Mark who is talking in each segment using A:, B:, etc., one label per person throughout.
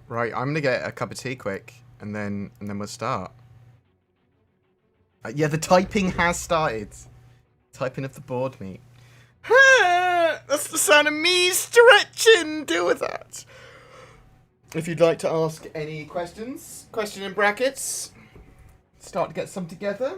A: Right, I'm gonna get a cup of tea quick, and then we'll start. Yeah, the typing has started. Typing of the board meet. That's the sound of me stretching. Deal with that. If you'd like to ask any questions, question in brackets. Start to get some together.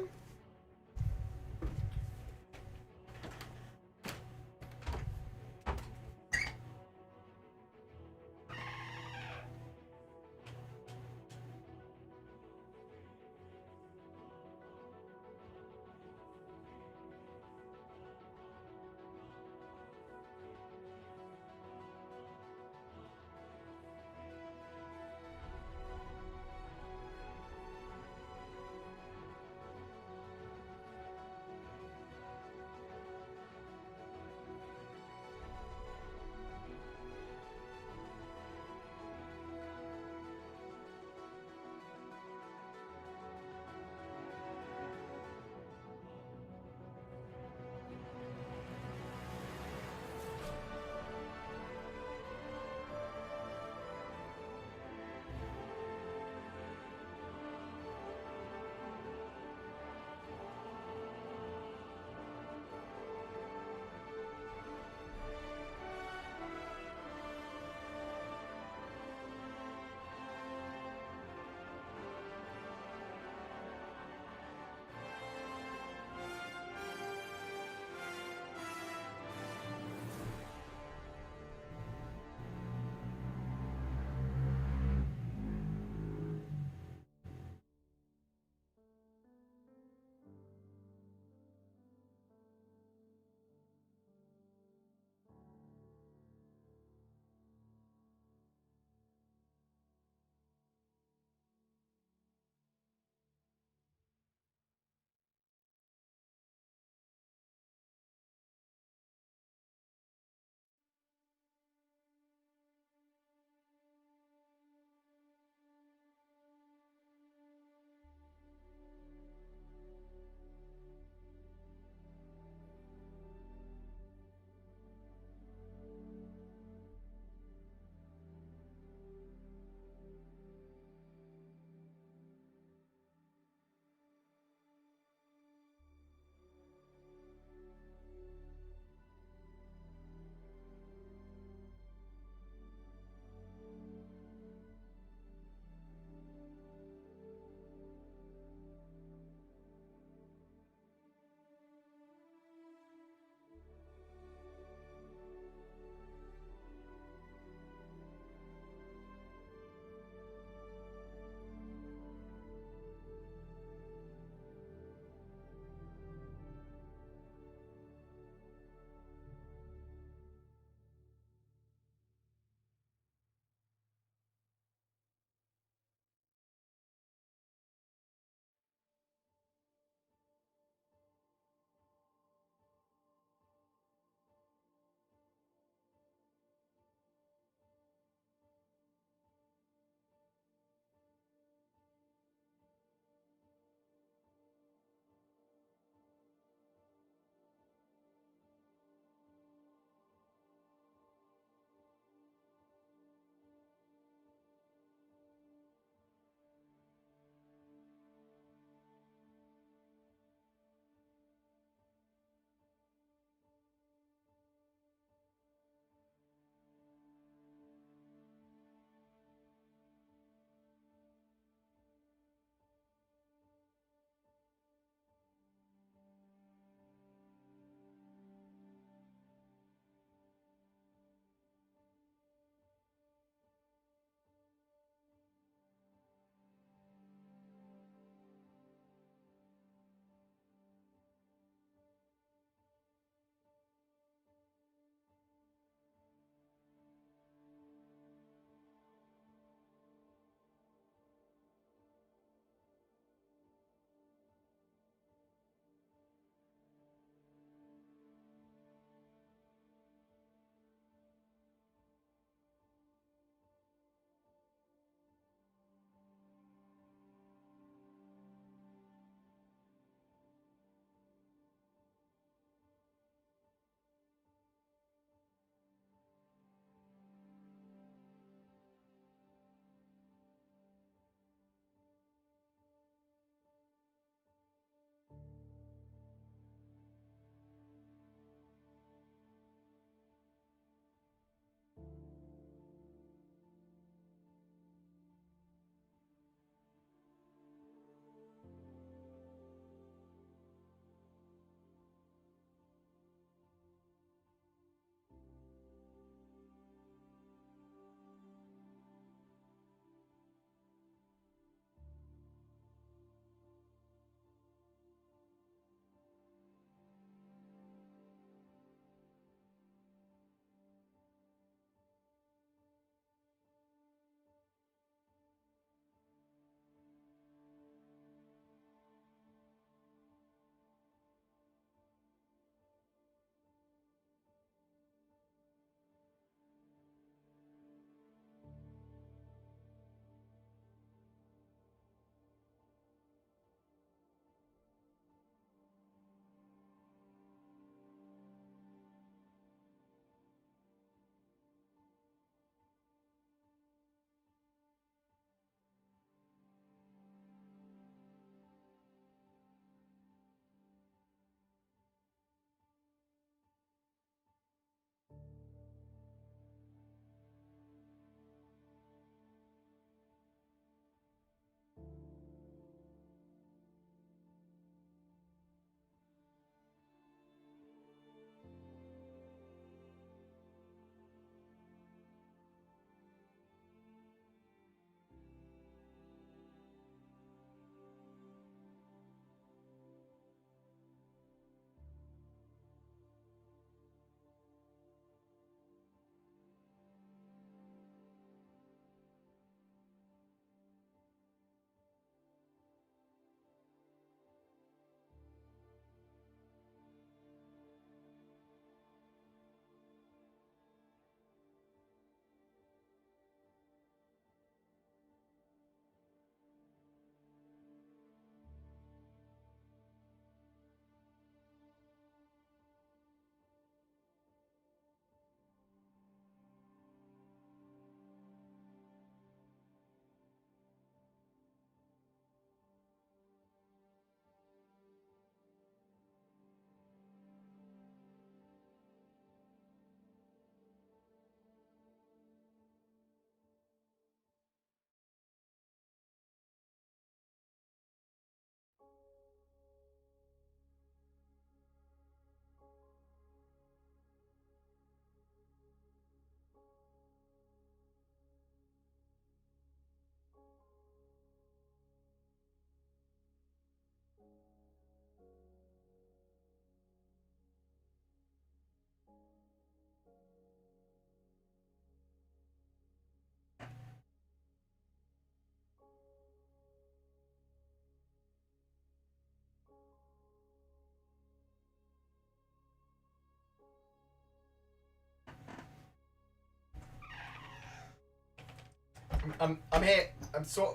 A: I'm here.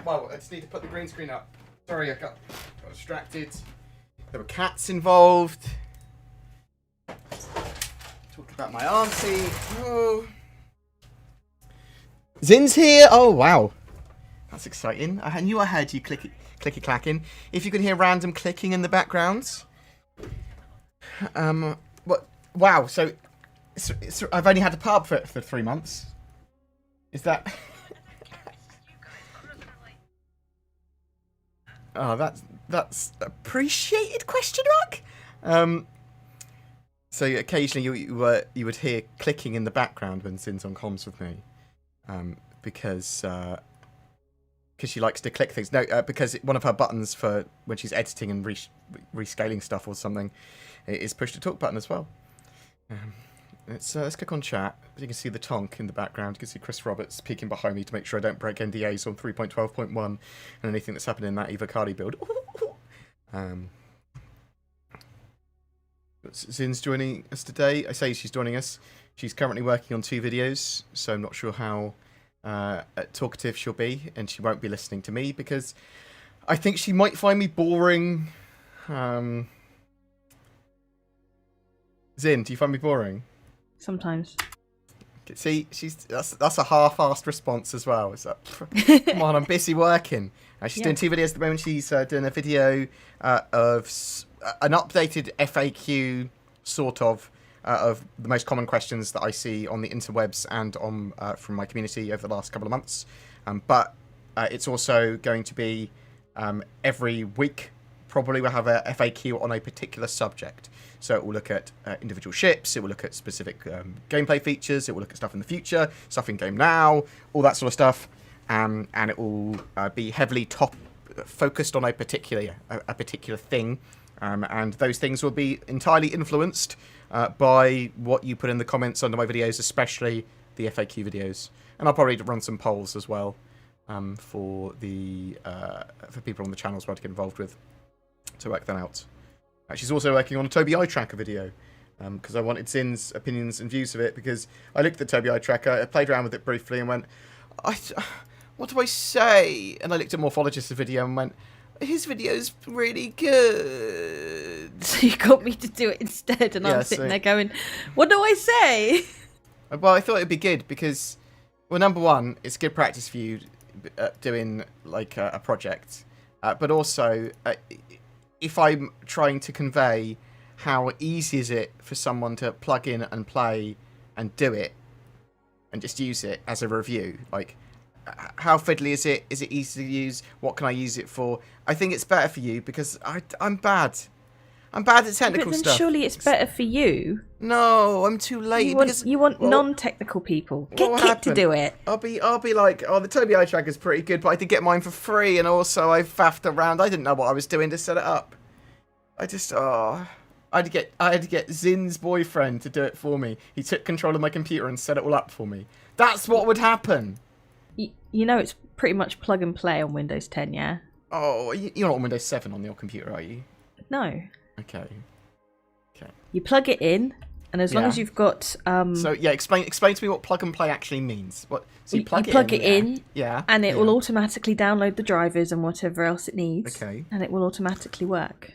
A: Well, I just need to put the green screen up. Sorry, I got distracted. There were cats involved. Talk about my auntie. Oh. Zin's here. Oh, wow. That's exciting. I knew I heard you clicky clacking. If you could hear random clicking in the background. What? Wow. So I've only had the pub for 3 months. Is that? Oh, that's appreciated? Question mark. So occasionally you would hear clicking in the background when Zin's on comms with me, because she likes to click things. No, because one of her buttons for when she's editing and rescaling stuff or something is push to talk button as well. Let's click on chat. You can see the tonk in the background. You can see Chris Roberts peeking behind me to make sure I don't break NDAs on 3.12.1 and anything that's happening in that Eva Cardi build. Zin's joining us today. I say she's joining us. She's currently working on 2 videos, so I'm not sure how talkative she'll be, and she won't be listening to me because I think she might find me boring. Zin, do you find me boring?
B: Sometimes.
A: See, that's a half-assed response as well. It's like, come on, I'm busy working. She's doing 2 videos at the moment. She's doing a video of an updated FAQ, sort of the most common questions that I see on the interwebs and on from my community over the last couple of months. But it's also going to be every week, probably we'll have a FAQ on a particular subject. So it will look at individual ships, it will look at specific gameplay features, it will look at stuff in the future, stuff in game now, all that sort of stuff. And it will be heavily focused on a particular thing. And those things will be entirely influenced by what you put in the comments under my videos, especially the FAQ videos. And I'll probably run some polls as well for people on the channel as well to get involved with, to work that out. She's also working on a Toby Eye Tracker video, because I wanted Zin's opinions and views of it, because I looked at the Toby Eye Tracker, I played around with it briefly and went, what do I say? And I looked at Morphologist's video and went, his video's really good.
B: So you got me to do it instead, and I'm sitting there going, what do I say?
A: Well, I thought it'd be good because, well, number one, it's good practice for you doing like a project, but also if I'm trying to convey how easy is it for someone to plug in and play and do it and just use it as a review, like how fiddly is it? Is it easy to use? What can I use it for? I think it's better for you because I'm bad. I'm bad at technical
B: stuff.
A: But then
B: surely it's better for you.
A: No, I'm too late.
B: You want non-technical people. Get Kit to do it.
A: I'll be like, oh, the Toby Eye Tracker's pretty good, but I did get mine for free, and also I faffed around. I didn't know what I was doing to set it up. I had to get Zin's boyfriend to do it for me. He took control of my computer and set it all up for me. That's what would happen.
B: You know it's pretty much plug and play on Windows 10, yeah?
A: Oh, you're not on Windows 7 on your computer, are you?
B: No.
A: Okay.
B: You plug it in, and as long as you've got...
A: So, yeah, explain to me what plug and play actually means. So you plug
B: it in, and it will automatically download the drivers and whatever else it needs. Okay. And it will automatically work.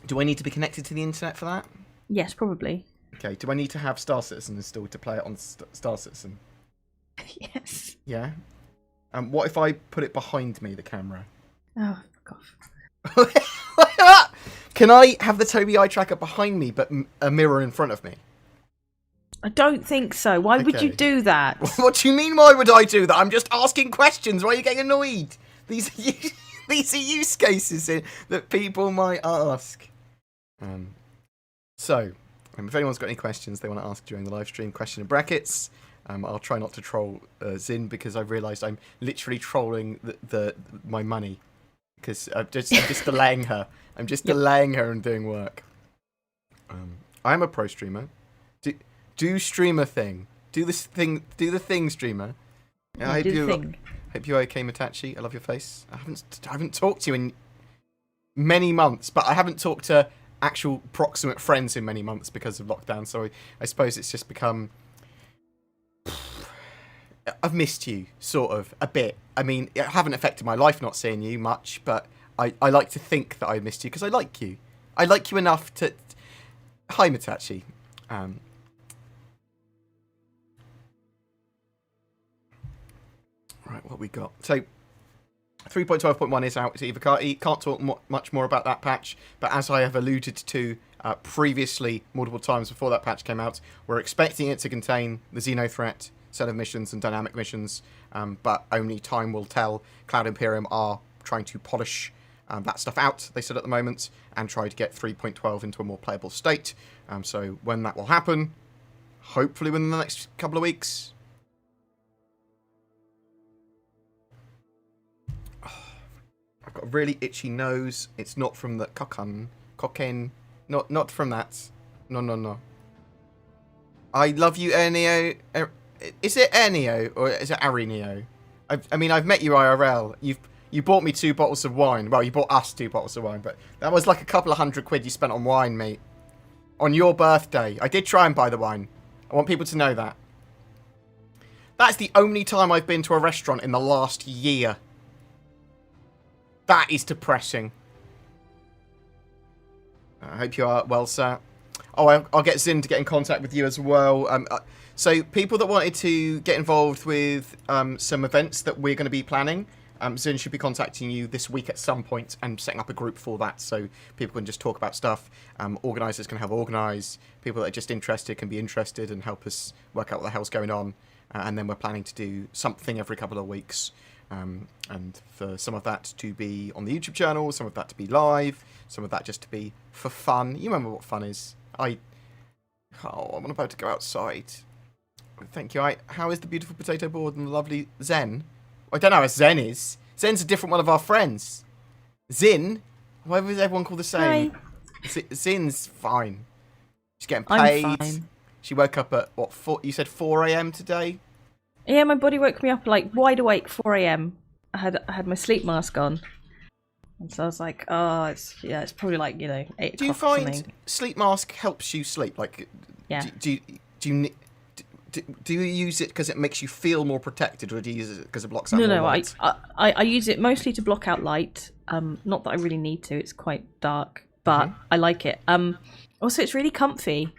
A: Do I need to be connected to the internet for that?
B: Yes, probably.
A: Okay, do I need to have Star Citizen installed to play it on Star Citizen?
B: Yes.
A: Yeah? What if I put it behind me, the camera?
B: Oh, fuck off.
A: Can I have the Toby Eye Tracker behind me, but a mirror in front of me?
B: I don't think so. Why would you do that?
A: What do you mean, why would I do that? I'm just asking questions. Why are you getting annoyed? These are use cases that people might ask. So, if anyone's got any questions they want to ask during the live stream, question in brackets. I'll try not to troll Zin because I've realised I'm literally trolling my money because I'm just delaying her. I'm just delaying her and doing work. I am a pro streamer. Do streamer thing. Do the thing, streamer. I hope you're okay, Matachi. I love your face. I haven't talked to you in many months, but I haven't talked to actual proximate friends in many months because of lockdown. So I suppose it's just become. I've missed you, sort of, a bit. I mean, it haven't affected my life not seeing you much, but I like to think that I missed you because I like you. I like you enough to... Hi, Mitachi. Right, what we got? So, 3.12.1 is out. Can't talk much more about that patch, but as I have alluded to previously, multiple times before that patch came out, we're expecting it to contain the Xeno threat, set of missions, and dynamic missions, but only time will tell. Cloud Imperium are trying to polish that stuff out, they said at the moment, and try to get 3.12 into a more playable state. So when that will happen, hopefully within the next couple of weeks. I've got a really itchy nose. It's not from the cocaine. Not from that. No. I love you, Ennio. Is it Ennio or is it Arinio? I mean, I've met you IRL. You bought me 2 bottles of wine. Well, you bought us 2 bottles of wine, but that was like a couple of £100 you spent on wine, mate. On your birthday. I did try and buy the wine. I want people to know that. That's the only time I've been to a restaurant in the last year. That is depressing. I hope you are well, sir. Oh, I'll get Zin to get in contact with you as well. So people that wanted to get involved with some events that we're going to be planning, Zin should be contacting you this week at some point and setting up a group for that so people can just talk about stuff. Organisers can help organise. People that are just interested can be interested and help us work out what the hell's going on. And then we're planning to do something every couple of weeks. And for some of that to be on the YouTube channel, some of that to be live, some of that just to be for fun. You remember what fun is. I'm about to go outside. Thank you. How is the beautiful potato board and the lovely Zen? I don't know how Zen is. Zen's a different one of our friends. Zin? Why does everyone call the same? Hi. Zin's fine. She's getting paid. I'm fine. She woke up at, what, 4, you said 4 a.m. today?
B: Yeah, my body woke me up like wide awake 4 a.m. I had my sleep mask on. And so I was like, oh, it's probably like, 8 o'clock.
A: Do you find sleep mask helps you sleep? Like,
B: yeah.
A: Do you use it because it makes you feel more protected, or do you use it because it blocks out more light?
B: I use it mostly to block out light. Not that I really need to. It's quite dark, but I like it. Also, it's really comfy.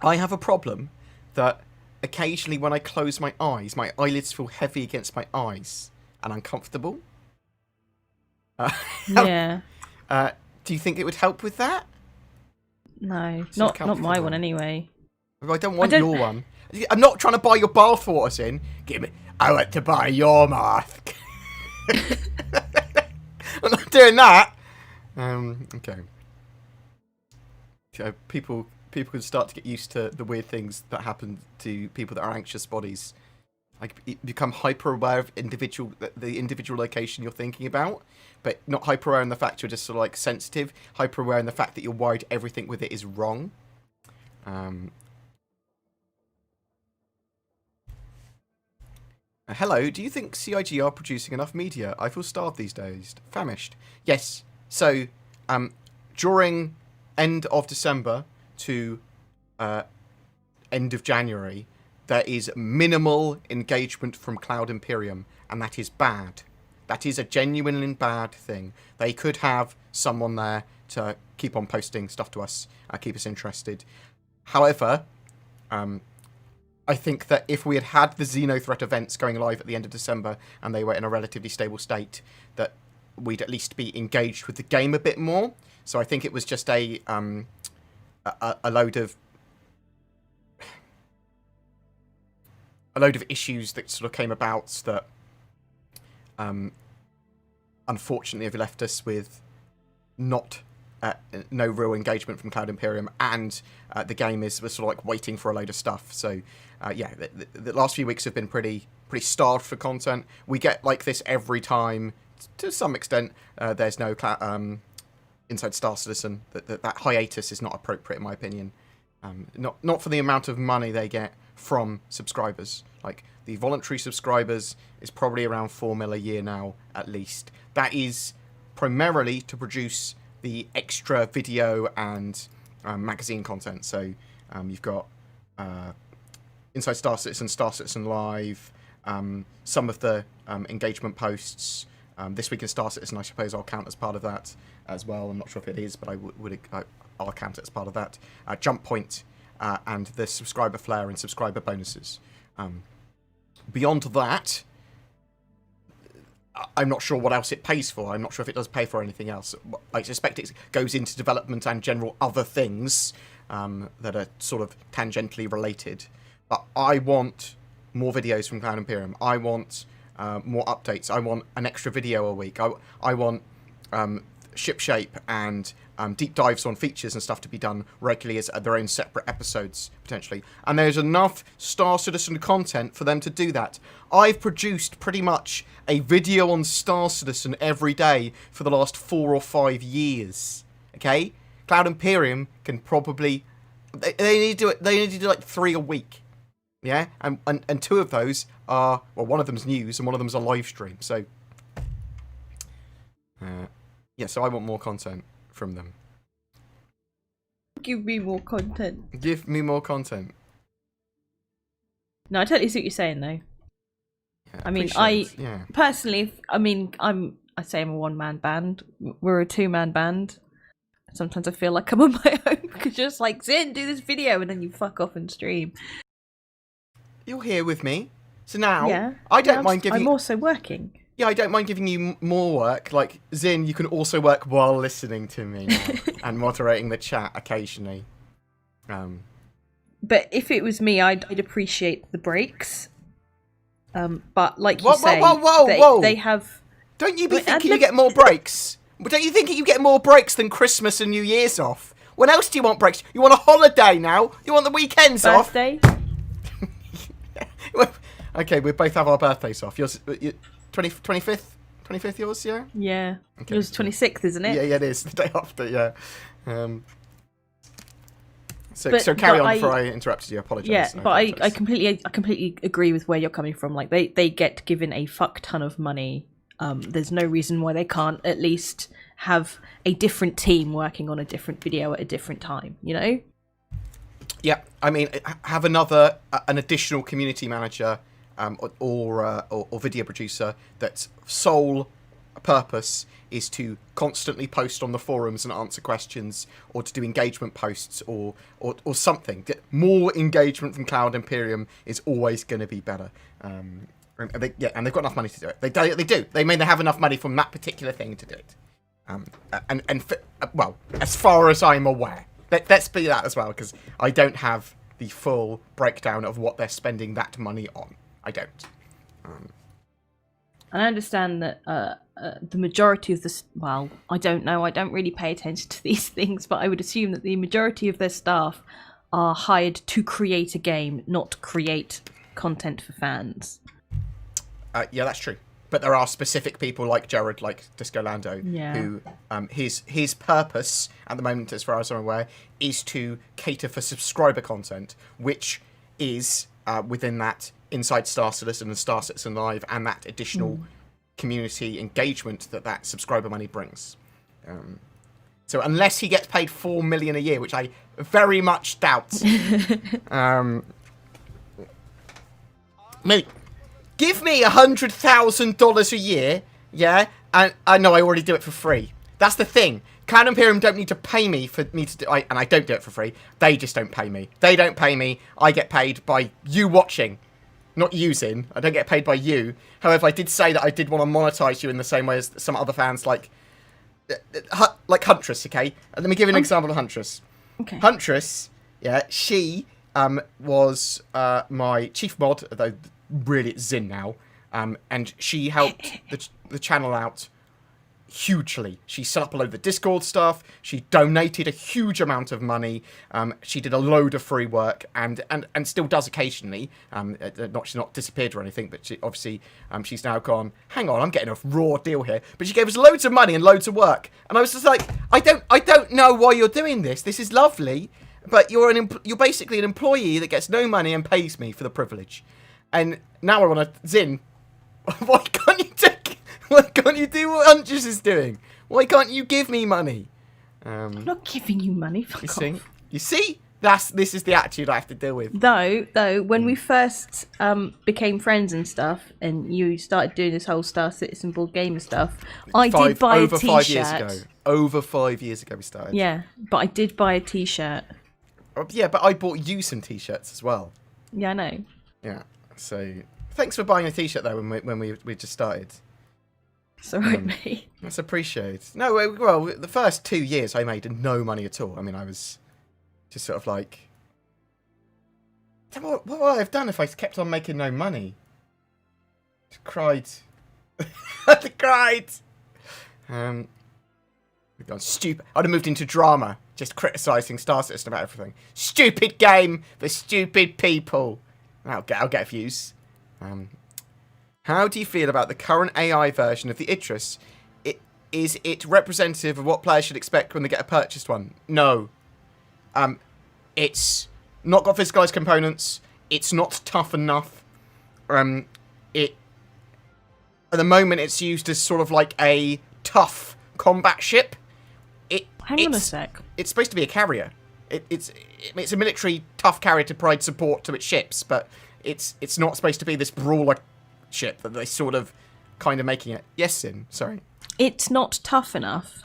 A: I have a problem that occasionally when I close my eyes, my eyelids feel heavy against my eyes and uncomfortable.
B: Yeah.
A: Do you think it would help with that?
B: No, not my one anyway.
A: I don't want your one. I'm not trying to buy your bathwater, Sin. I want to buy your mask. I'm not doing that. Okay. So people can start to get used to the weird things that happen to people that are anxious bodies. Like, you become hyper aware of the individual location you're thinking about, but not hyper aware in the fact you're just sort of like sensitive. Hyper aware in the fact that you're worried everything with it is wrong. Hello, do you think CIG are producing enough media? I feel starved these days. Famished. Yes. So, during end of December to end of January, there is minimal engagement from Cloud Imperium, and that is bad. That is a genuinely bad thing. They could have someone there to keep on posting stuff to us, keep us interested. However, I think that if we had had the Xenothreat events going live at the end of December and they were in a relatively stable state, that we'd at least be engaged with the game a bit more. So I think it was just a load of issues that sort of came about that unfortunately have left us with no real engagement from Cloud Imperium, and the game was sort of like waiting for a load of stuff. So yeah, the last few weeks have been pretty starved for content. We get like this every time to some extent. There's no Inside Star Citizen. That hiatus is not appropriate in my opinion. Not for the amount of money they get from subscribers. Like, the voluntary subscribers is probably around 4 mil a year now, at least. That is primarily to produce the extra video and magazine content. So you've got Inside Star Citizen Live, some of the engagement posts. This week in Star Citizen, I suppose I'll count as part of that as well. I'm not sure if it is, but I'll count it as part of that. Jump Point and the subscriber flare and subscriber bonuses. Beyond that, I'm not sure what else it pays for. I'm not sure if it does pay for anything else. I suspect it goes into development and general other things that are sort of tangentially related. But I want more videos from Cloud Imperium. I want more updates. I want an extra video a week. I want ship shape and deep dives on features and stuff to be done regularly as their own separate episodes, potentially. And there's enough Star Citizen content for them to do that. I've produced pretty much a video on Star Citizen every day for the last 4 or 5 years. Okay? Cloud Imperium can probably... They need to do it. They need to do like 3 a week. Yeah? And 2 of those are... Well, one of them's news and one of them's a live stream. So... yeah, so I want more content from them.
B: Give me more content.
A: Give me more content.
B: No, I totally see what you're saying, though.
A: Yeah,
B: I mean, personally, I say I'm a one-man band. We're a 2-man band. Sometimes I feel like I'm on my own because you're just like, Zin, do this video, and then you fuck off and stream.
A: You're here with me, so now
B: yeah,
A: I don't mind giving.
B: I'm also working.
A: Yeah, I don't mind giving you more work. Like, Zin, you can also work while listening to me now and moderating the chat occasionally.
B: But if it was me, I'd appreciate the breaks. But like you say, they have...
A: Don't you be thinking you get more breaks? Don't you think you get more breaks than Christmas and New Year's off? When else do you want breaks? You want a holiday now? You want the weekends off?
B: Birthday?
A: Okay, we both have our birthdays off. Yours... 25th yours, yeah?
B: Yeah.
A: Okay.
B: Yours 26th, isn't it?
A: Yeah, it is. The day after, yeah. So carry on before I interrupted you. I apologise.
B: Yeah, but I completely agree with where you're coming from. Like, they get given a fuck ton of money. There's no reason why they can't at least have a different team working on a different video at a different time, you know?
A: Yeah, I mean, have an additional community manager or video producer that's sole purpose is to constantly post on the forums and answer questions, or to do engagement posts or something. More engagement from Cloud Imperium is always going to be better. And they've got enough money to do it. They do. They have enough money from that particular thing to do it. Well, as far as I'm aware. Let's be that as well, because I don't have the full breakdown of what they're spending that money on. I don't.
B: And I understand that the majority of this... Well, I don't know. I don't really pay attention to these things, but I would assume that the majority of their staff are hired to create a game, not create content for fans.
A: Yeah, that's true. But there are specific people like Jared, like Disco Lando, who his purpose at the moment, as far as I'm aware, is to cater for subscriber content, which is within that inside Star Citizen and Star Citizen Live, and that additional community engagement that subscriber money brings. So unless he gets paid $4 million a year, which I very much doubt, mate. Give me $100,000 a year, yeah, and I know I already do it for free. That's the thing. Cloud Imperium don't need to pay me for me to do, and I don't do it for free. They just don't pay me. They don't pay me. I get paid by you watching, not using. I don't get paid by you. However, I did say that I did want to monetize you in the same way as some other fans, like Huntress. Okay, let me give you an example of Huntress.
B: Okay.
A: Huntress, yeah, she was my chief mod, though. Really, it's Zin now, and she helped the channel out hugely. She set up a load of the Discord stuff. She donated a huge amount of money. She did a load of free work, and still does occasionally. She's not disappeared or anything, but obviously she's now gone. Hang on, I'm getting a raw deal here. But she gave us loads of money and loads of work, and I was just like, I don't know why you're doing this. This is lovely, but you're basically an employee that gets no money and pays me for the privilege. And now I want to... Zin, why can't you do what Huntress is doing? Why can't you give me money?
B: I'm not giving you money, fuck off.
A: You see? This is the attitude I have to deal with.
B: Though, when we first became friends and stuff, and you started doing this whole Star Citizen BoredGamer stuff, I did buy a T-shirt.
A: 5 years ago. Over 5 years ago we started.
B: Yeah, but I did buy a T-shirt.
A: Yeah, but I bought you some T-shirts as well.
B: Yeah, I know.
A: Yeah, so thanks for buying a T-shirt though when we just started.
B: It's alright, mate.
A: That's appreciated. No, well, the first 2 years I made no money at all. I mean, I was just sort of like, what would I have done if I kept on making no money? Just cried. I cried. We've gone stupid. I'd have moved into drama, just criticising Star Citizen about everything. Stupid game for stupid people. I'll get views. How do you feel about the current AI version of the Idris? Is it representative of what players should expect when they get a purchased one? No. It's not got physicalized components. It's not tough enough. At the moment, it's used as sort of like a tough combat ship.
B: Hang on a sec.
A: It's supposed to be a carrier. It's a military tough carrier to provide support to its ships, but it's not supposed to be this brawler ship that they sort of kind of making it. Yes, Sin. Sorry.
B: It's not tough enough.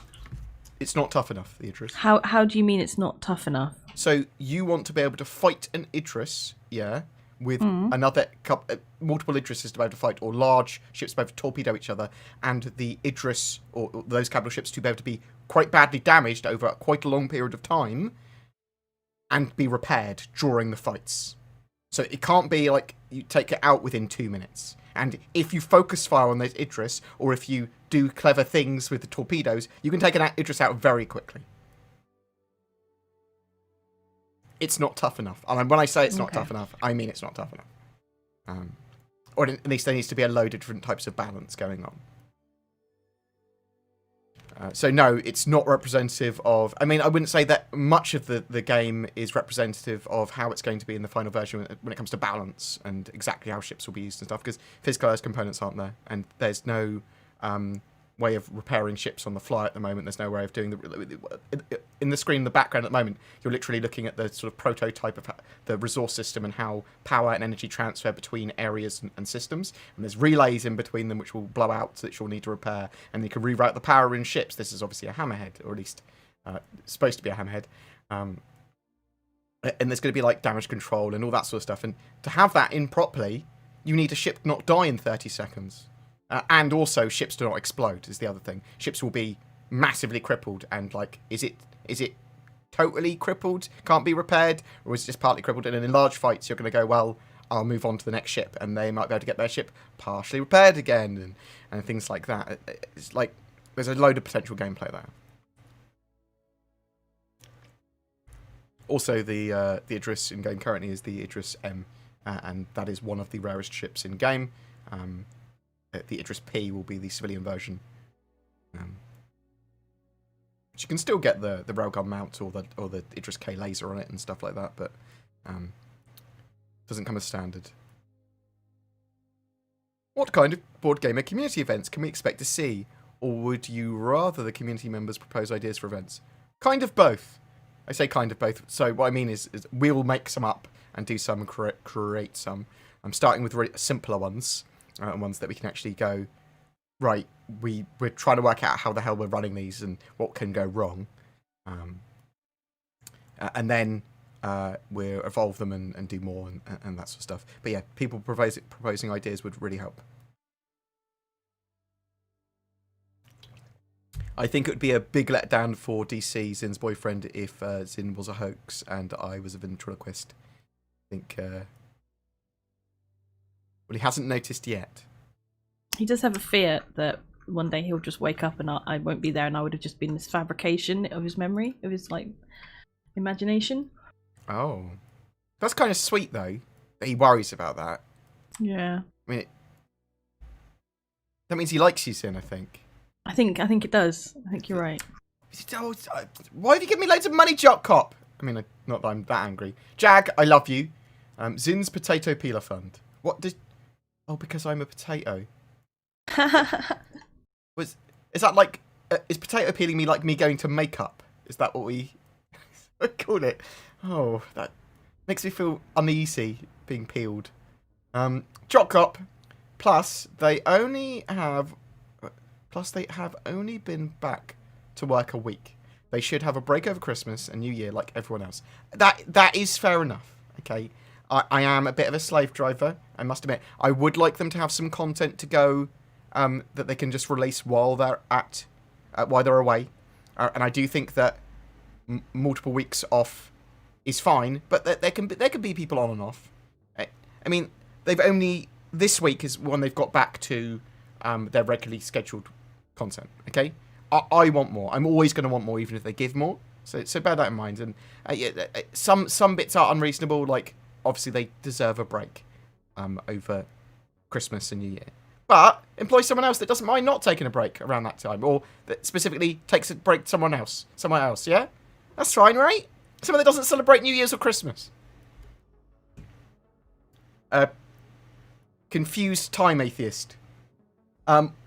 A: It's not tough enough, the Idris.
B: How do you mean it's not tough enough?
A: So you want to be able to fight an Idris, yeah, with another multiple Idrises to be able to fight, or large ships to be able to torpedo each other, and the Idris or those capital ships to be able to be quite badly damaged over quite a long period of time, and be repaired during the fights. So it can't be like you take it out within 2 minutes. And if you focus fire on those Idris, or if you do clever things with the torpedoes, you can take an Idris out very quickly. It's not tough enough. And when I say it's not tough enough, I mean it's not tough enough. Or at least there needs to be a load of different types of balance going on. So no, it's not representative of... I mean, I wouldn't say that much of the game is representative of how it's going to be in the final version when it comes to balance and exactly how ships will be used and stuff, because physicalized components aren't there, and there's no way of repairing ships on the fly at the moment. There's no way of doing in the screen in the background at the moment, you're literally looking at the sort of prototype of the resource system and how power and energy transfer between areas and systems, and there's relays in between them which will blow out, which you'll need to repair, and you can reroute the power in ships. This is obviously a hammerhead, or at least supposed to be a hammerhead, and there's going to be like damage control and all that sort of stuff, and to have that in properly, you need a ship not die in 30 seconds. And also, ships do not explode is the other thing. Ships will be massively crippled, and like, is it totally crippled, can't be repaired, or is it just partly crippled? And in large fights, you're going to go, well, I'll move on to the next ship, and they might be able to get their ship partially repaired again, and things like that. It's like, there's a load of potential gameplay there. Also, the Idris in game currently is the Idris M, and that is one of the rarest ships in game. The Idris P will be the civilian version. But you can still get the railgun mount or the Idris K laser on it and stuff like that, but doesn't come as standard. What kind of BoredGamer community events can we expect to see, or would you rather the community members propose ideas for events? Kind of both. I say kind of both. So what I mean is we will make some up and do some and create some. I'm starting with really simpler ones. And ones that we can actually go, right, we're trying to work out how the hell we're running these and what can go wrong. And then we'll evolve them and do more and that sort of stuff. But yeah, people proposing ideas would really help. I think it would be a big letdown for DC, Zin's boyfriend, if Zin was a hoax and I was a ventriloquist. I think... Well, he hasn't noticed yet.
B: He does have a fear that one day he'll just wake up and I won't be there, and I would have just been this fabrication of his memory, of his like imagination.
A: Oh, that's kind of sweet though. That he worries about that.
B: Yeah.
A: I mean, that means he likes you, Sin. I think.
B: I think it does. I think you're right.
A: Why have you given me loads of money, Jock Cop? I mean, not that I'm that angry. Jag, I love you. Zin's potato peeler fund. What did? Oh, because I'm a potato. Is that like... is potato peeling me like me going to makeup? Is that what we call it? Oh, that makes me feel uneasy being peeled. Jock Cop. Plus, they have only been back to work a week. They should have a break over Christmas and New Year like everyone else. That is fair enough. Okay, I am a bit of a slave driver. I must admit, I would like them to have some content to go that they can just release while they're while they're away. And I do think that multiple weeks off is fine, but there can be people on and off. I mean, this week is when they've got back to their regularly scheduled content. Okay, I want more. I'm always going to want more, even if they give more. So bear that in mind. And some bits are unreasonable. Like obviously they deserve a break over Christmas and New Year. But employ someone else that doesn't mind not taking a break around that time, or that specifically takes a break somewhere else. Yeah, that's fine, right? Someone that doesn't celebrate New Year's or Christmas. Confused time atheist.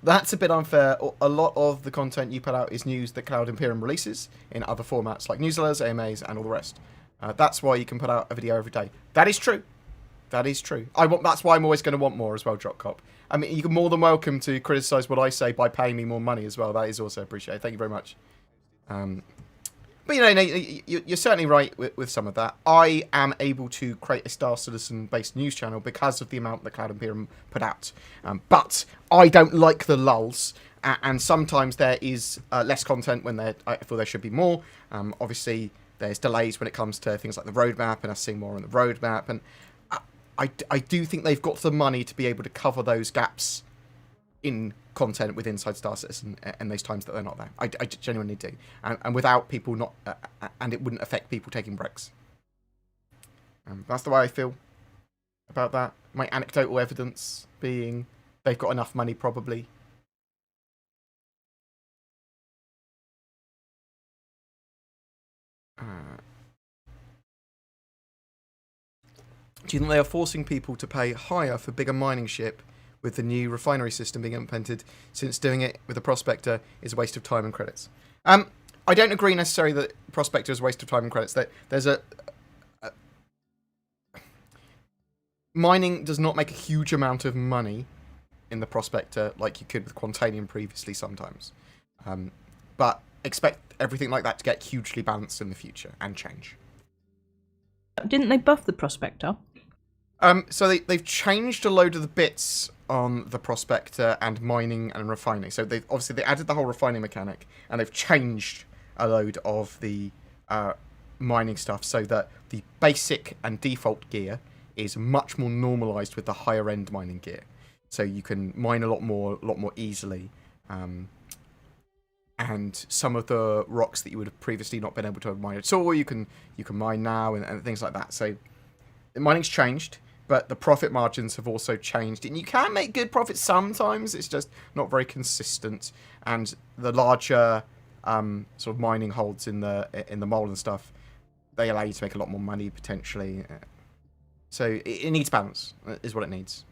A: That's a bit unfair. A lot of the content you put out is news that Cloud Imperium releases in other formats like newsletters, AMAs, and all the rest. That's why you can put out a video every day. That is true. That's why I'm always going to want more as well, Drop Cop. I mean, you're more than welcome to criticise what I say by paying me more money as well. That is also appreciated. Thank you very much. But you're certainly right with some of that. I am able to create a Star Citizen-based news channel because of the amount that Cloud Imperium put out. But I don't like the lulls, and sometimes there is less content when I feel there should be more. Obviously, there's delays when it comes to things like the roadmap and us seeing more on the roadmap. And I do think they've got the money to be able to cover those gaps in content with Inside Star Citizen and those times that they're not there. I genuinely do. And without people not... and it wouldn't affect people taking breaks. That's the way I feel about that. My anecdotal evidence being they've got enough money, probably. Do you think they are forcing people to pay higher for bigger mining ship with the new refinery system being implemented, since doing it with a prospector is a waste of time and credits? I don't agree necessarily that prospector is a waste of time and credits. There's mining does not make a huge amount of money in the prospector like you could with Quantanium previously sometimes. But expect everything like that to get hugely balanced in the future and change.
B: Didn't they buff the prospector?
A: So they've changed a load of the bits on the prospector and mining and refining. So they added the whole refining mechanic, and they've changed a load of the mining stuff so that the basic and default gear is much more normalized with the higher end mining gear. So you can mine a lot more easily. And some of the rocks that you would have previously not been able to mine at all, you can mine now and things like that. So the mining's changed, but the profit margins have also changed. And you can make good profits sometimes, it's just not very consistent. And the larger sort of mining holds in the mole and stuff, they allow you to make a lot more money potentially. So it needs balance, is what it needs.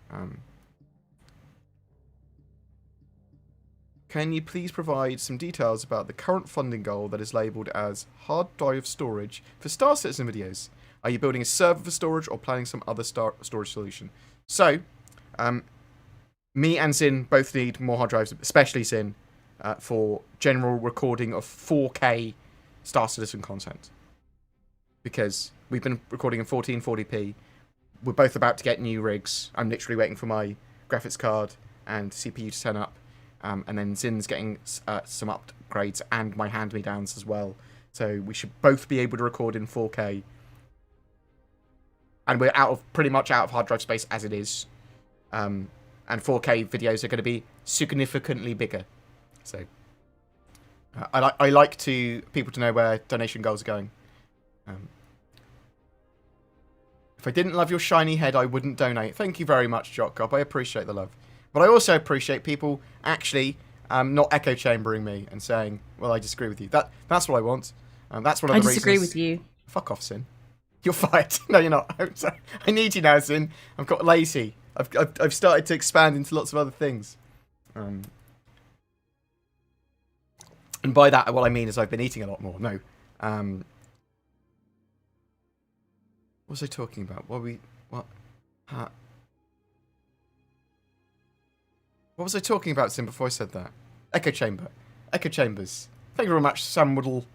A: Can you please provide some details about the current funding goal that is labelled as hard drive storage for Star Citizen videos? Are you building a server for storage or planning some other storage solution? So, me and Zin both need more hard drives, especially Zin, for general recording of 4K Star Citizen content. Because we've been recording in 1440p. We're both about to get new rigs. I'm literally waiting for my graphics card and CPU to turn up. And then Zin's getting some upgrades and my hand-me-downs as well. So we should both be able to record in 4K. And we're pretty much out of hard drive space as it is. And 4K videos are going to be significantly bigger. So I like people to know where donation goals are going. If I didn't love your shiny head, I wouldn't donate. Thank you very much, Jockcop. I appreciate the love. But I also appreciate people actually not echo chambering me and saying, well, I disagree with you. That's what I want. That's one of the reasons.
B: I disagree with you.
A: Fuck off, Sin. You're fired. No, you're not. I need you now, Sin. I've got lazy. I've started to expand into lots of other things. And by that, what I mean is I've been eating a lot more. No. What was I talking about? What? What was I talking about, Sim, before I said that? Echo chambers. Thank you very much, Sam Woodall.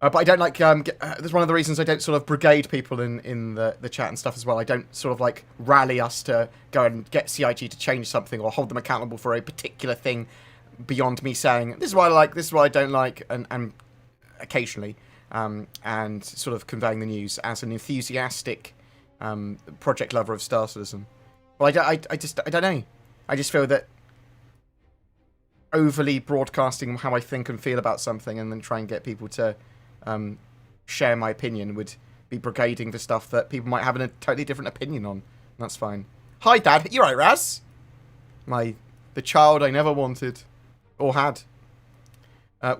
A: But I don't like, there's one of the reasons I don't sort of brigade people in the chat and stuff as well. I don't sort of like rally us to go and get CIG to change something or hold them accountable for a particular thing beyond me saying, this is what I like, this is what I don't like, and occasionally, and sort of conveying the news as an enthusiastic project lover of Star Citizen. Well, I don't know. I just feel that overly broadcasting how I think and feel about something and then try and get people to share my opinion would be brigading for stuff that people might have a totally different opinion on. That's fine. Hi, Dad. You right, Raz? The child I never wanted or had.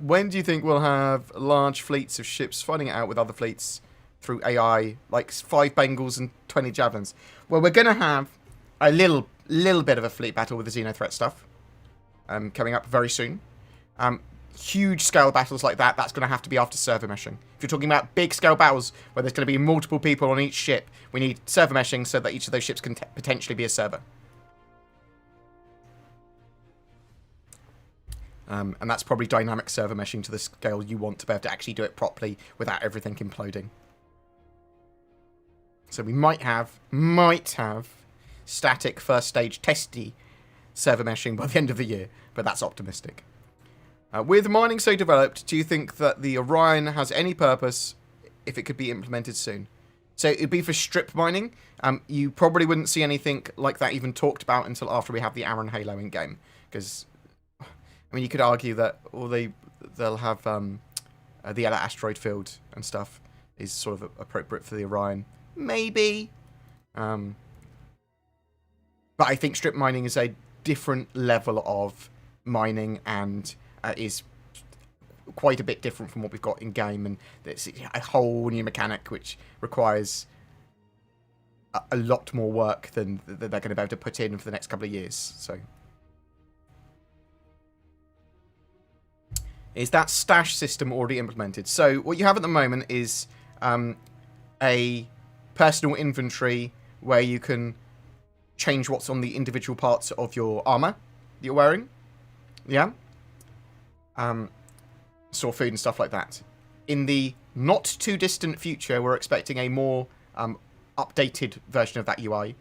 A: When do you think we'll have large fleets of ships fighting it out with other fleets through AI, like 5 Bengals and 20 Javelins? Well, we're going to have a little bit of a fleet battle with the Xenothreat stuff coming up very soon. Huge scale battles like that, that's going to have to be after server meshing. If you're talking about big scale battles where there's going to be multiple people on each ship, we need server meshing so that each of those ships can potentially be a server. And that's probably dynamic server meshing to the scale you want to be able to actually do it properly without everything imploding. So we might have static first stage testy server meshing by the end of the year, but that's optimistic. With mining so developed, do you think that the Orion has any purpose if it could be implemented soon? So it'd be for strip mining. You probably wouldn't see anything like that even talked about until after we have the Aaron Halo in game, because I mean you could argue that they'll have the Ella asteroid field and stuff is sort of appropriate for the Orion, maybe. But I think strip mining is a different level of mining and is quite a bit different from what we've got in game, and it's a whole new mechanic which requires a lot more work than they're going to be able to put in for the next couple of years. So, is that stash system already implemented? So what you have at the moment is a personal inventory where you can change what's on the individual parts of your armor that you're wearing. Yeah. Store food and stuff like that. In the not too distant future, we're expecting a more updated version of that UI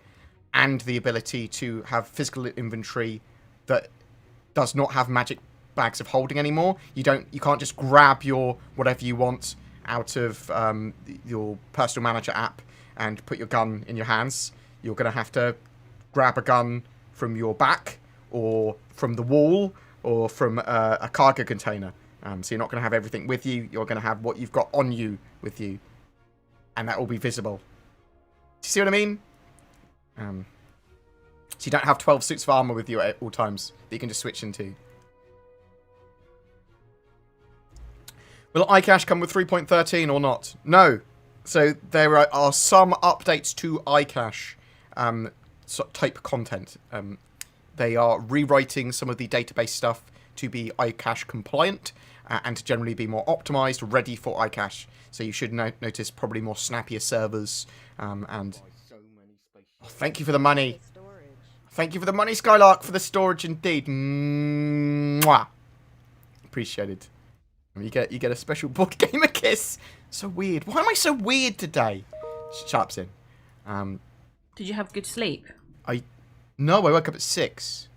A: and the ability to have physical inventory that does not have magic bags of holding anymore. You can't just grab your whatever you want out of your personal manager app and put your gun in your hands. You're going to have to grab a gun from your back or from the wall or from a cargo container. So you're not going to have everything with you. You're going to have what you've got on you with you. And that will be visible. Do you see what I mean? So you don't have 12 suits of armor with you at all times that you can just switch into. Will iCache come with 3.13 or not? No. So there are some updates to iCache type content. They are rewriting some of the database stuff to be iCache compliant and to generally be more optimized, ready for iCache. So you should notice probably more snappier servers and... Oh, thank you for the money. Thank you for the money, Skylark, for the storage indeed. Mwah. Appreciated. You get a special BoredGamer kiss. So weird. Why am I so weird today? Sharp's in.
B: Did you have good sleep?
A: No, I woke up at 6.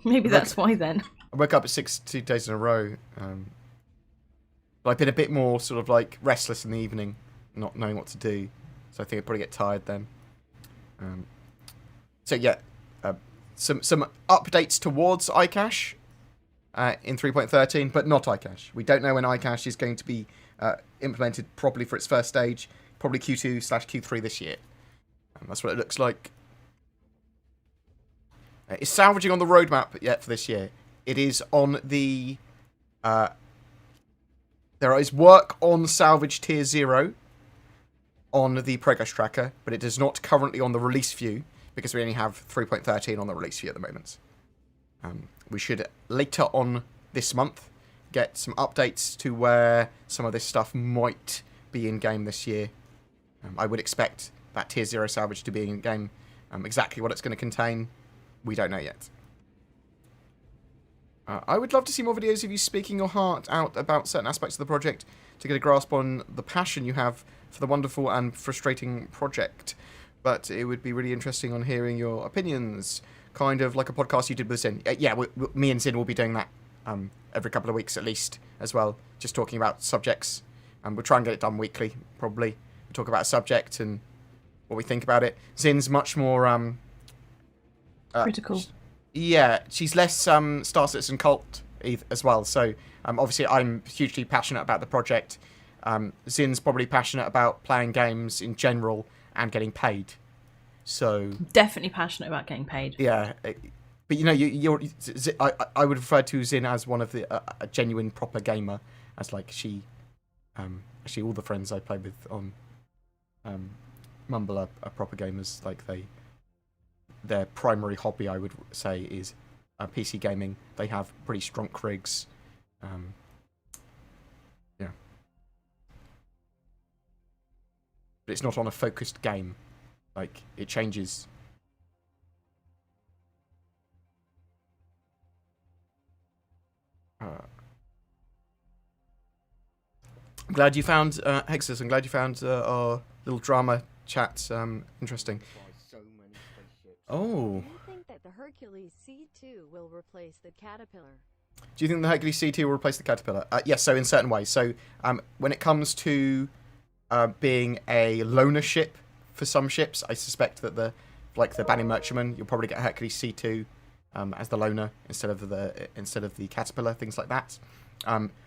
B: Maybe that's why then.
A: I woke up at 6 2 days in a row. But I've been a bit more sort of like restless in the evening, not knowing what to do. So I think I'd probably get tired then. So yeah, some updates towards iCache in 3.13, but not iCache. We don't know when iCache is going to be implemented properly for its first stage. Probably Q2/Q3 this year. That's what it looks like. Is salvaging on the roadmap yet for this year? It is on the... there is work on salvage tier 0 on the progress tracker, but it is not currently on the release view because we only have 3.13 on the release view at the moment. We should later on this month get some updates to where some of this stuff might be in game this year. I would expect that Tier 0 salvage to be in game. Exactly what it's going to contain, we don't know yet. I would love to see more videos of you speaking your heart out about certain aspects of the project to get a grasp on the passion you have for the wonderful and frustrating project. But it would be really interesting on hearing your opinions, kind of like a podcast you did with Zin. Me and Zin will be doing that every couple of weeks at least as well, just talking about subjects. We'll try and get it done weekly, probably. We'll talk about a subject and what we think about it. Zin's much more...
B: critical.
A: Yeah, she's less Star Citizen cult as well. So, obviously, I'm hugely passionate about the project. Zin's probably passionate about playing games in general and getting paid. So
B: definitely passionate about getting paid.
A: Yeah, but you know, I would refer to Zin as one of the a genuine proper gamer, as like she, actually all the friends I play with on Mumble are proper gamers. Like their primary hobby, I would say, is PC gaming. They have pretty strong rigs. Yeah. But it's not on a focused game. Like, it changes. I'm glad you found, Hexus, I'm glad you found our little drama chat interesting. Oh.
C: Do you think that the Hercules C2 will replace the Caterpillar?
A: Do you think the Hercules C2 will replace the Caterpillar? Yes, so in certain ways. So when it comes to being a loner ship for some ships, I suspect that the Banning Merchantman, you'll probably get Hercules C2 as the loner instead of the Caterpillar, things like that.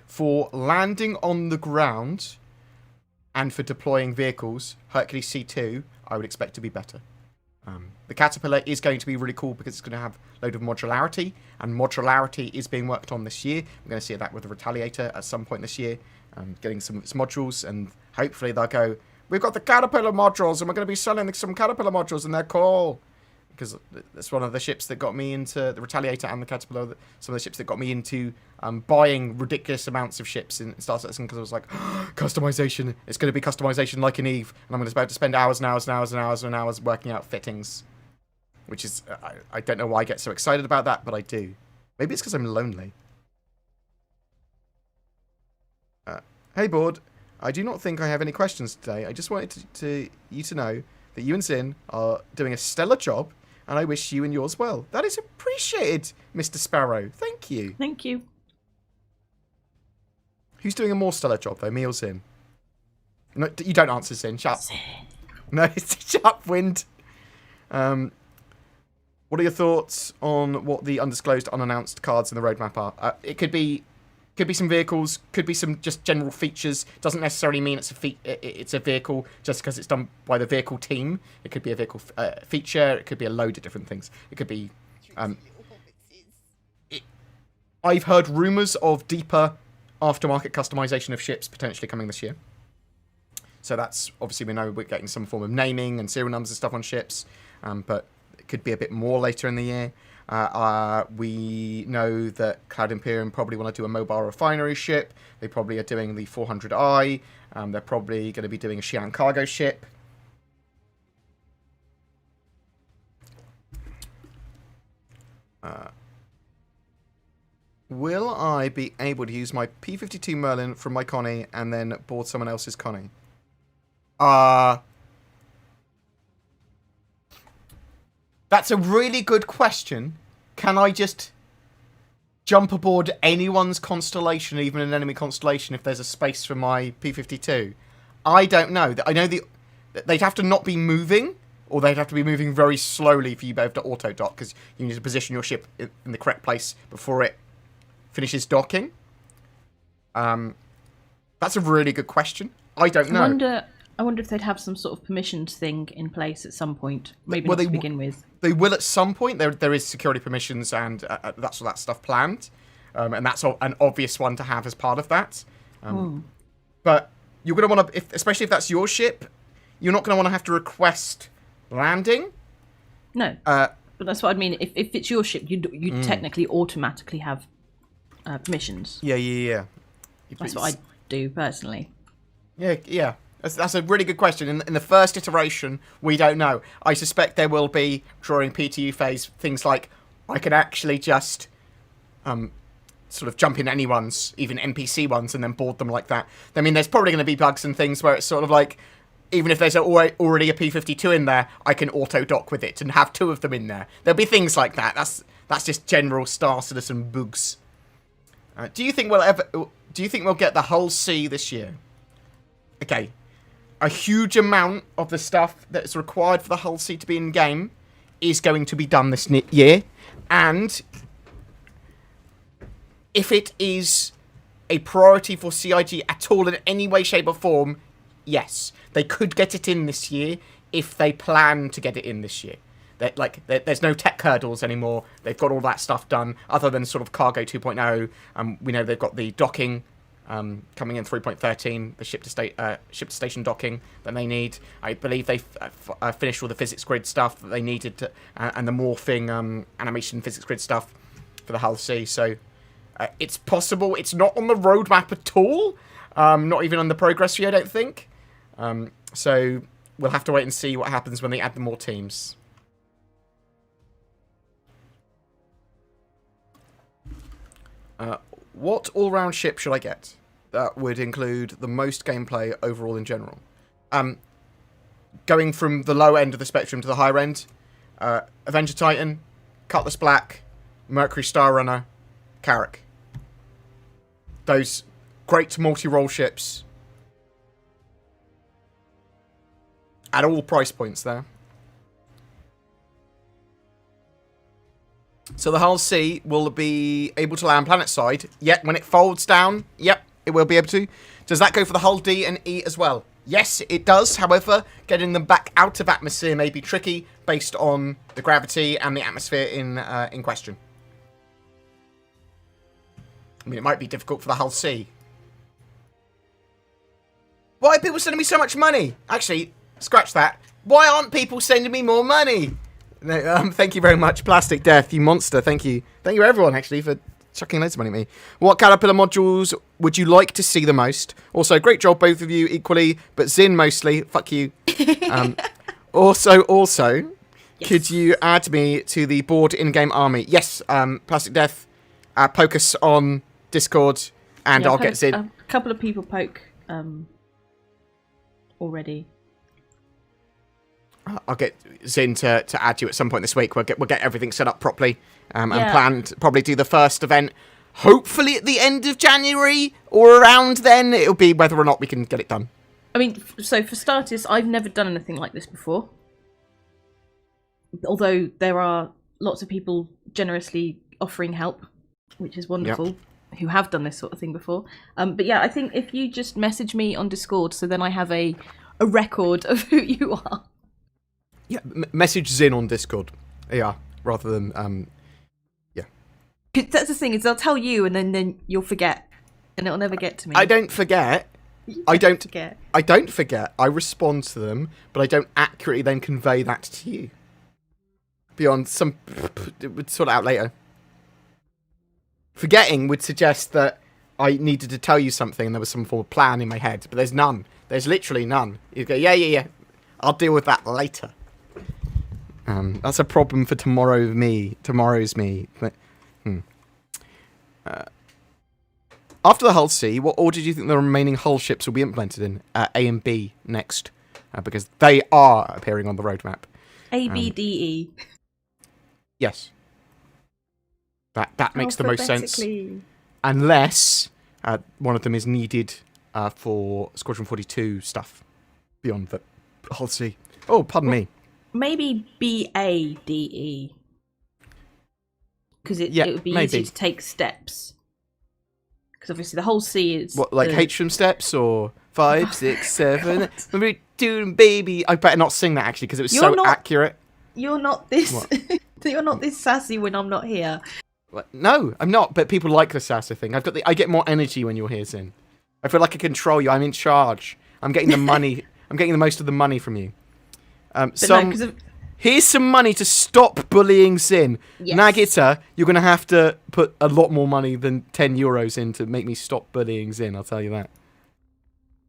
A: For landing on the ground and for deploying vehicles, Hercules C2 I would expect to be better. The Caterpillar is going to be really cool because it's going to have a load of modularity, and modularity is being worked on this year. We're going to see that with the Retaliator at some point this year, getting some of its modules, and hopefully they'll go, we've got the Caterpillar modules, and we're going to be selling some Caterpillar modules, and they're cool. Because that's one of the ships that got me into the Retaliator and the Caterpillar, some of the ships that got me into buying ridiculous amounts of ships in Star Citizen, because I was like, customization, it's going to be customization like an Eve, and I'm about to spend hours and hours and hours and hours and hours working out fittings. Which is, I don't know why I get so excited about that, but I do. Maybe it's because I'm lonely. Hey, Board. I do not think I have any questions today. I just wanted you to know that you and Zin are doing a stellar job, and I wish you and yours well. That is appreciated, Mr. Sparrow. Thank you.
B: Thank you.
A: Who's doing a more stellar job, though, me or Zin? No, you don't answer, Zin. Shut up.
B: Zin.
A: No, shut up, Wind. What are your thoughts on what the undisclosed, unannounced cards in the roadmap are? It could be some vehicles, could be some just general features. Doesn't necessarily mean it's a vehicle just because it's done by the vehicle team. It could be a vehicle feature. It could be a load of different things. It could be. I've heard rumours of deeper aftermarket customization of ships potentially coming this year. So that's obviously, we know we're getting some form of naming and serial numbers and stuff on ships, but it could be a bit more later in the year. We know that Cloud Imperium probably want to do a mobile refinery ship. They probably are doing the 400i. They're probably going to be doing a Xi'an cargo ship. Will I be able to use my P-52 Merlin from my Connie and then board someone else's Connie? That's a really good question. Can I just jump aboard anyone's constellation, even an enemy constellation, if there's a space for my P-52? I don't know. I know they'd have to not be moving, or they'd have to be moving very slowly for you both to auto-dock, because you need to position your ship in the correct place before it finishes docking. That's a really good question. I don't know.
B: I wonder if they'd have some sort of permissions thing in place at some point. Maybe not to begin with.
A: They will at some point. There is security permissions and that's all that stuff planned. And that's an obvious one to have as part of that. But you're going to want to, especially if that's your ship, you're not going to want to have to request landing.
B: No. But that's what I mean. If it's your ship, you technically automatically have permissions.
A: Yeah.
B: That's what I do personally.
A: Yeah. That's a really good question. In the first iteration, we don't know. I suspect there will be, during PTU phase, things like I can actually just sort of jump in anyone's, even NPC ones, and then board them like that. I mean, there's probably going to be bugs and things where it's sort of like, even if there's already a P-52 in there, I can auto-dock with it and have 2 of them in there. There'll be things like that. That's just general Star Citizen bugs. Do you think we'll get the hull C this year? Okay. A huge amount of the stuff that's required for the hull C to be in game is going to be done this year, and if it is a priority for CIG at all in any way, shape or form, yes. They could get it in this year if they plan to get it in this year. There's no tech hurdles anymore. They've got all that stuff done, other than sort of Cargo 2.0. We know they've got the docking coming in 3.13, the ship-to-station docking that they need. I believe they've finished all the physics grid stuff that they needed, and the morphing animation physics grid stuff for the hull C. So it's possible. It's not on the roadmap at all. Not even on the progress view, I don't think. So we'll have to wait and see what happens when they add the more teams. What all-round ship should I get? That would include the most gameplay overall in general. Going from the low end of the spectrum to the higher end, Avenger Titan, Cutlass Black, Mercury Star Runner, Carrack. Those great multi-role ships at all price points there. So the hull C will be able to land planet side. Yet when it folds down, yep, it will be able to. Does that go for the hull D and E as well? Yes, it does. However, getting them back out of atmosphere may be tricky based on the gravity and the atmosphere in question. I mean, it might be difficult for the hull C. Why are people sending me so much money? Actually, scratch that. Why aren't people sending me more money? No, thank you very much, Plastic Death, you monster. Thank you. Thank you, everyone, actually, for chucking loads of money at me. What Caterpillar modules would you like to see the most? Also, great job, both of you, equally, but Zin mostly. Fuck you. Also, yes. Could you add me to the board in-game army? Yes, Plastic Death, poke us on Discord, and I'll get Zin.
B: A couple of people poke already.
A: I'll get Zin to add you at some point this week. We'll get everything set up properly and planned. Probably do the first event, hopefully at the end of January or around then. It'll be whether or not we can get it done.
B: I mean, so for starters, I've never done anything like this before. Although there are lots of people generously offering help, which is wonderful, who have done this sort of thing before. But yeah, I think if you just message me on Discord, so then I have a record of who you are.
A: Yeah, message Zin on Discord. Yeah, rather than, yeah.
B: That's the thing, is they'll tell you and then you'll forget. And it'll never get to me.
A: I don't forget. I don't
B: forget.
A: I don't forget. I respond to them, but I don't accurately then convey that to you. Beyond some... It would sort it out later. Forgetting would suggest that I needed to tell you something and there was some form of plan in my head, but there's none. There's literally none. You go, yeah. I'll deal with that later. That's a problem for tomorrow's me. But, after the hull C, what order do you think the remaining hull ships will be implemented in? A and B next, because they are appearing on the roadmap.
B: A, B, D, E.
A: Yes. That makes the most sense. Unless one of them is needed for Squadron 42 stuff beyond the hull C. Oh, pardon me.
B: Maybe B-A-D-E. Because it would be easier to take steps. Because obviously the whole C is...
A: What, like H-ram steps or 5, 6, 7? Maybe doing baby... I better not sing that actually because it was accurate.
B: You're not this... You're not this sassy when I'm not here.
A: No, I'm not, but people like the sassy thing. I get more energy when you're here, Zin. I feel like I control you. I'm in charge. I'm getting the money. I'm getting the most of the money from you. Here's some money to stop bullying Zin. Yes. Nagita, you're going to have to put a lot more money than €10 in to make me stop bullying Zin, I'll tell you that.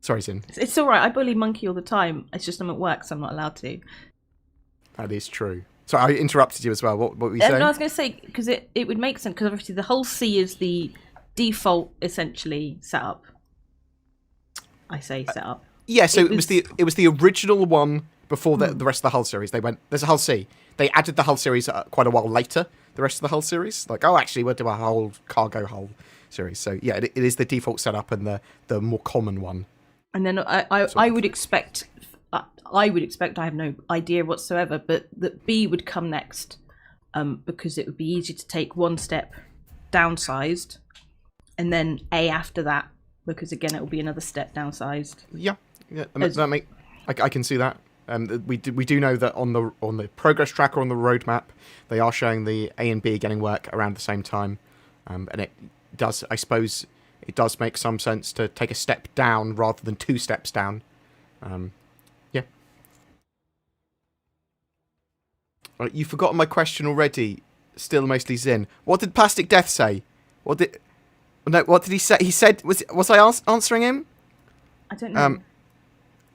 A: Sorry, Zin.
B: It's all right. I bully Monkey all the time. It's just I'm at work, so I'm not allowed to.
A: That is true. So I interrupted you as well. What were you saying?
B: No, I was going to say, because it would make sense, because obviously the whole C is the default, essentially, setup. I say setup.
A: Yeah, so it was the original one before the rest of the Hull series. They went, there's a Hull C. They added the Hull series quite a while later, the rest of the Hull series. Like, oh, actually, we'll do a whole cargo Hull series. So, yeah, it is the default setup and the more common one.
B: And then I would expect, I have no idea whatsoever, but that B would come next, because it would be easy to take one step downsized, and then A after that, because again, it will be another step downsized.
A: Yeah, I can see that. We do know that on the progress tracker on the roadmap, they are showing the A and B getting work around the same time, and it does. I suppose it does make some sense to take a step down rather than 2 steps down. Yeah. You've forgotten my question already. Still mostly Zin. What did Plastic Death say? What did he say? He said, was I answering him?
B: I don't know.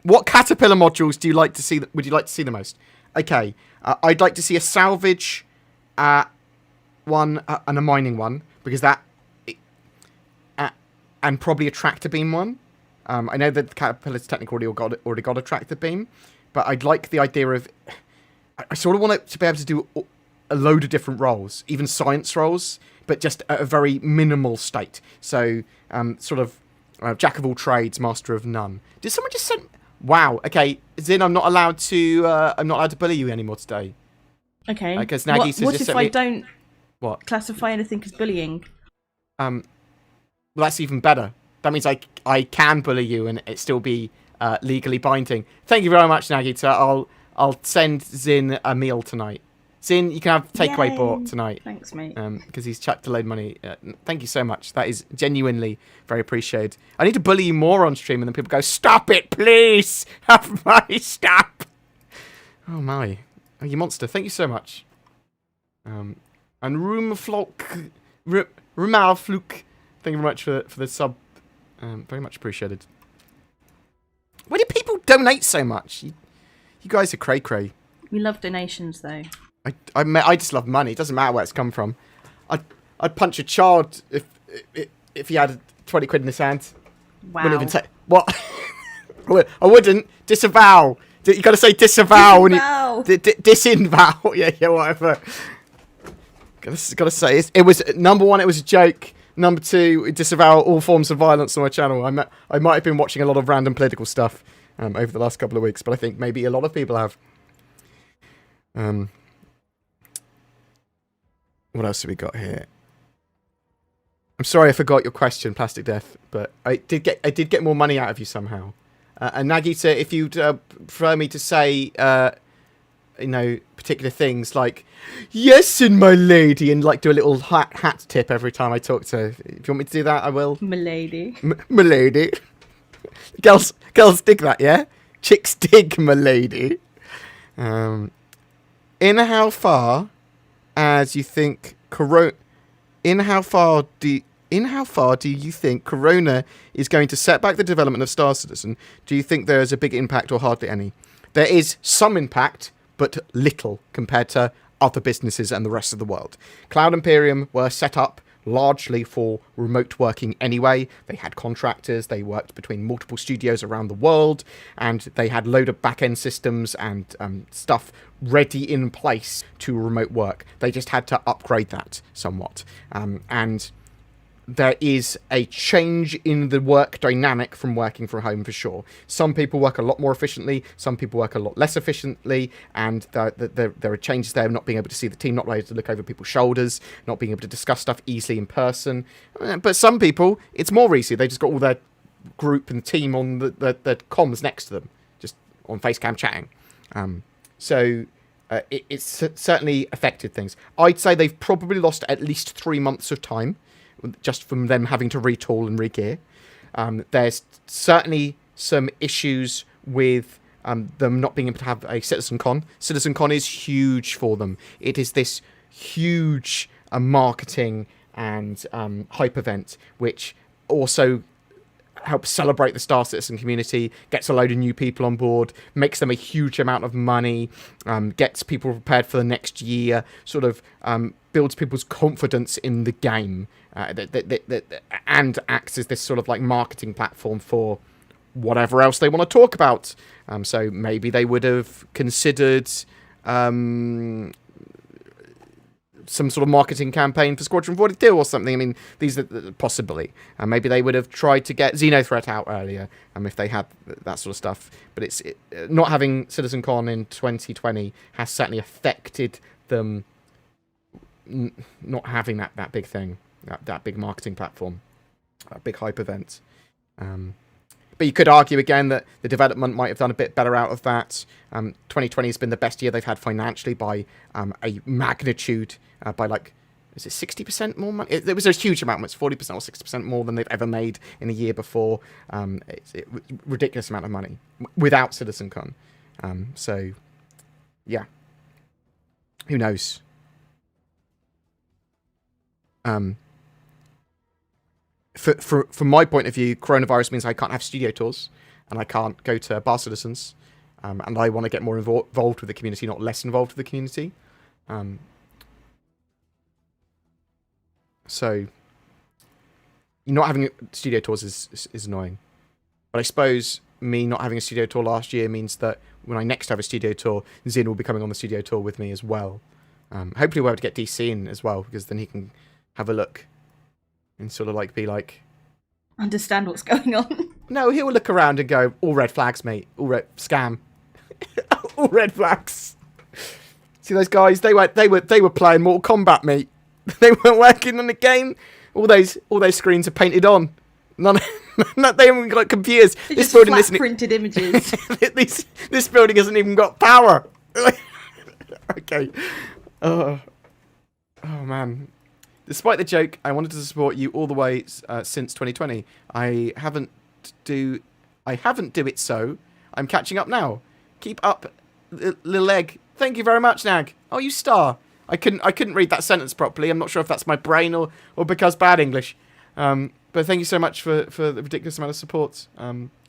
A: What caterpillar modules do you like to see? Would you like to see the most? Okay, I'd like to see a salvage one and a mining one, because that, and probably a tractor beam one. I know that the caterpillar's technically already got a tractor beam, but I'd like the idea of, I sort of want it to be able to do a load of different roles, even science roles, but just at a very minimal state. So, sort of jack of all trades, master of none. Did someone just send? Wow. Okay, Zin, I'm not allowed to bully you anymore today.
B: Okay.
A: Because Nagy says
B: what
A: just
B: if
A: sent
B: I
A: me...
B: don't
A: What?
B: classify anything as bullying?
A: Well, that's even better. That means I can bully you and it still be legally binding. Thank you very much, Nagita. I'll send Zin a meal tonight. Zin, you can have takeaway
B: Yay.
A: bought tonight.
B: Thanks, mate.
A: Because he's chucked a load of money. Thank you so much. That is genuinely very appreciated. I need to bully you more on stream, and then people go, "Stop it, please! Have money, stop!" Oh my, oh, you monster! Thank you so much. And Rumalfluk, thank you very much for the sub. Very much appreciated. Why do people donate so much? You guys are cray-cray.
B: We love donations, though.
A: I just love money. It doesn't matter where it's come from. I'd punch a child if he had 20 quid in his hand.
B: Wow.
A: Wouldn't even take what? I wouldn't disavow. You got to say disavow.
B: Disavow.
A: Disavow. Yeah, whatever. Gotta say it was number one. It was a joke. Number two, disavow all forms of violence on my channel. I might have been watching a lot of random political stuff over the last couple of weeks, but I think maybe a lot of people have. What else have we got here? I'm sorry I forgot your question, Plastic Death, but I did get more money out of you somehow. And Nagita, if you'd prefer me to say, particular things like, "Yes, and my lady," and like do a little hat tip every time I talk to her. If you want me to do that, I will.
B: Milady.
A: Milady. Girls dig that, yeah? Chicks dig milady. In how far as you think in how far do you think Corona is going to set back the development of Star Citizen? Do you think there is a big impact or hardly any? There is some impact, but little compared to other businesses and the rest of the world. Cloud Imperium were set up largely for remote working anyway. They had contractors, they worked between multiple studios around the world, and they had a load of back-end systems and stuff ready in place to remote work. They just had to upgrade that somewhat. And there is a change in the work dynamic from working from home for sure. Some people work a lot more efficiently, some people work a lot less efficiently, and there are changes there, not being able to see the team, not being able to look over people's shoulders, not being able to discuss stuff easily in person. But some people, it's more easy. They just got all their group and team on the comms next to them, just on Facecam chatting. So it's certainly affected things. I'd say they've probably lost at least 3 months of time just from them having to retool and regear. There's certainly some issues with them not being able to have a CitizenCon. CitizenCon is huge for them. It is this huge marketing and hype event, which also helps celebrate the Star Citizen community, gets a load of new people on board, makes them a huge amount of money, gets people prepared for the next year, sort of builds people's confidence in the game, and acts as this sort of like marketing platform for whatever else they want to talk about. So maybe they would have considered some sort of marketing campaign for Squadron 42 or something. I mean, these are possibly. Maybe they would have tried to get Xenothreat out earlier if they had that sort of stuff. But not having CitizenCon in 2020 has certainly affected them not having that big thing, that big marketing platform, that big hype event. But you could argue again that the development might have done a bit better out of that. 2020 has been the best year they've had financially by a magnitude, by like, is it 60% more money? It was a huge amount. It's 40% or 60% more than they've ever made in a year before. It's a ridiculous amount of money without CitizenCon. So, yeah. Who knows? From my point of view, coronavirus means I can't have studio tours, and I can't go to Bar Citizens, and I want to get more involved with the community, not less involved with the community. So, not having studio tours is annoying. But I suppose me not having a studio tour last year means that when I next have a studio tour, Zin will be coming on the studio tour with me as well. Hopefully we'll be able to get DC in as well, because then he can have a look and sort of like be like...
B: Understand what's going on.
A: No, he'll look around and go, all red flags, mate. All red... Scam. All red flags. See those guys? They were playing Mortal Kombat, mate. They weren't working on the game. All those screens are painted on. They haven't got computers.
B: They're
A: This
B: just
A: building
B: flat
A: isn't...
B: printed images.
A: This building hasn't even got power. Okay. Oh man. Despite the joke, I wanted to support you all the way since 2020. I haven't do it so. I'm catching up now. Keep up, little egg. Thank you very much, Nag. Oh, you star. I couldn't read that sentence properly. I'm not sure if that's my brain or because bad English. But thank you so much for the ridiculous amount of support.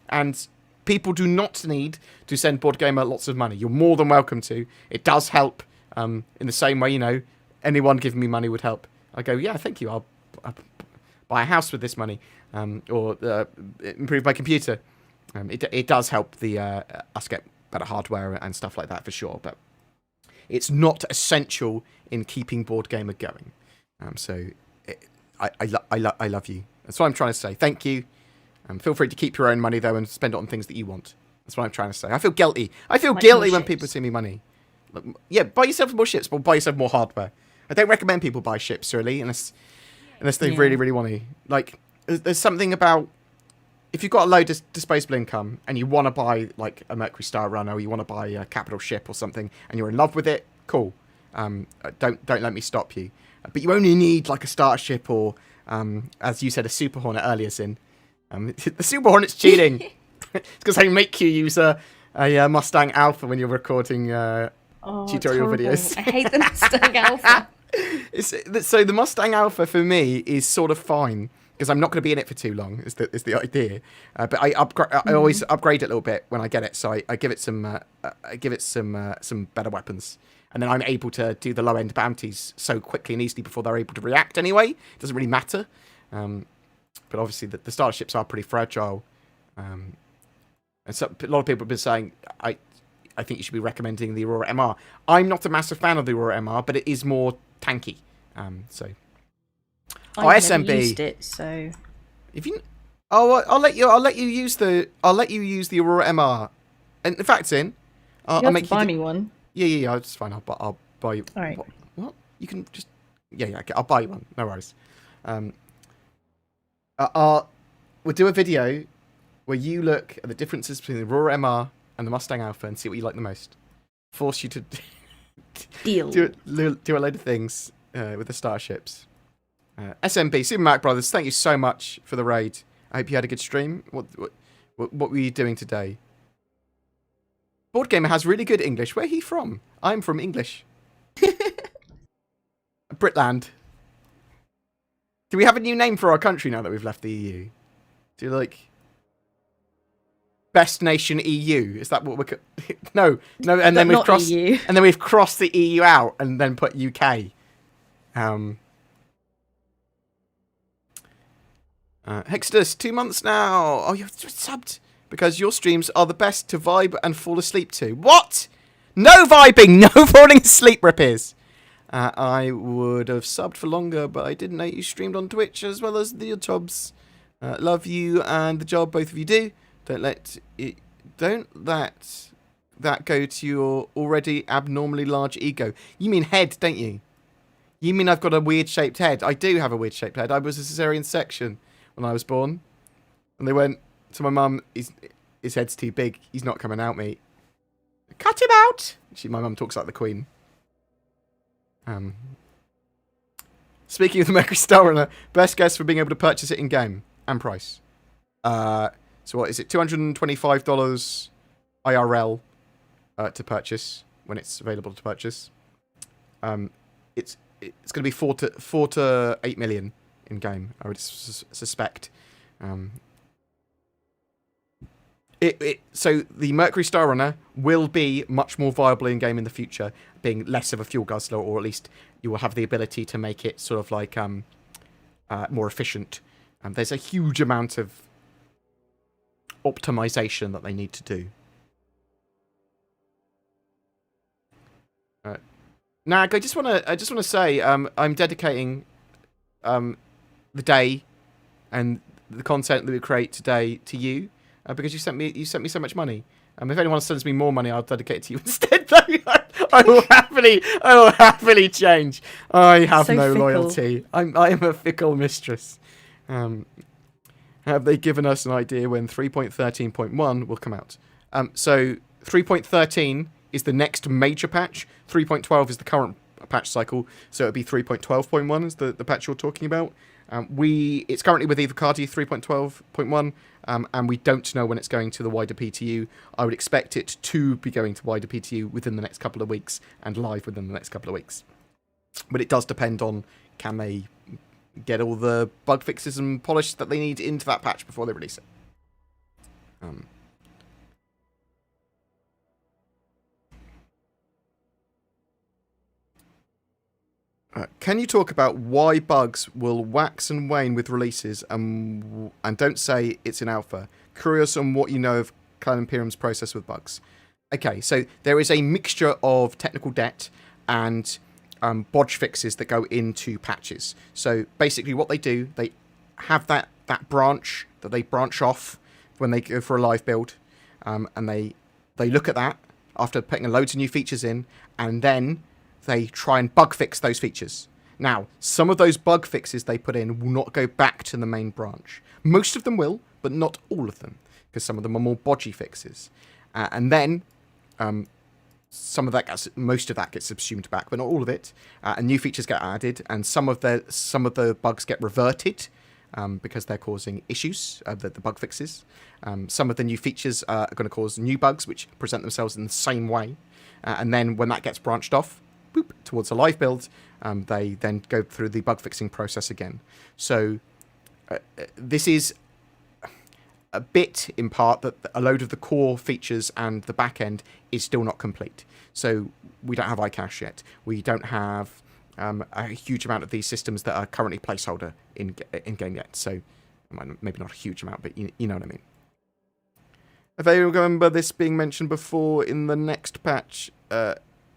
A: And people do not need to send BoredGamer lots of money. You're more than welcome to. It does help. In the same way, anyone giving me money would help. I go, yeah, thank you. I'll buy a house with this money, or improve my computer. It does help us get better hardware and stuff like that for sure. But it's not essential in keeping BoredGamer going. I love you. That's what I'm trying to say. Thank you. Feel free to keep your own money though and spend it on things that you want. That's what I'm trying to say. I feel guilty. I feel guilty when people send me money. Yeah, buy yourself more ships, or buy yourself more hardware. I don't recommend people buy ships really, unless they really, really want to. Like, there's something about if you've got a load of disposable income and you want to buy like a Mercury Star Runner, or you want to buy a capital ship or something, and you're in love with it, cool. Don't let me stop you. But you only need like a starship or, as you said, a Super Hornet earlier, Sin. The Super Hornet's cheating. It's because they make you use a Mustang Alpha when you're recording tutorial videos.
B: I hate the Mustang Alpha.
A: So the Mustang Alpha for me is sort of fine because I'm not going to be in it for too long. Is the idea? But I always upgrade it a little bit when I get it. So I give it some better weapons, and then I'm able to do the low end bounties so quickly and easily before they're able to react. Anyway, it doesn't really matter. But obviously the starships are pretty fragile, and so a lot of people have been saying I think you should be recommending the Aurora MR. I'm not a massive fan of the Aurora MR, but it is more tanky. So,
B: I've never used it, so
A: if you, I'll let you use the Aurora MR. And in fact, I'll make you
B: buy me one.
A: Yeah, it's fine. I'll buy you.
B: All right.
A: What? You can just okay, I'll buy you one. No worries. We'll do a video where you look at the differences between the Aurora MR and the Mustang Alpha and see what you like the most. Force you to
B: Deal.
A: do a load of things with the starships. SMB, Super Mac Brothers, thank you so much for the raid. I hope you had a good stream. What were you doing today? BoredGamer has really good English. Where are he from? I'm from English. Britland. Do we have a new name for our country now that we've left the EU? Do you like... best nation EU. Is that what we're? No, and then we've
B: Not
A: crossed.
B: EU.
A: And then we've crossed the EU out, and then put UK. Hextus, 2 months now. Oh, you're subbed because your streams are the best to vibe and fall asleep to. What? No vibing, no falling asleep, Rippies. I would have subbed for longer, but I didn't know you streamed on Twitch as well as the jobs. Love you and the job both of you do. Don't let that go to your already abnormally large ego. You mean head, don't you? You mean I've got a weird shaped head? I do have a weird shaped head. I was a cesarean section when I was born, and they went to my mum. His head's too big. He's not coming out, mate. Cut him out. My mum talks like the Queen. Speaking of the Mercury Star Runner, best guess for being able to purchase it in game and price. So what is it? $225 IRL to purchase when it's available to purchase. It's going to be 4 to 8 million in game. I would suspect. So the Mercury Star Runner will be much more viable in game in the future, being less of a fuel guzzler, or at least you will have the ability to make it sort of like more efficient. There's a huge amount of optimization that they need to do. Nag, I just want to say I'm dedicating the day and the content that we create today to you. Because you sent me so much money. If anyone sends me more money, I'll dedicate it to you instead. Though I will happily change. I have
B: So
A: no
B: fickle.
A: loyalty. I am a fickle mistress. Have they given us an idea when 3.13.1 will come out? So 3.13 is the next major patch. 3.12 is the current patch cycle. So it'll be 3.12.1 is the patch you're talking about. It's currently with either Cardi 3.12.1, and we don't know when it's going to the wider PTU. I would expect it to be going to wider PTU within the next couple of weeks and live within the next couple of weeks. But it does depend on can they get all the bug fixes and polish that they need into that patch before they release it. Can you talk about why bugs will wax and wane with releases and don't say it's in alpha? Curious on what you know of Cloud Imperium's process with bugs. Okay, so there is a mixture of technical debt and bodge fixes that go into patches. So basically what they do, they have that branch that they branch off when they go for a live build, and they look at that after putting loads of new features in, and then they try and bug fix those features. Now, some of those bug fixes they put in will not go back to the main branch. Most of them will, but not all of them, because some of them are more bodgy fixes. And then most of that gets subsumed back, but not all of it. And new features get added, and some of the bugs get reverted because they're causing issues. The bug fixes. Some of the new features are going to cause new bugs, which present themselves in the same way. And then when that gets branched off towards a live build, they then go through the bug fixing process again. So this is a bit in part that a load of the core features and the back end is still not complete. So we don't have iCache yet. We don't have a huge amount of these systems that are currently placeholder in game yet. So maybe not a huge amount, but you know what I mean. If I remember this being mentioned before in the next patch,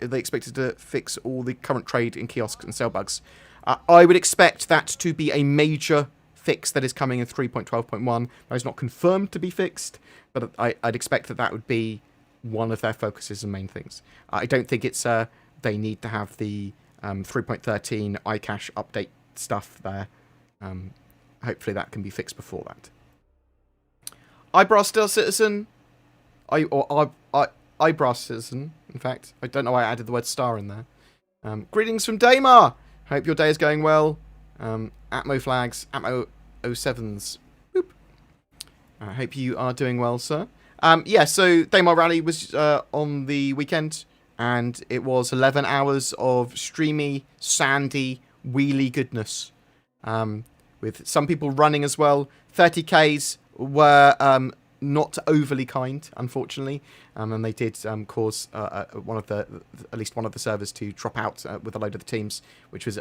A: they expected to fix all the current trade in kiosks and sell bugs. I would expect that to be a major fix that is coming in 3.12.1. That is not confirmed to be fixed, but I'd expect that would be one of their focuses and main things. I don't think it's they need to have the 3.13 iCache update stuff there. Hopefully that can be fixed before that. Eyebrow Still Citizen. Eyebrow Citizen, in fact. I don't know why I added the word star in there. Greetings from Daymar. Hope your day is going well. Atmo flags, Atmo 07s. Boop. I hope you are doing well, sir. Yeah, so Daymar Rally was on the weekend, and it was 11 hours of streamy, sandy, wheelie goodness. With some people running as well. 30Ks were not overly kind, unfortunately, and they did cause at least one of the servers to drop out with a load of the teams, which was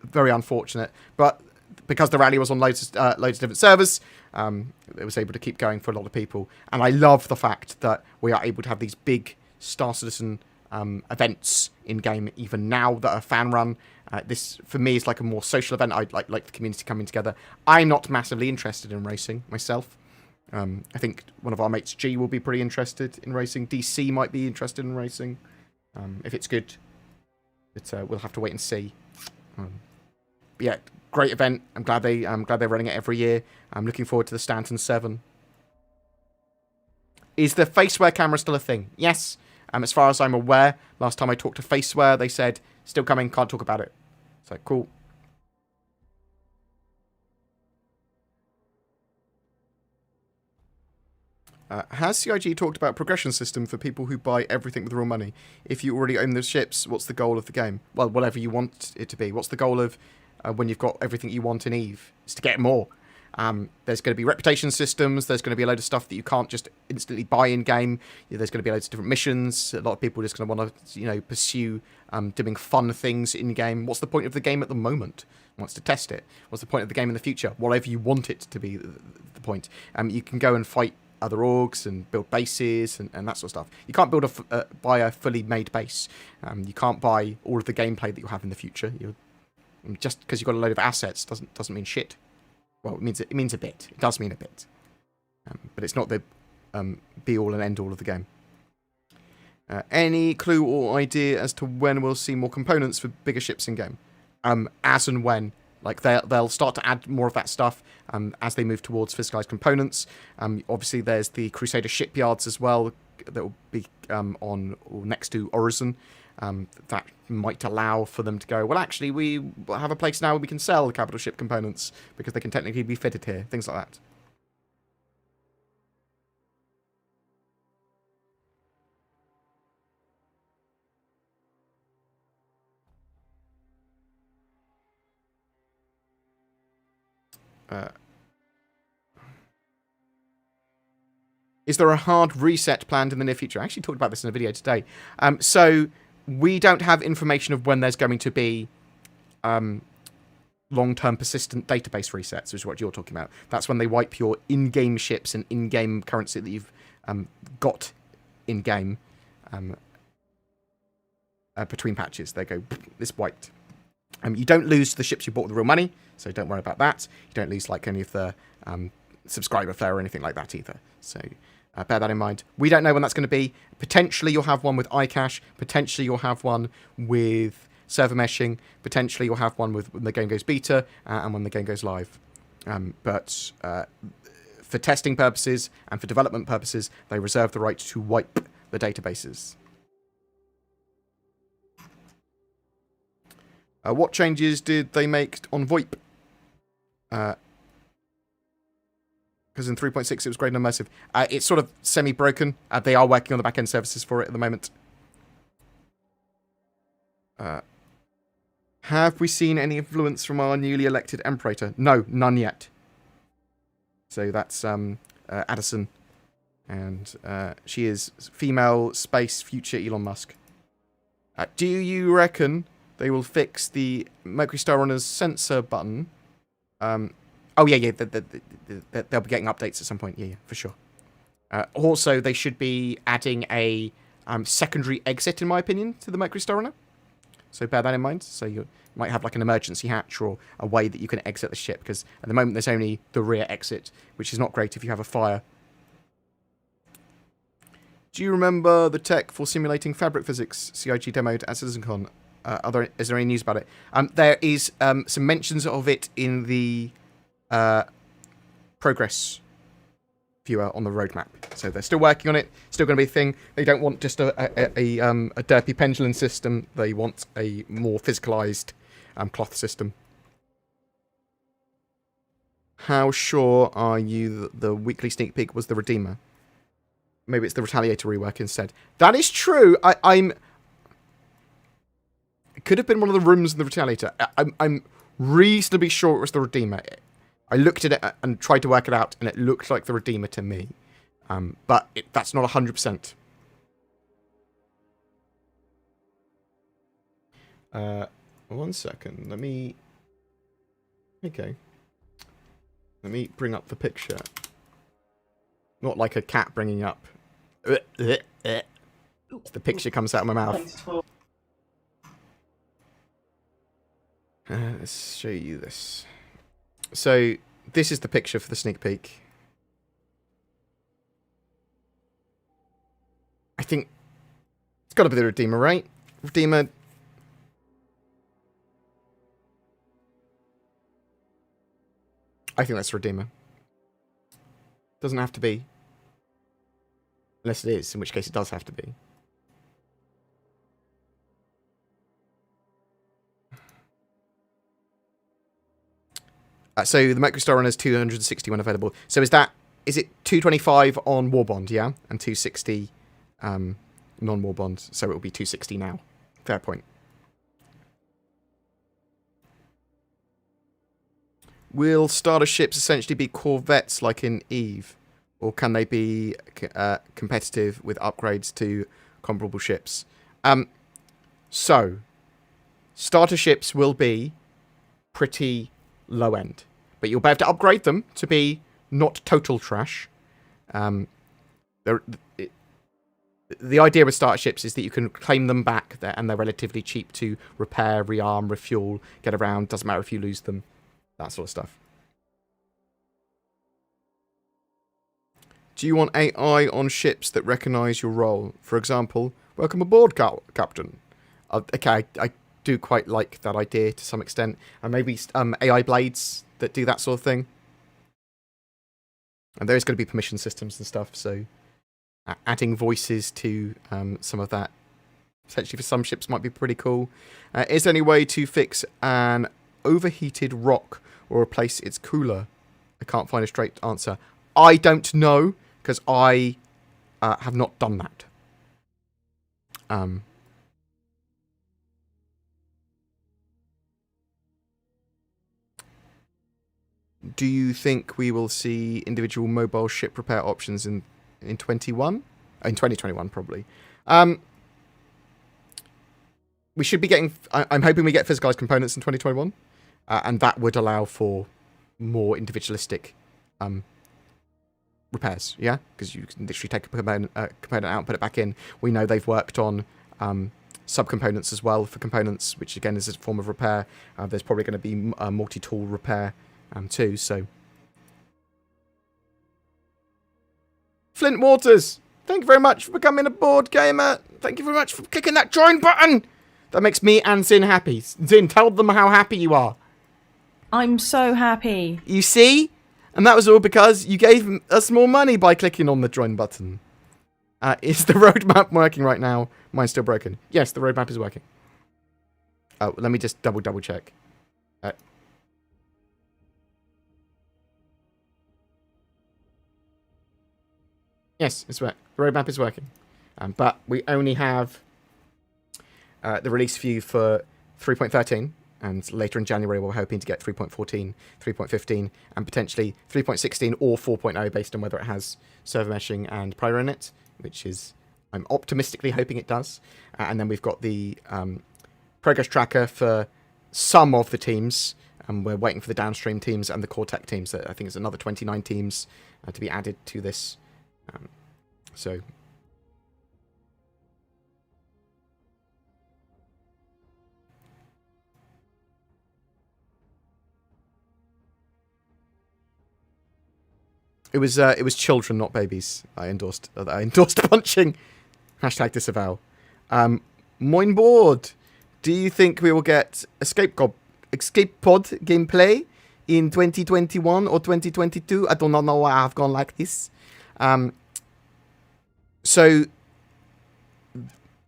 A: very unfortunate. But because the rally was on loads of different servers, it was able to keep going for a lot of people. And I love the fact that we are able to have these big Star Citizen events in game even now that are fan run. This for me is like a more social event. I like the community coming together. I'm not massively interested in racing myself. I think one of our mates G will be pretty interested in racing. DC might be interested in racing if it's good. But we'll have to wait and see. But yeah, great event. I'm glad they're running it every year. I'm looking forward to the Stanton 7. Is the Faceware camera still a thing? Yes. As far as I'm aware, last time I talked to Faceware, they said still coming. Can't talk about it. So cool. Has CIG talked about progression system for people who buy everything with real money? If you already own the ships, what's the goal of the game? Well, whatever you want it to be. What's the goal of when you've got everything you want in EVE? It's to get more. There's going to be reputation systems. There's going to be a load of stuff that you can't just instantly buy in game. There's going to be loads of different missions. A lot of people are just going to want to, pursue doing fun things in game. What's the point of the game at the moment? Wants to test it. What's the point of the game in the future? Whatever you want it to be the point. You can go and fight other orgs and build bases and that sort of stuff. You can't buy a fully made base. You can't buy all of the gameplay that you'll have in the future. Just because you've got a load of assets doesn't mean shit. Well, it means a bit. It does mean a bit. But it's not the be-all and end-all of the game. Any clue or idea as to when we'll see more components for bigger ships in-game? As and when. Like, they'll start to add more of that stuff as they move towards physicalized components. Obviously, there's the Crusader shipyards as well that will be on or next to Horizon. That might allow for them to go, well, actually, we have a place now where we can sell the capital ship components because they can technically be fitted here. Things like that. Is there a hard reset planned in the near future? I actually talked about this in a video today. So we don't have information of when there's going to be long-term persistent database resets, which is what you're talking about. That's when they wipe your in-game ships and in-game currency that you've got in-game between patches. They go, this wiped. You don't lose the ships you bought with real money, so don't worry about that. You don't lose like any of the subscriber fare or anything like that either. So bear that in mind. We don't know when that's going to be. Potentially you'll have one with iCache. Potentially you'll have one with server meshing. Potentially you'll have one with when the game goes beta and when the game goes live. But for testing purposes and for development purposes, they reserve the right to wipe the databases. What changes did they make on VoIP? Because in 3.6 it was great and immersive. It's sort of semi-broken. They are working on the back-end services for it at the moment. Have we seen any influence from our newly elected Emperator? No, none yet. So that's Addison. And she is female space future Elon Musk. Do you reckon they will fix the Mercury Star Runner's sensor button? Oh, yeah, they'll be getting updates at some point. Yeah, for sure. Also, they should be adding a secondary exit, in my opinion, to the Mercury Star Runner. So bear that in mind. So you might have like an emergency hatch or a way that you can exit the ship, because at the moment there's only the rear exit, which is not great if you have a fire. Do you remember the tech for simulating fabric physics CIG demoed at CitizenCon? Is there any news about it? There is some mentions of it in the progress viewer on the roadmap. So they're still working on it. Still going to be a thing. They don't want just a derpy pendulum system. They want a more physicalized cloth system. How sure are you that the weekly sneak peek was the Redeemer? Maybe it's the Retaliator rework instead. That is true. I'm. It could have been one of the rooms in the Retaliator. I'm reasonably sure it was the Redeemer. I looked at it and tried to work it out, and it looked like the Redeemer to me. But that's not 100%. One second. Let me... Okay. Let me bring up the picture. Not like a cat bringing up... The picture comes out of my mouth. Let's show you this. So, this is the picture for the sneak peek. I think it's got to be the Redeemer, right? Redeemer. I think that's Redeemer. Doesn't have to be. Unless it is, in which case it does have to be. So the Microstar run has 261 available. So is it 225 on Warbond, yeah? And 260 non-Warbond. So it will be 260 now. Fair point. Will starter ships essentially be corvettes like in Eve? Or can they be competitive with upgrades to comparable ships? So, starter ships will be pretty low end. But you'll be able to upgrade them to be not total trash. The idea with starter ships is that you can claim them back there, and they're relatively cheap to repair, rearm, refuel, get around. Doesn't matter if you lose them. That sort of stuff. Do you want AI on ships that recognise your role? For example, welcome aboard, Captain. Okay, I do quite like that idea to some extent. And maybe AI blades that do that sort of thing. And there is going to be permission systems and stuff, so adding voices to some of that, potentially for some ships, might be pretty cool. Is there any way to fix an overheated rock or replace its cooler? I can't find a straight answer. I don't know, because I have not done that. Do you think we will see individual mobile ship repair options in 21? In 2021, probably. We should be getting... I'm hoping we get physicalized components in 2021. And that would allow for more individualistic repairs, yeah? Because you can literally take a component out, put it back in. We know they've worked on subcomponents as well for components, which again is a form of repair. There's probably going to be multi-tool repair too, so... Flint Waters, thank you very much for becoming a board gamer. Thank you very much for clicking that join button. That makes me and Zin happy. Zin, tell them how happy you are.
B: I'm so happy.
A: You see? And that was all because you gave us more money by clicking on the join button. Is the roadmap working right now? Mine's still broken. Yes, the roadmap is working. Oh, let me just double check. Yes, it's working. The roadmap is working. But we only have the release view for 3.13. And later in January, we're hoping to get 3.14, 3.15, and potentially 3.16 or 4.0 based on whether it has server meshing and prior in it, which is, I'm optimistically hoping it does. And then we've got the progress tracker for some of the teams. And we're waiting for the downstream teams and the core tech teams. I think it's another 29 teams to be added to this. So... It was children, not babies. I endorsed punching. Hashtag disavow. Moin board. Do you think we will get Escape Pod gameplay in 2021 or 2022? I do not know why I have gone like this. So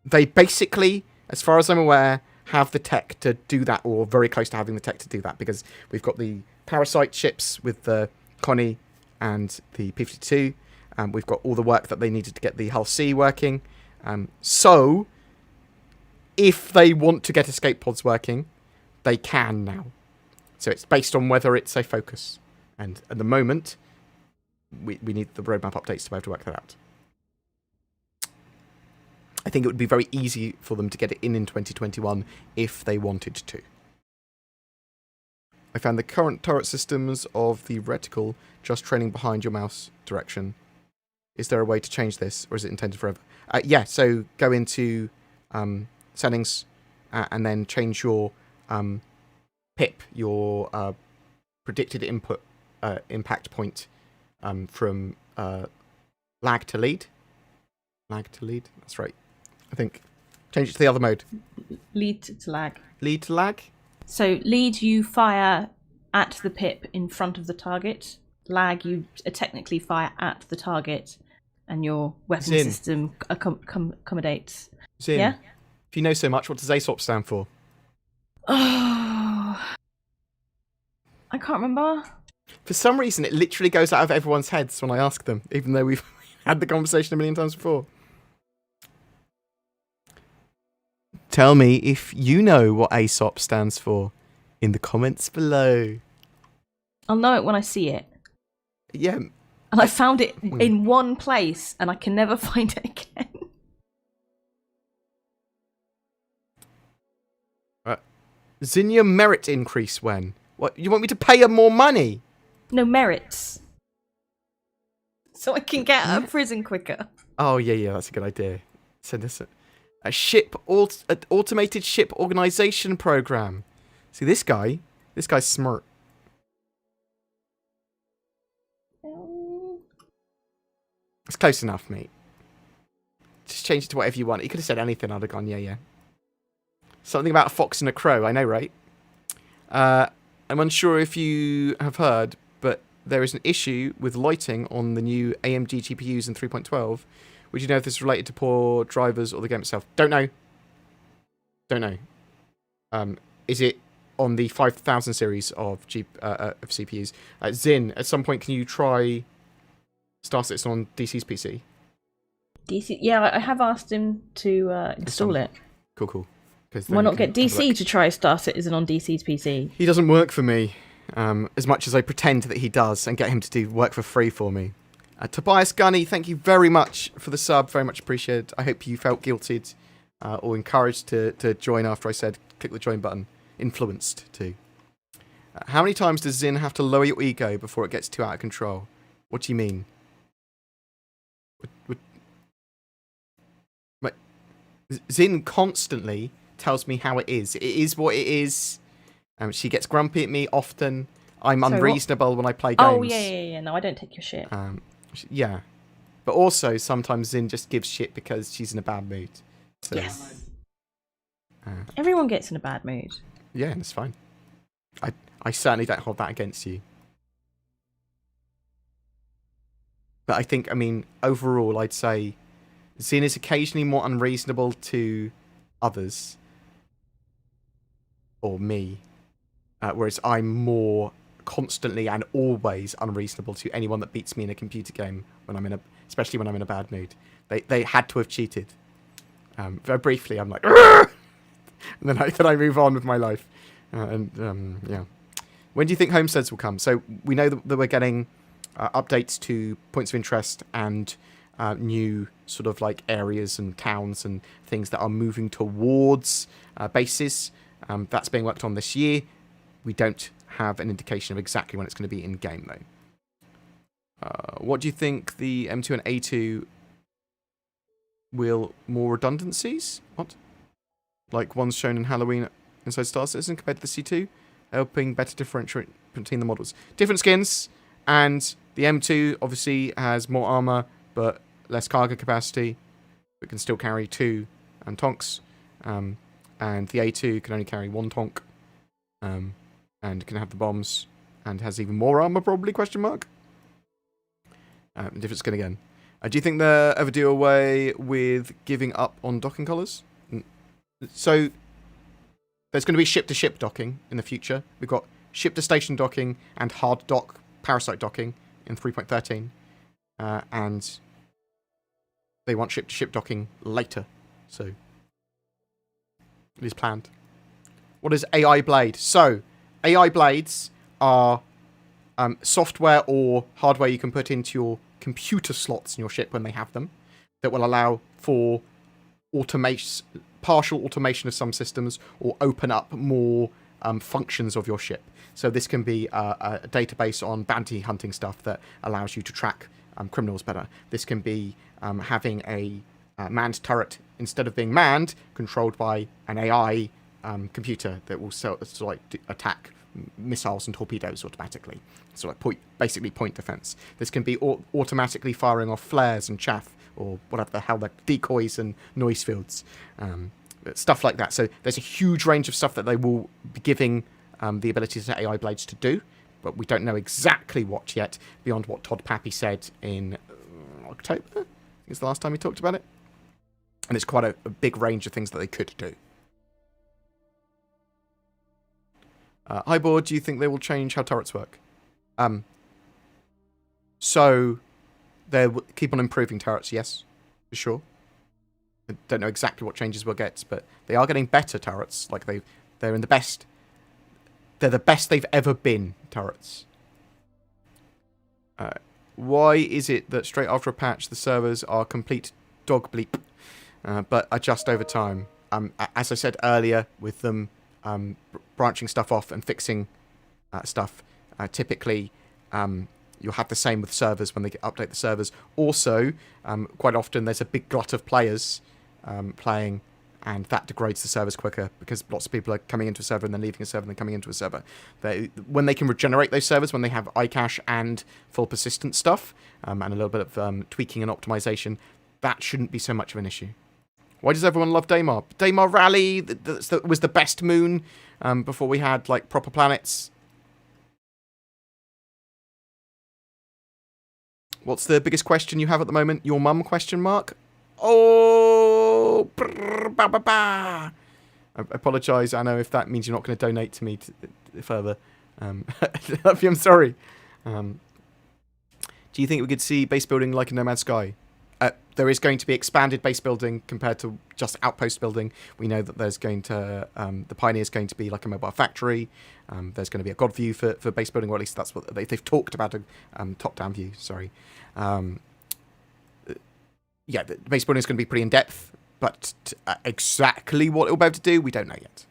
A: they basically, as far as I'm aware, have the tech to do that, or very close to having the tech to do that, because we've got the Parasite ships with the Connie and the P-52. We've got all the work that they needed to get the Hull C working. So, if they want to get escape pods working, they can now. So it's based on whether it's a focus. And at the moment, we need the roadmap updates to be able to work that out. I think it would be very easy for them to get it in 2021 if they wanted to. I found the current turret systems of the reticle just trailing behind your mouse direction. Is there a way to change this, or is it intended forever? Yeah, so go into settings and then change your pip, your predicted input impact point from lag to lead. Lag to lead, that's right. I think. Change it to the other mode.
B: Lead to lag.
A: Lead to lag?
B: So lead, you fire at the pip in front of the target. Lag, you technically fire at the target, and your weapon
A: Zin.
B: system accommodates.
A: Zin,
B: Yeah?
A: if you know so much, what does ASOP stand for?
B: Oh, I can't remember.
A: For some reason, it literally goes out of everyone's heads when I ask them, even though we've had the conversation a million times before. Tell me if you know what ASOP stands for in the comments below.
B: I'll know it when I see it.
A: Yeah.
B: And I found it in one place, and I can never find it again.
A: Zinnia merit increase when? What? You want me to pay her more money?
B: No, merits. So I can get out of prison quicker.
A: Oh, yeah, that's a good idea. Send us a automated ship organization program. See, this guy's smart. It's close enough, mate. Just change it to whatever you want. He could have said anything. I'd have gone, yeah. Something about a fox and a crow. I know, right? I'm unsure if you have heard, but there is an issue with lighting on the new AMD GPUs in 3.12. Would you know if this is related to poor drivers or the game itself? Don't know. Is it on the 5000 series of CPUs? Zin, at some point, can you try Star Citizen on DC's PC?
B: DC, yeah, I have asked him to install it.
A: Cool.
B: Why not get DC to try Star Citizen on DC's PC?
A: He doesn't work for me, as much as I pretend that he does, and get him to do work for free for me. Tobias Gunny, thank you very much for the sub, very much appreciated. I hope you felt guilted or encouraged to join after I said click the join button. Influenced too. How many times does Zin have to lower your ego before it gets too out of control? What do you mean? Zin constantly tells me how it is. It is what it is. She gets grumpy at me often. I'm unreasonable when I play games.
B: Oh, yeah. No, I don't take your shit.
A: Yeah. But also, sometimes Zin just gives shit because she's in a bad mood. So,
B: yes. Everyone gets in a bad mood.
A: Yeah, that's fine. I certainly don't hold that against you. But I think, overall, I'd say Zin is occasionally more unreasonable to others. Or me. Whereas I'm more constantly and always unreasonable to anyone that beats me in a computer game, especially when I'm in a bad mood. They had to have cheated. Very briefly, I'm like, Argh! And then I move on with my life. Yeah. When do you think homesteads will come? So we know that we're getting updates to points of interest and new sort of like areas and towns and things that are moving towards bases. That's being worked on this year. We don't have an indication of exactly when it's going to be in game though. What do you think the M2 and A2 will more redundancies? What? Like ones shown in Halloween inside Star Citizen compared to the C2, helping better differentiate between the models. Different skins, and the M2 obviously has more armor but less cargo capacity, but can still carry 2 tonks. And the A2 can only carry 1 tonk, and can have the bombs, and has even more armor probably, question mark. Different skin again. Do you think they'll ever do away with giving up on docking colours? So, there's going to be ship-to-ship docking in the future. We've got ship-to-station docking and hard dock parasite docking in 3.13. And they want ship-to-ship docking later. So, it is planned. What is AI Blade? So, AI Blades are software or hardware you can put into your computer slots in your ship when they have them that will allow for partial automation of some systems or open up more functions of your ship. So this can be a database on bounty hunting stuff that allows you to track criminals better. This can be having a manned turret, instead of being manned, controlled by an AI computer that will attack missiles and torpedoes automatically. So basically point defense. This can be automatically firing off flares and chaff, or whatever the hell, like decoys and noise fields, stuff like that. So there's a huge range of stuff that they will be giving the ability to AI blades to do, but we don't know exactly what yet, beyond what Todd Pappy said in October. I think it's the last time he talked about it. And it's quite a big range of things that they could do. Hi, Board, do you think they will change how turrets work? So they will keep on improving turrets, yes, for sure. I don't know exactly what changes we'll get, but they are getting better turrets. Like they're in the best. They're the best they've ever been turrets. Why is it that straight after a patch the servers are complete dog bleep, but adjust over time? As I said earlier, with them branching stuff off and fixing stuff, typically you'll have the same with servers when they update the servers. Also, quite often there's a big glut of players playing, and that degrades the servers quicker because lots of people are coming into a server and then leaving a server and then coming into a server. When they can regenerate those servers, when they have iCache and full persistent stuff, and a little bit of tweaking and optimization, that shouldn't be so much of an issue. Why does everyone love Daymar? Daymar Rally was the best moon before we had like proper planets. What's the biggest question you have at the moment? Your mum ? Oh, I apologise, Anno, if that means you're not going to donate to me further. I love you, I'm sorry. Do you think we could see base building like in No Man's Sky? There is going to be expanded base building compared to just outpost building. We know that there's going to the Pioneer is going to be like a mobile factory. There's going to be a god view for base building, or at least that's what they've talked about, a top-down view. Sorry. Yeah, the base building is going to be pretty in depth, but exactly what it'll be able to do, we don't know yet.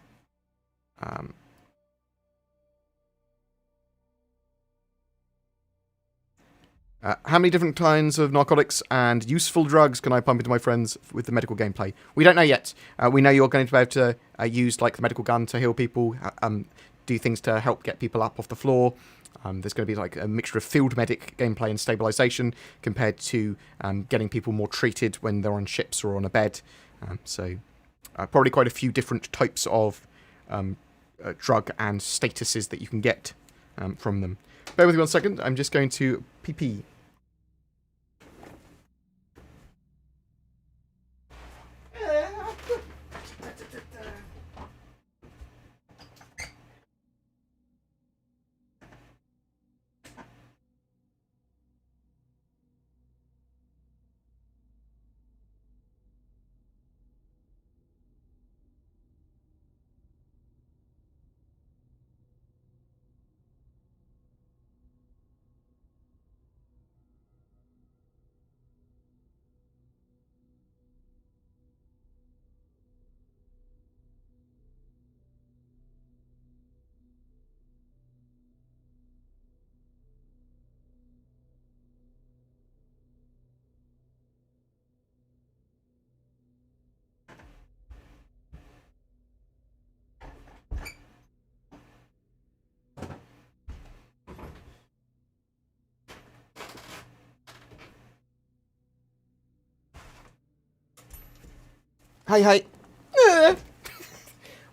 A: How many different kinds of narcotics and useful drugs can I pump into my friends with the medical gameplay? We don't know yet. We know you're going to be able to use like the medical gun to heal people, do things to help get people up off the floor. There's going to be like a mixture of field medic gameplay and stabilization compared to getting people more treated when they're on ships or on a bed. So probably quite a few different types of drug and statuses that you can get from them. Bear with me 1 second. I'm just going to pee. Hey.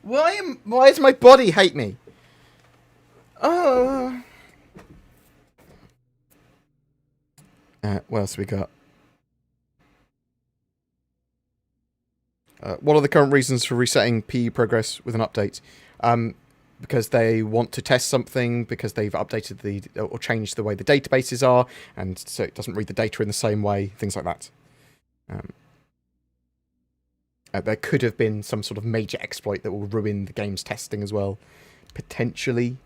A: Why does my body hate me? Oh. What else we got? What are the current reasons for resetting PE progress with an update? Because they want to test something, because they've updated or changed the way the databases are, and so it doesn't read the data in the same way, things like that. There could have been some sort of major exploit that will ruin the game's testing as well, potentially.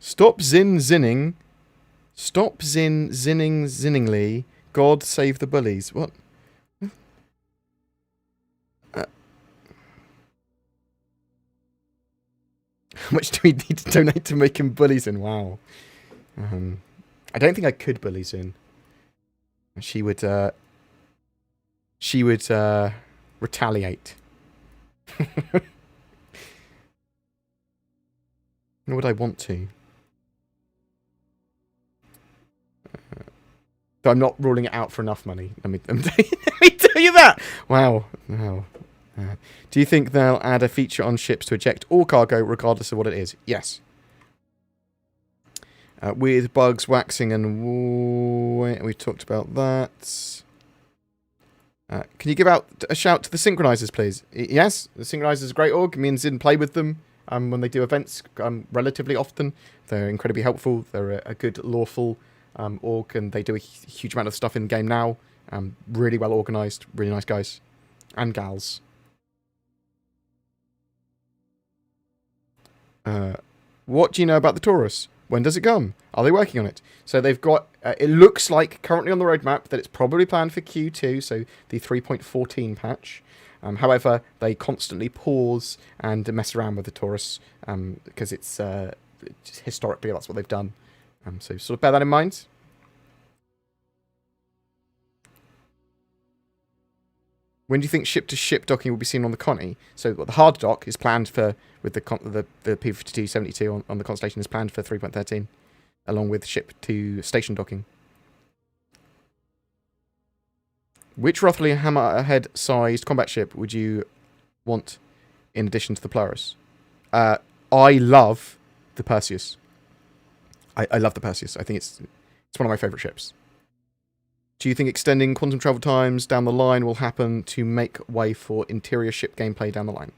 A: Stop zinning. Stop zinningly. God save the bullies. What? How much do we need to donate to making bullies in? Wow. I don't think I could bully Zin. She would retaliate. Nor would I want to. But I'm not ruling it out for enough money. Let me tell you that. Wow. Do you think they'll add a feature on ships to eject all cargo, regardless of what it is? Yes. With bugs, waxing, and we've talked about that. Can you give out a shout to the synchronizers, please? Yes, the synchronizers are a great org. Me and Zin play with them when they do events relatively often. They're incredibly helpful. They're a good, lawful org, and they do a huge amount of stuff in the game now. Really well organized, really nice guys and gals. What do you know about the Taurus? When does it come? Are they working on it? So they've got, it looks like currently on the roadmap that it's probably planned for Q2, so the 3.14 patch. However, they constantly pause and mess around with the Taurus because it's historically that's what they've done. So sort of bear that in mind. When do you think ship-to-ship docking will be seen on the Connie? So the hard dock is planned for, with the P5272 on the Constellation is planned for 3.13, along with ship-to-station docking. Which roughly hammerhead-sized combat ship would you want in addition to the Polaris? I love the Perseus. I love the Perseus. I think it's one of my favourite ships. Do you think extending quantum travel times down the line will happen to make way for interior ship gameplay down the line?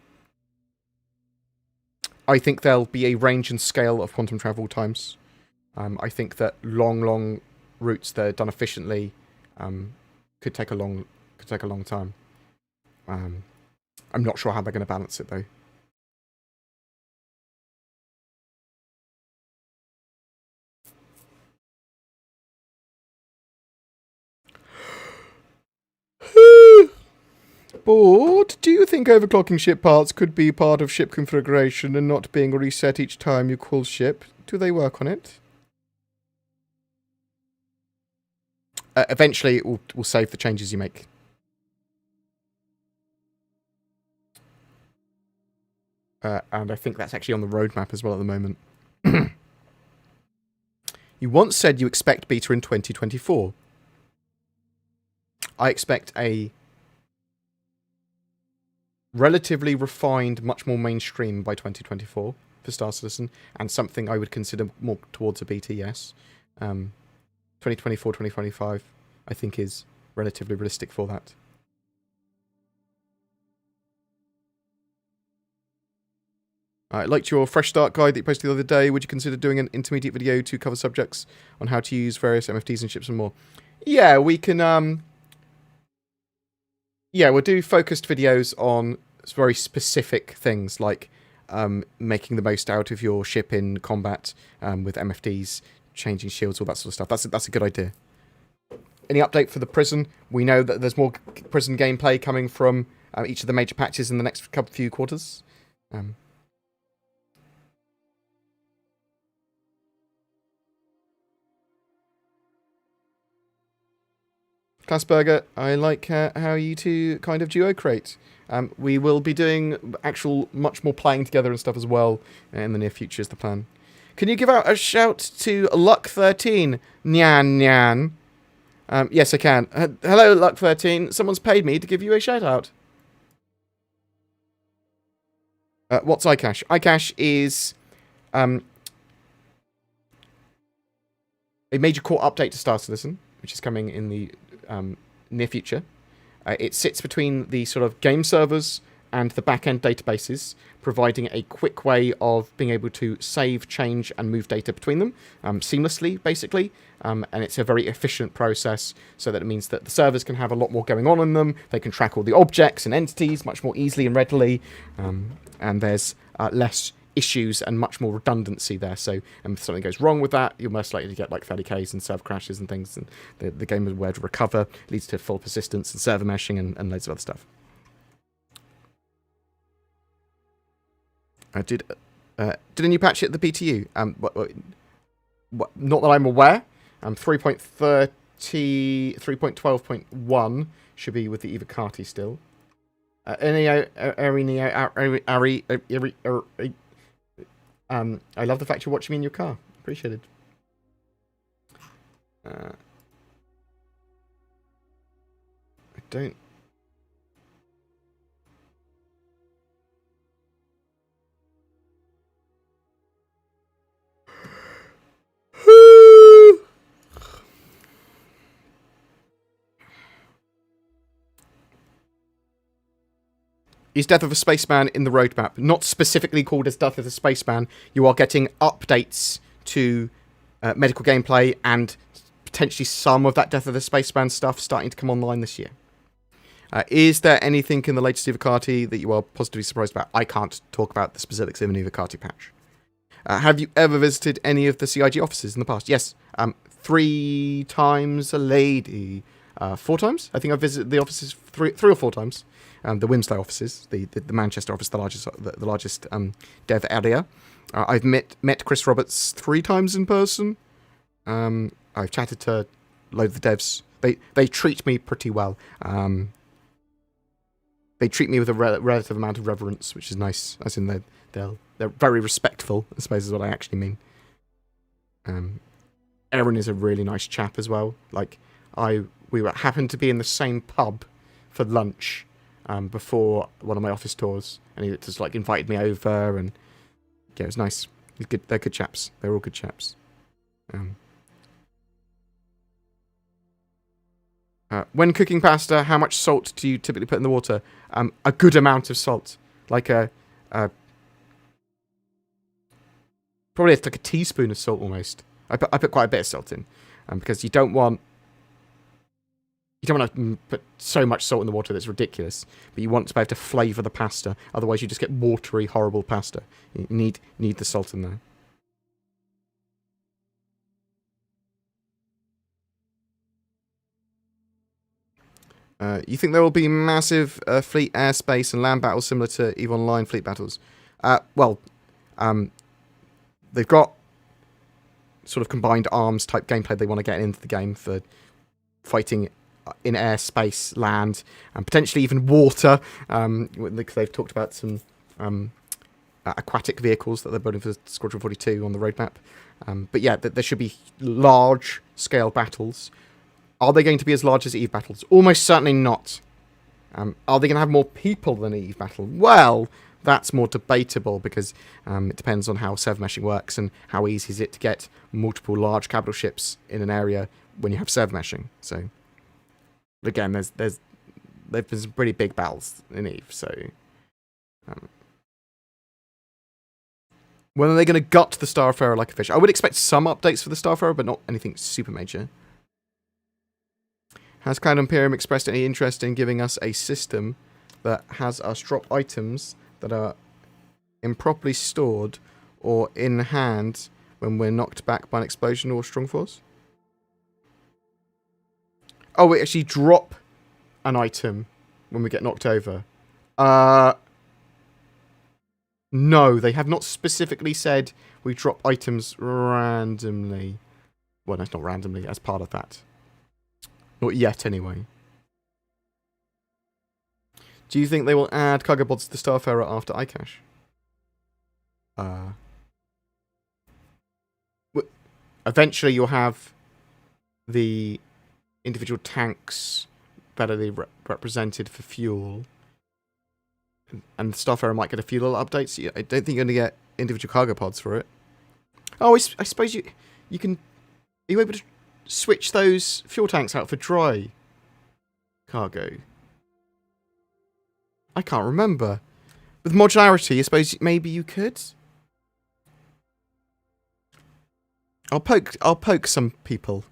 A: I think there'll be a range and scale of quantum travel times. I think that long routes that are done efficiently could take a long time. I'm not sure how they're going to balance it though. Bored, do you think overclocking ship parts could be part of ship configuration and not being reset each time you call ship? Do they work on it? Eventually, it will save the changes you make. And I think that's actually on the roadmap as well at the moment. You once said you expect beta in 2024. I expect a relatively refined, much more mainstream by 2024 for Star Citizen, and something I would consider more towards a beta, yes. 2024, 2025, I think is relatively realistic for that. I liked your fresh start guide that you posted the other day. Would you consider doing an intermediate video to cover subjects on how to use various MFTs and ships and more? Yeah, we can, yeah, we'll do focused videos on very specific things like making the most out of your ship in combat with MFDs, changing shields, all that sort of stuff. That's a good idea. Any update for the prison? We know that there's more prison gameplay coming from each of the major patches in the next few quarters. Klassberger, I like how you two kind of duo create. We will be doing actual much more playing together and stuff as well in the near future is the plan. Can you give out a shout to Luck13? Nyan. Yes, I can. Hello, Luck13. Someone's paid me to give you a shout out. What's iCache? iCache is a major core update to Star Citizen, which is coming in the near future. It sits between the sort of game servers and the back-end databases, providing a quick way of being able to save, change, and move data between them seamlessly, basically. And it's a very efficient process, so that it means that the servers can have a lot more going on in them. They can track all the objects and entities much more easily and readily. And there's less issues and much more redundancy there. So if something goes wrong with that, you're most likely to get like 30Ks and server crashes and things, and the game is aware to recover, leads to full persistence and server meshing and loads of other stuff. Did a new patch hit the PTU? Not that I'm aware. 3.12.1 should be with the Evocati still. I love the fact you're watching me in your car. Appreciate it. I don't. Is Death of a Spaceman in the roadmap? Not specifically called as Death of a Spaceman. You are getting updates to medical gameplay and potentially some of that Death of the Spaceman stuff starting to come online this year. Is there anything in the latest Evocati that you are positively surprised about? I can't talk about the specifics of an Evocati patch. Have you ever visited any of the CIG offices in the past? Yes. 3 times a lady. 4 times? I think I've visited the offices 3 or 4 times. The Wimslow offices, the Manchester office, the largest dev area. I've met Chris Roberts 3 times in person. I've chatted to loads of the devs. They treat me pretty well. They treat me with a relative amount of reverence, which is nice. As in they're very respectful, I suppose is what I actually mean. Aaron is a really nice chap as well. Like we happened to be in the same pub for lunch. Before one of my office tours, and he just like invited me over, and yeah, it was nice. They're good chaps. They're all good chaps. When cooking pasta, how much salt do you typically put in the water? A good amount of salt, like probably it's like a teaspoon of salt almost. I put quite a bit of salt in, because you don't want to put so much salt in the water that's ridiculous, but you want to be able to flavour the pasta. Otherwise, you just get watery, horrible pasta. You need the salt in there. You think there will be massive fleet airspace and land battles similar to EVE Online fleet battles? They've got sort of combined arms type gameplay they want to get into the game for fighting in air, space, land, and potentially even water. Because they've talked about some aquatic vehicles that they're building for Squadron 42 on the roadmap. But yeah, there should be large-scale battles. Are they going to be as large as EVE battles? Almost certainly not. Are they going to have more people than EVE battle? Well, that's more debatable, because it depends on how server meshing works and how easy is it to get multiple large capital ships in an area when you have server meshing. So again, there've been some pretty big battles in EVE, so when are they going to gut the Starfarer like a fish? I would expect some updates for the Starfarer, but not anything super major. Has Cloud Imperium expressed any interest in giving us a system that has us drop items that are improperly stored or in hand when we're knocked back by an explosion or strong force? Oh, we actually drop an item when we get knocked over. No, they have not specifically said we drop items randomly. Well, that's not randomly, as part of that. Not yet, anyway. Do you think they will add cargo pods to the Starfarer after iCache? Eventually you'll have the individual tanks better represented for fuel. And the Starfarer might get a few little updates. I don't think you're going to get individual cargo pods for it. Oh, I suppose you can... Are you able to switch those fuel tanks out for dry cargo? I can't remember. With modularity, I suppose maybe you could. I'll poke some people.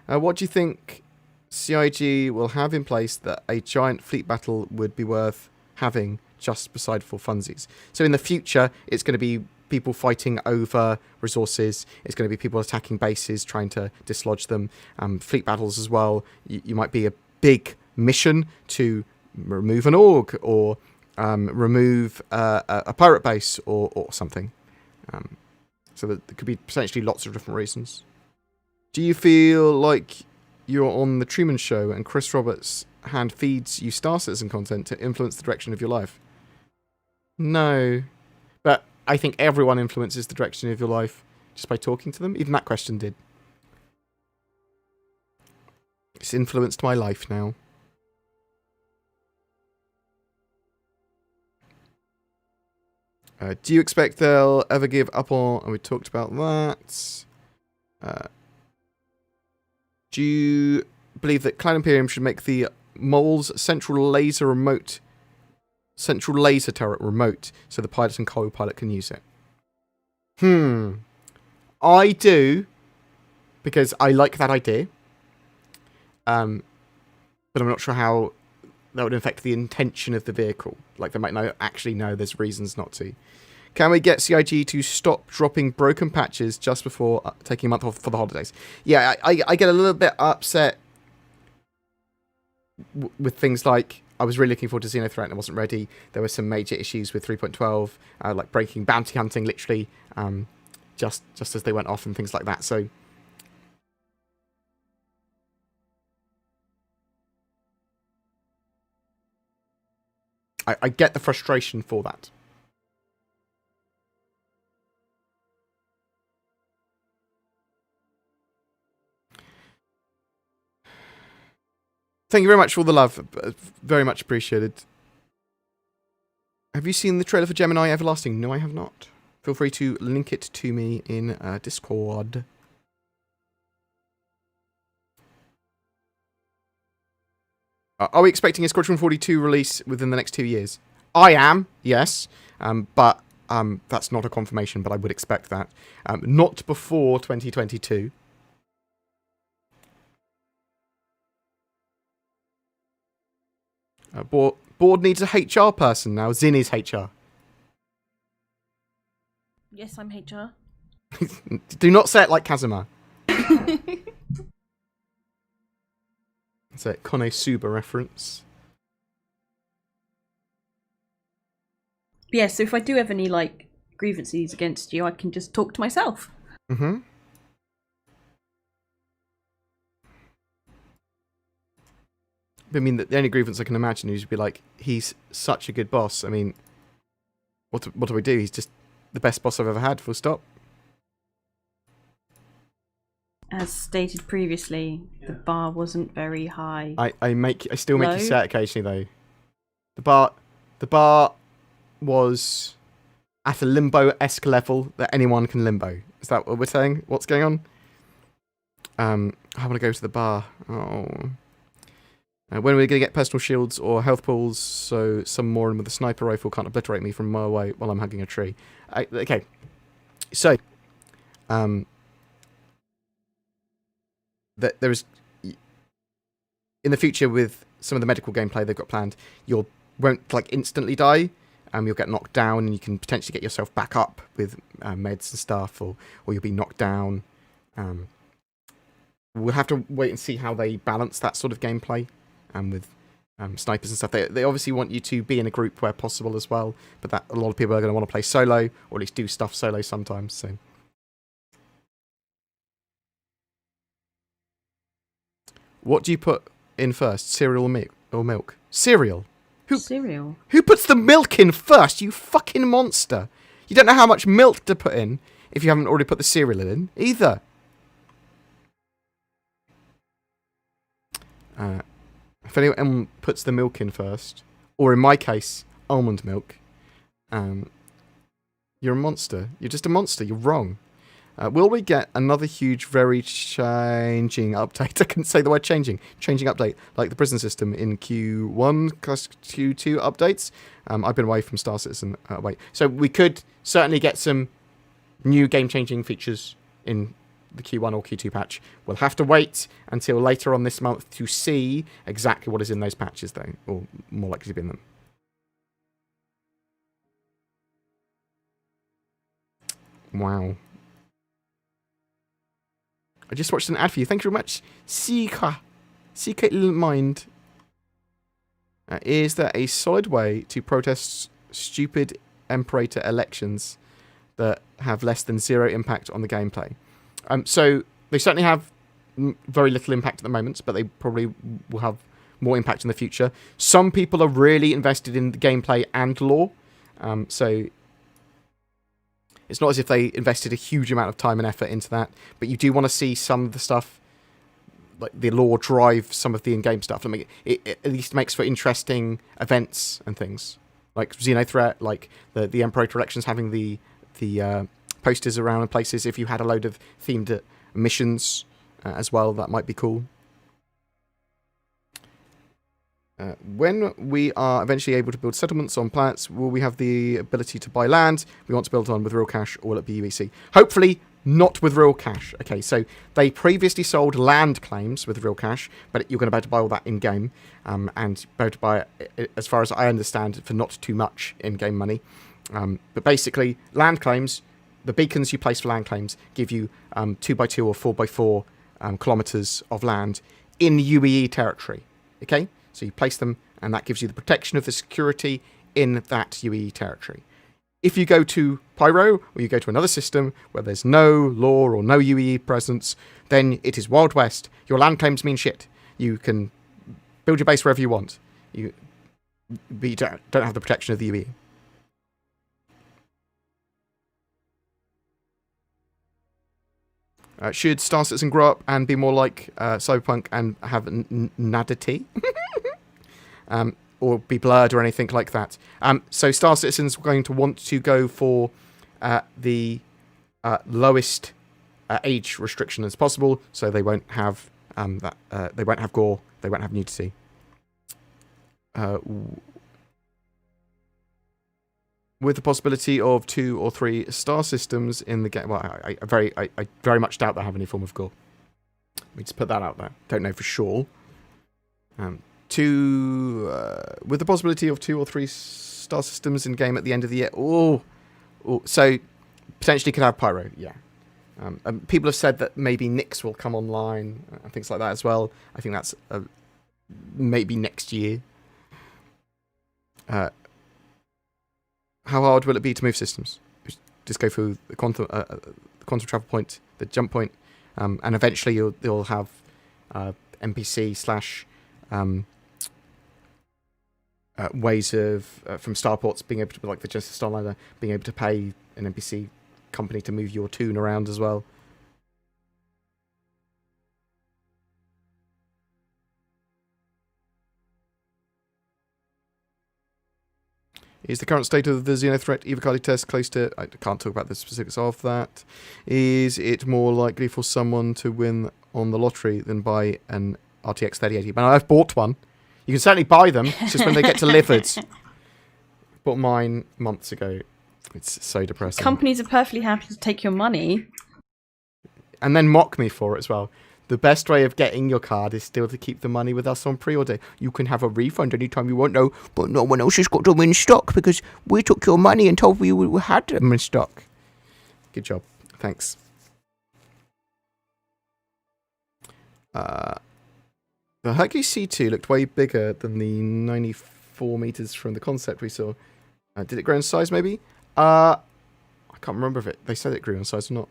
A: What do you think CIG will have in place that a giant fleet battle would be worth having just beside for funsies. So in the future, it's going to be people fighting over resources. It's going to be people attacking bases, trying to dislodge them. Fleet battles as well. You might be a big mission to remove an org or remove a pirate base or something. So there could be potentially lots of different reasons. Do you feel like you're on the Truman Show and Chris Roberts hand feeds you Star Citizen content to influence the direction of your life? No. But I think everyone influences the direction of your life just by talking to them. Even that question did. It's influenced my life now. Do you expect they'll ever give up on... And we talked about that. Do you believe that Cloud Imperium should make the mole's central laser turret remote so the pilot and co-pilot can use it? I do, because I like that idea. But I'm not sure how that would affect the intention of the vehicle. Like, they might actually know there's reasons not to. Can we get CIG to stop dropping broken patches just before taking a month off for the holidays? Yeah, I get a little bit upset with things like, I was really looking forward to Xenothreat and it wasn't ready. There were some major issues with 3.12, like breaking bounty hunting, literally, just as they went off and things like that. So I get the frustration for that. Thank you very much for all the love. Very much appreciated. Have you seen the trailer for Gemini Everlasting? No, I have not. Feel free to link it to me in Discord. Are we expecting a Squadron 42 release within the next 2 years? I am, yes. But that's not a confirmation, but I would expect that. Not before 2022. Board needs a HR person now. Zin is HR.
B: Yes, I'm HR.
A: Do not say it like Kazuma. It's a Konosuba reference.
B: Yeah, so if I do have any, like, grievances against you, I can just talk to myself.
A: Mm-hmm. I mean, the only grievance I can imagine is to be like, he's such a good boss. I mean, what do we do? He's just the best boss I've ever had, full stop.
B: As stated previously, the bar wasn't very high.
A: I still make you sad occasionally though. The bar was at a limbo-esque level that anyone can limbo. Is that what we're saying? What's going on? I want to go to the bar. Oh. When are we going to get personal shields or health pools so some moron with a sniper rifle can't obliterate me from a mile away while I'm hugging a tree? Okay. So, there is, in the future with some of the medical gameplay they've got planned, you won't like instantly die. You'll get knocked down and you can potentially get yourself back up with meds and stuff, or you'll be knocked down. We'll have to wait and see how they balance that sort of gameplay. With snipers and stuff. They obviously want you to be in a group where possible as well, but that a lot of people are going to want to play solo, or at least do stuff solo sometimes. So, what do you put in first, cereal or milk? Cereal.
B: Cereal.
A: Who puts the milk in first? You fucking monster! You don't know how much milk to put in if you haven't already put the cereal in either. If anyone puts the milk in first, or in my case, almond milk, you're a monster. You're just a monster. You're wrong. Will we get another huge, very changing update? I couldn't say the word changing. Changing update, like the prison system in Q1 plus Q2 updates. I've been away from Star Citizen. So we could certainly get some new game-changing features in the Q1 or Q2 patch. We'll have to wait until later on this month to see exactly what is in those patches, though, or more likely to be in them. Wow. I just watched an ad for you. Thank you very much. Seeka Little Mind. Is there a solid way to protest stupid Imperator elections that have less than 0 impact on the gameplay? So they certainly have very little impact at the moment, but they probably will have more impact in the future. Some people are really invested in the gameplay and lore, so it's not as if they invested a huge amount of time and effort into that, but you do want to see some of the stuff, like the lore, drive some of the in-game stuff. I mean, it at least makes for interesting events and things, like Xenothreat, like the Emperor elections having the posters around in places. If you had a load of themed missions as well, that might be cool. When we are eventually able to build settlements on planets, will we have the ability to buy land we want to build on with real cash, or will it be UEC? Hopefully not with real cash. Okay, so they previously sold land claims with real cash, but you're going to be able to buy all that in-game, and be able to buy it, as far as I understand, for not too much in-game money. But basically, land claims, the beacons you place for land claims, give you 2x2 or 4x4 kilometers of land in UEE territory. Okay? So you place them, and that gives you the protection of the security in that UEE territory. If you go to Pyro, or you go to another system where there's no lore or no UEE presence, then it is Wild West. Your land claims mean shit. You can build your base wherever you want. But you don't have the protection of the UEE. Should Star Citizen grow up and be more like Cyberpunk and have nudity? Or be blurred or anything like that. So Star Citizen's going to want to go for the lowest age restriction as possible, so they won't have they won't have gore, they won't have nudity. With the possibility of 2 or 3 star systems in the game, well, I very much doubt they have any form of gore. Let me just put that out there. Don't know for sure. With the possibility of 2 or 3 star systems in game at the end of the year. So potentially could have Pyro, yeah. People have said that maybe Nyx will come online and things like that as well. I think that's maybe next year. How hard will it be to move systems? Just go through the quantum travel point, the jump point, and eventually you'll have NPC / ways of from starports being able to, like the Genesis Starliner, being able to pay an NPC company to move your toon around as well. Is the current state of the Xenothreat Evocati test close to... I can't talk about the specifics of that. Is it more likely for someone to win on the lottery than buy an RTX 3080? But I've bought one. You can certainly buy them. It's just when they get delivered. Bought mine months ago. It's so depressing.
B: Companies are perfectly happy to take your money.
A: And then mock me for it as well. The best way of getting your card is still to keep the money with us on pre-order. You can have a refund anytime you want, no, but no one else has got them in stock because we took your money and told you we had them in stock. Good job. Thanks. The Hercules C2 looked way bigger than the 94 meters from the concept we saw. Did it grow in size, maybe? I can't remember if they said it grew in size or not.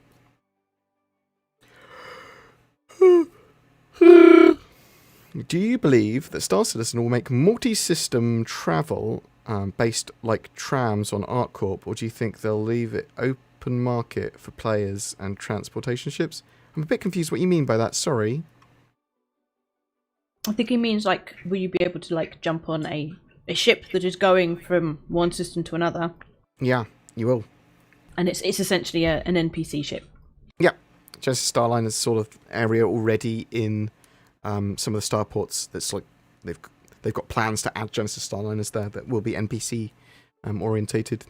A: Do you believe that Star Citizen will make multi-system travel based like trams on ArcCorp, or do you think they'll leave it open market for players and transportation ships? I'm a bit confused what you mean by that, sorry.
B: I think he means, like, will you be able to, like, jump on a ship that is going from one system to another? Yeah,
A: you will.
B: And it's essentially an NPC ship.
A: Yeah. Genesis Starliner's sort of area already in some of the starports. That's like they've got plans to add Genesis Starliners there that will be NPC orientated.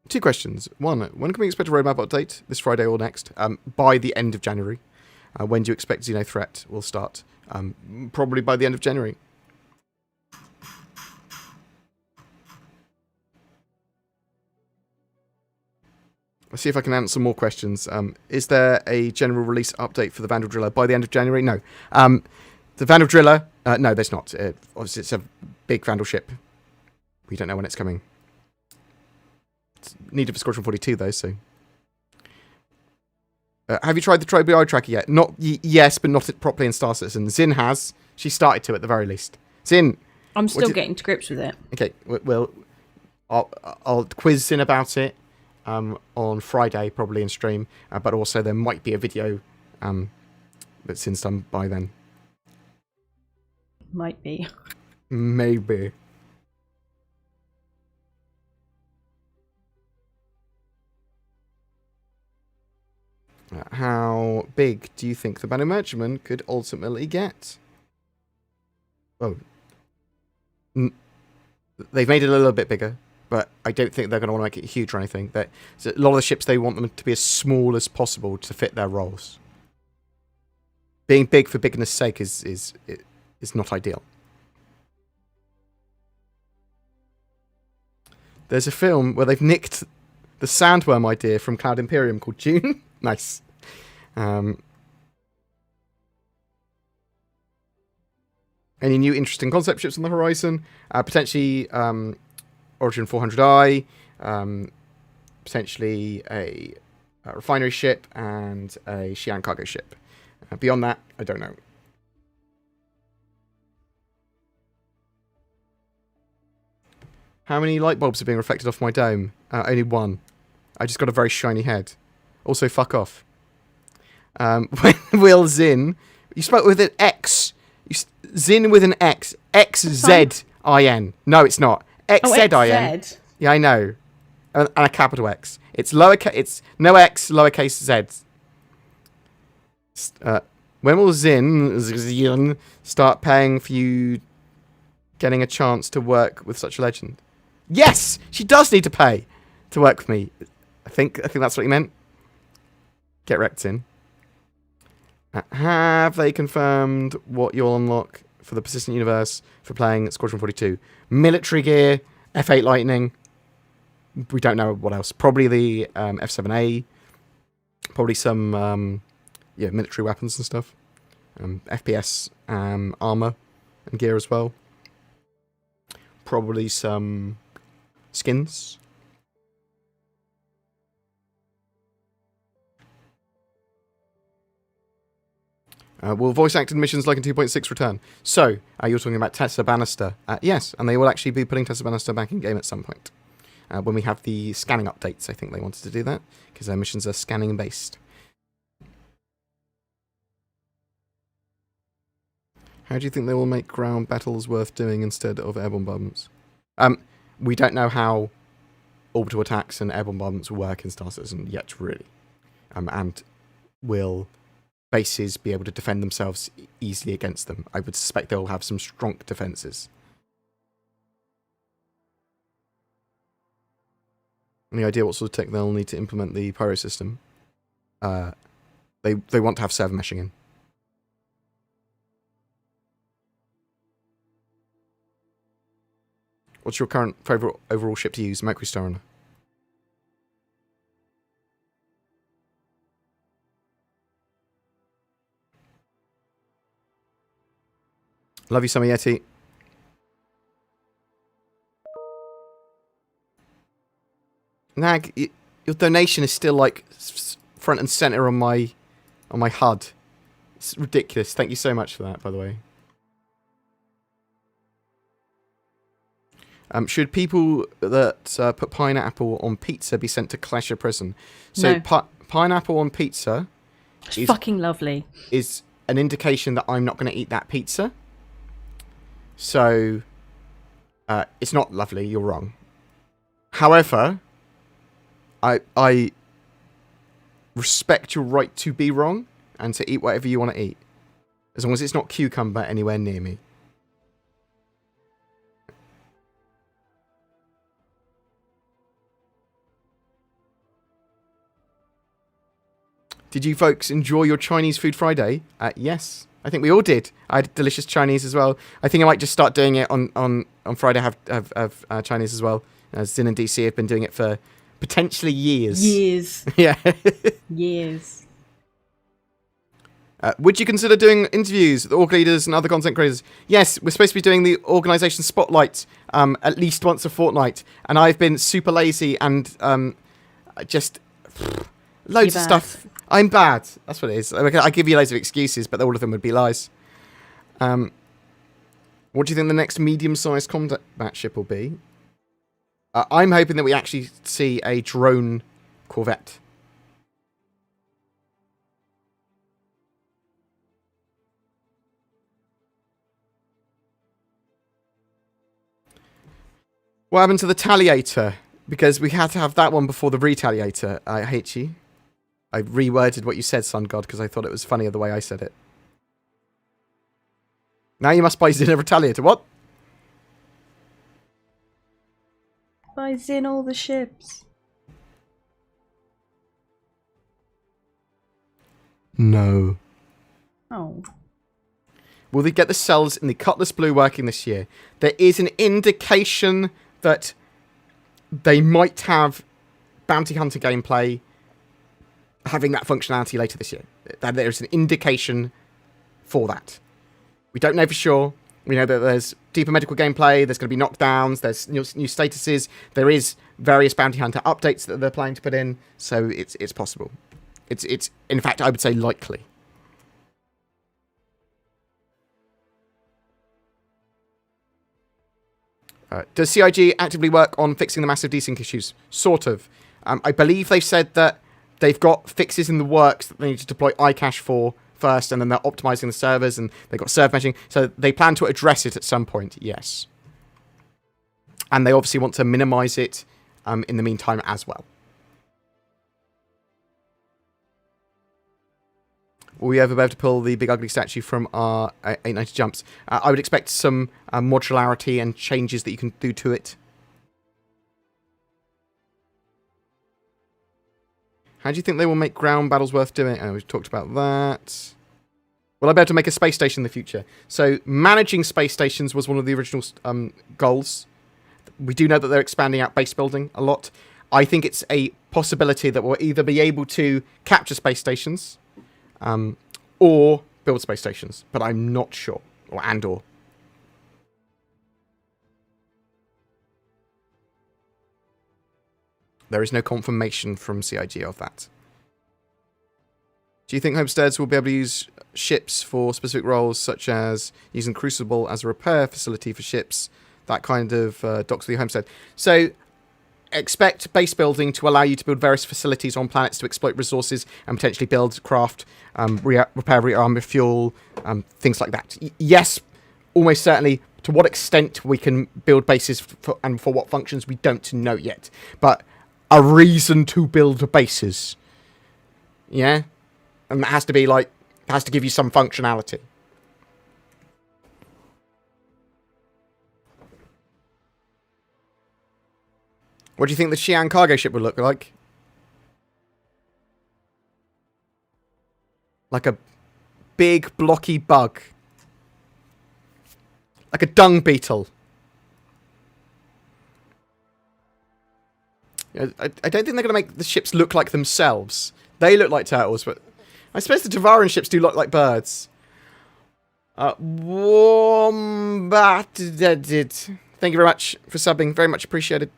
A: 2 questions. 1, when can we expect a roadmap update? This Friday or next? By the end of January. When do you expect Xenothreat will start? Probably by the end of January. Let's see if I can answer more questions. Is there a general release update for the Vandal Driller by the end of January? No. The Vandal Driller, no, there's not. Obviously, it's a big Vandal ship. We don't know when it's coming. It's needed for Squadron 42, though, so... have you tried the Troby Eye Tracker yet? Not yes, but not properly in Star Citizen. Zin has. She started to, at the very least. Zin!
B: I'm still getting to grips with it.
A: Okay, well, I'll quiz Zin about it on Friday, probably in stream. But also there might be a video that Zin's done by then.
B: Might be.
A: Maybe. How big do you think the Banner Merchantman could ultimately get? Oh. They've made it a little bit bigger, but I don't think they're going to want to make it huge or anything. So a lot of the ships, they want them to be as small as possible to fit their roles. Being big for bigness' sake is not ideal. There's a film where they've nicked the sandworm idea from Cloud Imperium called June. Nice. Any new interesting concept ships on the horizon? Potentially Origin 400i, potentially a refinery ship, and a Xi'an cargo ship. Beyond that, I don't know. How many light bulbs are being reflected off my dome? Only one. I just got a very shiny head. Also, fuck off. When will Zin... You spoke with an X. Zin with an X. X-Z-I-N. No, it's not. X-Z-I-N.
B: XZ.
A: Yeah, I know. And a capital X. It's lowercase... It's no X, lowercase Z. When will Zin start paying for you getting a chance to work with such a legend? Yes! She does need to pay to work with me. I think that's what you meant. Get wrecked, Zin. Have they confirmed what you'll unlock for the persistent universe for playing Squadron 42? Military gear, F8 Lightning. We don't know what else. Probably the F7A. Probably some military weapons and stuff. FPS armor and gear as well. Probably some skins. Will voice-acted missions like in 2.6 return? So, you're talking about Tessa Bannister. Yes, and they will actually be putting Tessa Bannister back in game at some point. When we have the scanning updates, I think they wanted to do that, because their missions are scanning-based. How do you think they will make ground battles worth doing instead of air bombardments? We don't know how orbital attacks and air bombardments will work in Star Citizen yet, really. And will bases be able to defend themselves easily against them? I would suspect they'll have some strong defenses. Any idea what sort of tech they'll need to implement the pyro system? They want to have server meshing in. What's your current favourite overall ship to use? Macrostar. Love you, Summer Yeti. Nag, your donation is still like front and center on my HUD. It's ridiculous. Thank you so much for that, by the way. Should people that put pineapple on pizza be sent to Clasher Prison? So
B: No.
A: Pineapple on pizza
B: It's fucking lovely.
A: Is an indication that I'm not going to eat that pizza. So it's not lovely. You're wrong. However, I respect your right to be wrong and to eat whatever you want to eat, as long as it's not cucumber anywhere near me. Did you folks enjoy your Chinese Food Friday? Yes, I think we all did. I had delicious Chinese as well. I think I might just start doing it on Friday. Have Chinese as well. Zin and DC have been doing it for Potentially years.
B: Years.
A: Yeah.
B: Years.
A: Would you consider doing interviews with org leaders and other content creators? Yes, we're supposed to be doing the organisation spotlight at least once a fortnight, and I've been super lazy and just loads of stuff. I'm bad. That's what it is. I give you loads of excuses, but all of them would be lies. What do you think the next medium-sized combat ship will be? I'm hoping that we actually see a drone corvette. What happened to the Taliator? Because we had to have that one before the Retaliator. I hate you. I reworded what you said, Sun God, because I thought it was funnier the way I said it. Now you must buy Zin a Retaliator. What?
B: Buy Zin all the ships.
A: No.
B: Oh.
A: Will they get the cells in the Cutlass Blue working this year? There is an indication that they might have Bounty Hunter gameplay having that functionality later this year. There's an indication for that. We don't know for sure. We know that there's deeper medical gameplay, there's going to be knockdowns, there's new statuses, there is various Bounty Hunter updates that they're planning to put in, so it's possible. It's in fact, I would say likely. Does CIG actively work on fixing the massive desync issues? Sort of. I believe they've said that they've got fixes in the works that they need to deploy iCache for first, and then they're optimizing the servers, and they've got serve meshing. So they plan to address it at some point, yes. And they obviously want to minimize it in the meantime as well. Will we ever be able to pull the big ugly statue from our 890 jumps? I would expect some modularity and changes that you can do to it. How do you think they will make ground battles worth doing? Oh, we've talked about that. Will I be able to make a space station in the future? So managing space stations was one of the original goals. We do know that they're expanding out base building a lot. I think it's a possibility that we'll either be able to capture space stations or build space stations, but I'm not sure. Or. There is no confirmation from CIG of that. Do you think homesteads will be able to use ships for specific roles, such as using Crucible as a repair facility for ships, that kind of docks for the homestead? So expect base building to allow you to build various facilities on planets to exploit resources and potentially build, craft, repair, rearm fuel, things like that. Yes, almost certainly. To what extent we can build bases and for what functions, we don't know yet. But a reason to build bases. Yeah? And that has to be like, has to give you some functionality. What do you think the Xi'an cargo ship would look like? Like a big blocky bug. Like a dung beetle. I don't think they're going to make the ships look like themselves. They look like turtles, but I suppose the Tavaran ships do look like birds. Wombat did. Thank you very much for subbing. Very much appreciated.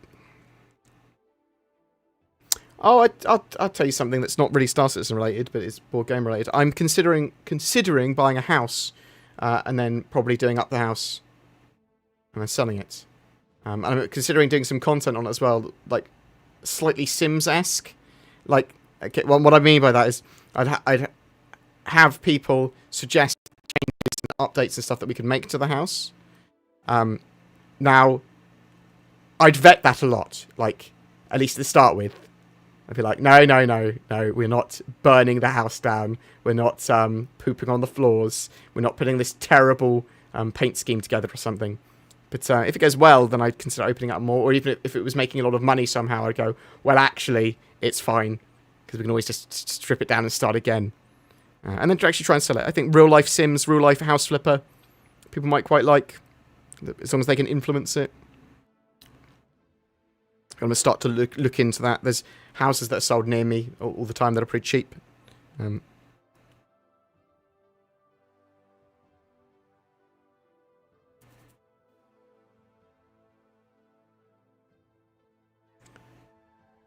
A: Oh, I'll tell you something that's not really Star Citizen related, but it's board game related. I'm considering buying a house, and then probably doing up the house, and then selling it. And I'm considering doing some content on it as well, like slightly Sims-esque. Like, okay, well, what I mean by that is I'd have people suggest changes and updates and stuff that we can make to the house. Now, I'd vet that a lot, like at least to start with. I'd be like, no, we're not burning the house down. We're not pooping on the floors. We're not putting this terrible paint scheme together or something. But if it goes well, then I'd consider opening up more. Or even if it was making a lot of money somehow, I'd go, well, actually, it's fine. Because we can always just strip it down and start again. And then to actually try and sell it. I think real-life Sims, real-life House Flipper, people might quite like, as long as they can influence it. I'm going to start to look into that. There's houses that are sold near me all the time that are pretty cheap.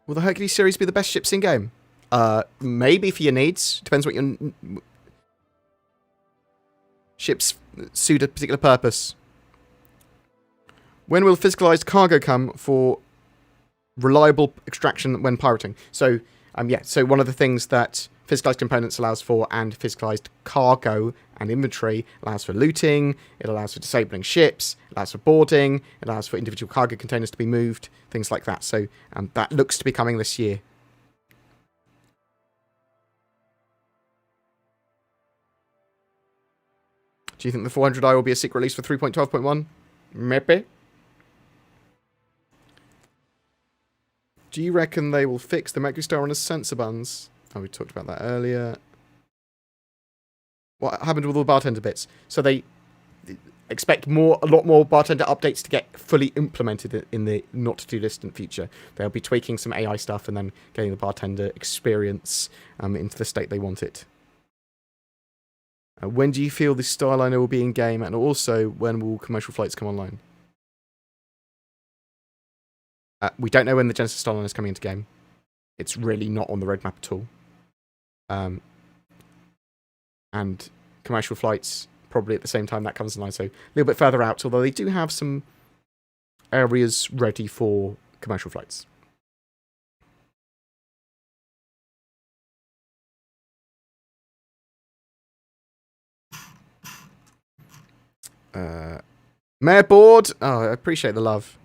A: Will the Hercules series be the best ships in game? Maybe for your needs. Depends what your ships suit a particular purpose. When will physicalized cargo come for reliable extraction when pirating? So, so one of the things that physicalized components allows for, and physicalized cargo and inventory allows for looting, it allows for disabling ships, it allows for boarding, it allows for individual cargo containers to be moved, things like that. So that looks to be coming this year. Do you think the 400i will be a secret release for 3.12.1? Maybe. Do you reckon they will fix the Mercury Star on sensor buttons? Oh, we talked about that earlier. What happened with all the bartender bits? So they expect a lot more bartender updates to get fully implemented in the not too distant future. They'll be tweaking some AI stuff and then getting the bartender experience into the state they want it. When do you feel the Starliner will be in game, and also when will commercial flights come online? We don't know when the Genesis Starliner is coming into game. It's really not on the roadmap at all. And commercial flights probably at the same time that comes online, so a little bit further out, although they do have some areas ready for commercial flights. Mayor Bored. Oh, I appreciate the love.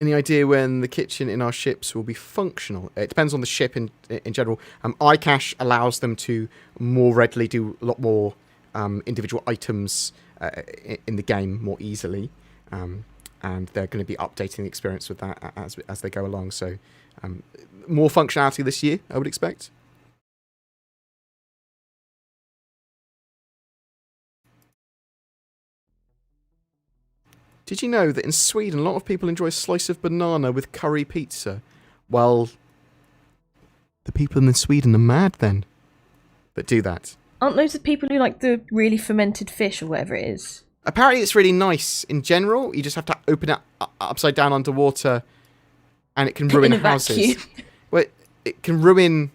A: Any idea when the kitchen in our ships will be functional? It depends on the ship in general. iCache allows them to more readily do a lot more individual items in the game more easily, and they're going to be updating the experience with that as they go along. So more functionality this year, I would expect. Did you know that in Sweden, a lot of people enjoy a slice of banana with curry pizza? Well, the people in Sweden are mad then that do that.
B: Aren't those the people who like the really fermented fish or whatever it is?
A: Apparently it's really nice in general. You just have to open it upside down underwater and it can ruin houses. Well, it can ruin,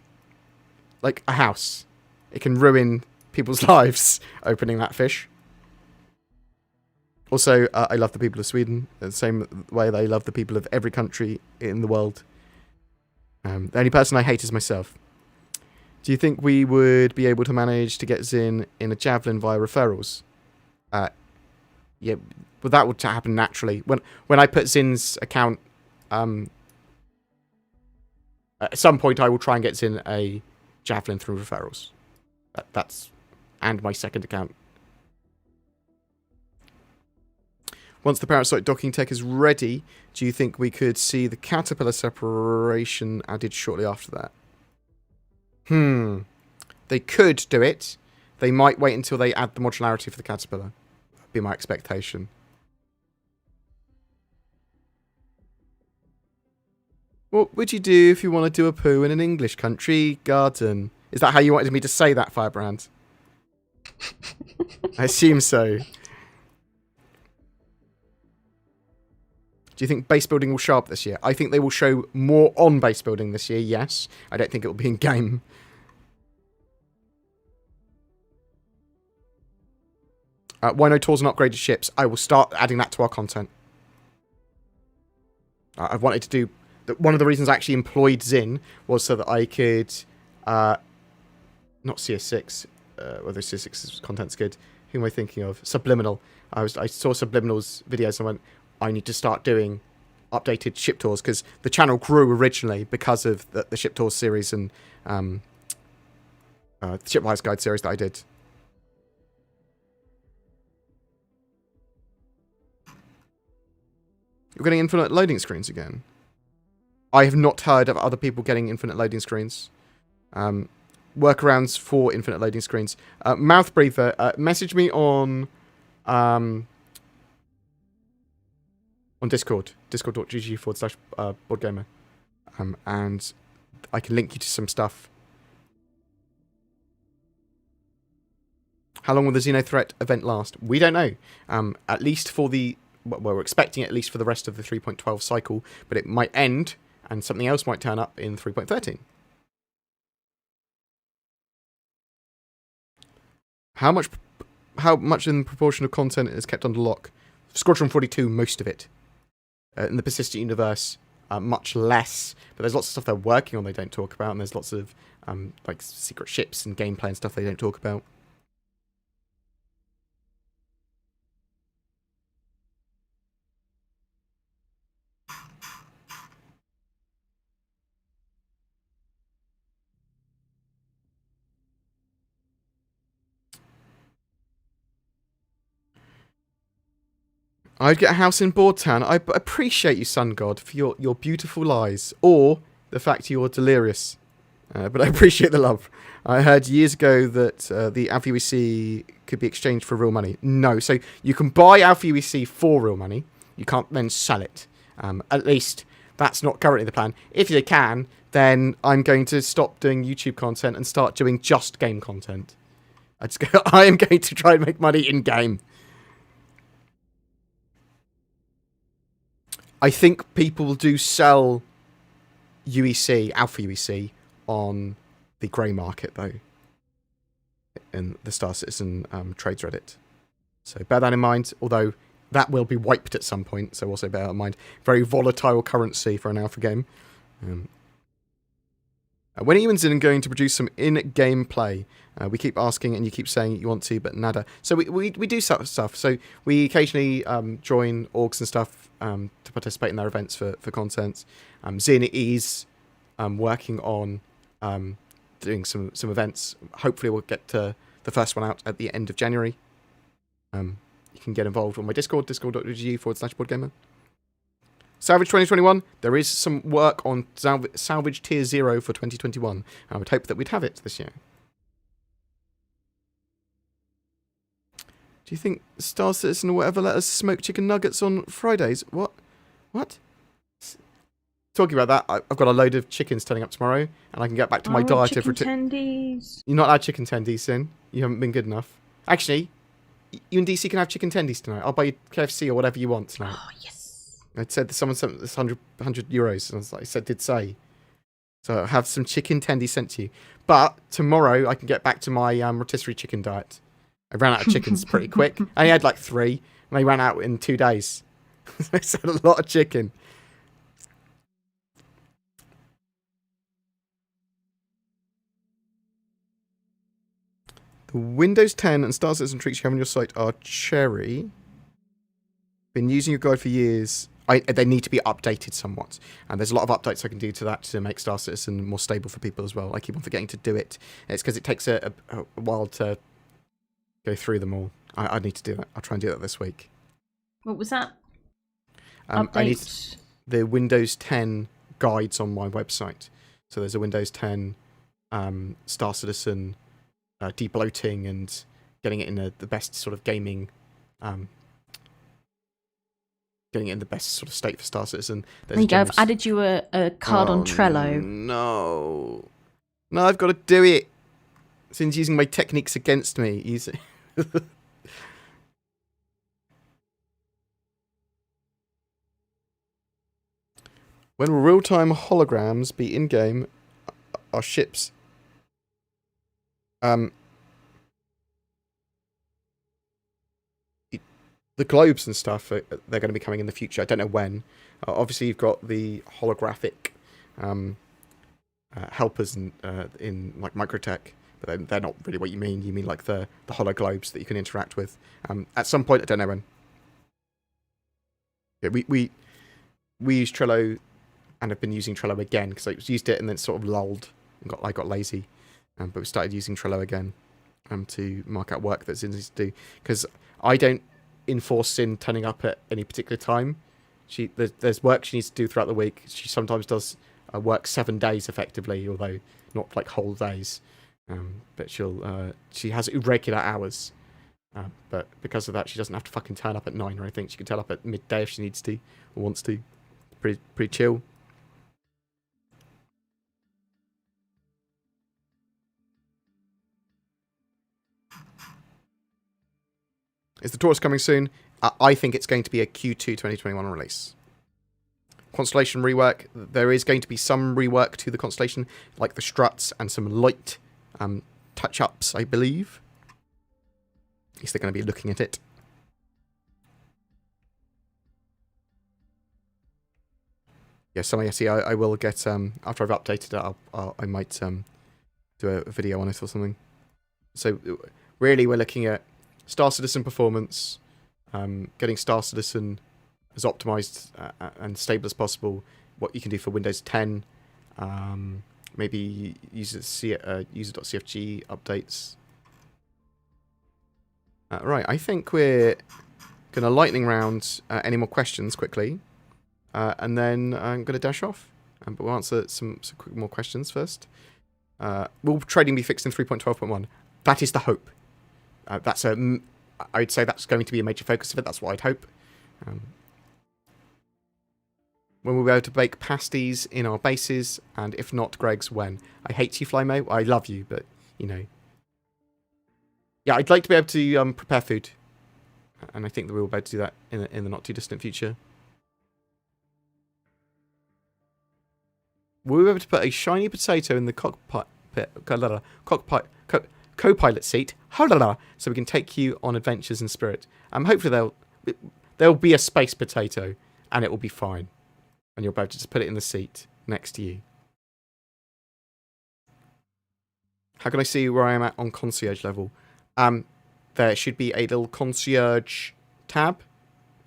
A: like, a house. It can ruin people's lives opening that fish. Also, I love the people of Sweden, the same way that I love the people of every country in the world. The only person I hate is myself. Do you think we would be able to manage to get Zin in a Javelin via referrals? Yeah, well, that would happen naturally. When I put Zin's account, at some point I will try and get Zin a Javelin through referrals. And my second account. Once the parasite docking tech is ready, do you think we could see the caterpillar separation added shortly after that? They could do it. They might wait until they add the modularity for the caterpillar. That'd be my expectation. What would you do if you want to do a poo in an English country garden? Is that how you wanted me to say that, Firebrand? I assume so. Do you think base building will show up this year? I think they will show more on base building this year, yes. I don't think it will be in game. Why no tours and upgraded ships? I will start adding that to our content. I've wanted to do... One of the reasons I actually employed Zin was so that I could... not CS6, whether CS6's content's good. Who am I thinking of? Subliminal. I saw Subliminal's videos and went... I need to start doing updated ship tours because the channel grew originally because of the ship tours series and the Shipwise Guide series that I did. You're getting infinite loading screens again. I have not heard of other people getting infinite loading screens. Workarounds for infinite loading screens. Mouth Breather, message me on on Discord, discord.gg/BoredGamer. And I can link you to some stuff. How long will the Xenothreat event last? We don't know. At least for we're expecting at least for the rest of the 3.12 cycle, but it might end and something else might turn up in 3.13. How much in proportion of content is kept under lock? Squadron 42, most of it. In the Persistent Universe, much less. But there's lots of stuff they're working on they don't talk about, and there's lots of like secret ships and gameplay and stuff they don't talk about. I'd get a house in Boardtown. I appreciate you, Sun God, for your beautiful lies. Or the fact you're delirious. But I appreciate the love. I heard years ago that the Alpha UEC could be exchanged for real money. No, so you can buy Alpha UEC for real money. You can't then sell it. At least that's not currently the plan. If they can, then I'm going to stop doing YouTube content and start doing just game content. I am going to try and make money in-game. I think people do sell UEC, Alpha UEC, on the grey market, though, in the Star Citizen trades Reddit. So bear that in mind, although that will be wiped at some point, so also bear that in mind. Very volatile currency for an Alpha game. When are you and Zin going to produce some in-game play? We keep asking and you keep saying you want to, but nada. So we do stuff. So we occasionally join orgs and stuff to participate in their events for content. Zin is working on doing some events. Hopefully we'll get the first one out at the end of January. You can get involved on my Discord, discord.gg/BoredGamer. Salvage 2021, there is some work on Salvage Tier 0 for 2021. I would hope that we'd have it this year. Do you think Star Citizen or whatever let us smoke chicken nuggets on Fridays? What? Talking about that, I've got a load of chickens turning up tomorrow, and I can get back to my diet of...
B: tendies.
A: You're not allowed chicken tendies, Sin. You haven't been good enough. Actually, you and DC can have chicken tendies tonight. I'll buy you KFC or whatever you want tonight.
B: Oh, yes.
A: I said that someone sent this 100 euros, and I said, did say. So I'll have some chicken tendies sent to you. But tomorrow I can get back to my rotisserie chicken diet. I ran out of chickens pretty quick. I only had like 3, and they ran out in 2 days. I said a lot of chicken. The Windows 10 and Star Citizen treats you have on your site are cherry. Been using your guide for years. They need to be updated somewhat. And there's a lot of updates I can do to that to make Star Citizen more stable for people as well. I keep on forgetting to do it. It's because it takes a while to go through them all. I need to do that. I'll try and do that this week.
B: What was that?
A: I need the Windows 10 guides on my website. So there's a Windows 10 Star Citizen de-bloating and getting it in the best sort of gaming... getting it in the best sort of state for Star Citizen.
B: There you go, I've added you a card on Trello.
A: No, I've got to do it. Since using my techniques against me. When will real-time holograms be in-game? Our ships... the globes and stuff, they're going to be coming in the future. I don't know when. Obviously, you've got the holographic helpers in like Microtech, but they're not really what you mean. You mean like the holo globes that you can interact with. At some point, I don't know when. Yeah, we use Trello and have been using Trello again because I used it and then sort of lulled and I got lazy. But we started using Trello again to mark out work that's easy to do because I don't enforce Sin turning up at any particular time. There's work she needs to do throughout the week. She sometimes does work 7 days effectively, although not like whole days. But she has irregular hours. But because of that, she doesn't have to fucking turn up at 9 or anything. She can turn up at midday if she needs to or wants to. Pretty chill. Is the Taurus coming soon? I think it's going to be a Q2 2021 release. Constellation rework. There is going to be some rework to the Constellation, like the struts and some light touch-ups, I believe. At least they're going to be looking at it. Yeah, I will get, after I've updated it, I might do a video on it or something. So, really, we're looking at Star Citizen performance, getting Star Citizen as optimized and stable as possible, what you can do for Windows 10, maybe user.cfg updates. Right, I think we're going to lightning round any more questions quickly, and then I'm going to dash off. But we'll answer some quick more questions first. Will trading be fixed in 3.12.1? That is the hope. I'd say that's going to be a major focus of it. That's what I'd hope. When we'll be able to bake pasties in our bases, and if not, Greg's, when? I hate you, Flymo. I love you, but, you know. Yeah, I'd like to be able to prepare food. And I think that we'll be able to do that in the not-too-distant future. We'll be able to put a shiny potato in the co-pilot seat, so we can take you on adventures in spirit. Hopefully there'll be a space potato, and it will be fine. And you'll be able to just put it in the seat next to you. How can I see where I am at on concierge level? There should be a little concierge tab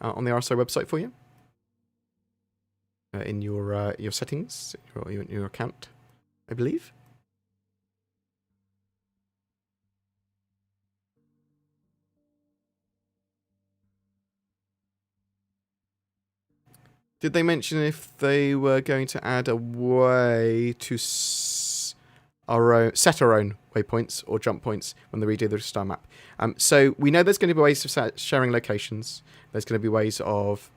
A: on the RSI website for you. In your settings, your account, I believe. Did they mention if they were going to add a way to set our own waypoints or jump points when they redo the star map? So we know there's going to be ways of sharing locations. There's going to be ways of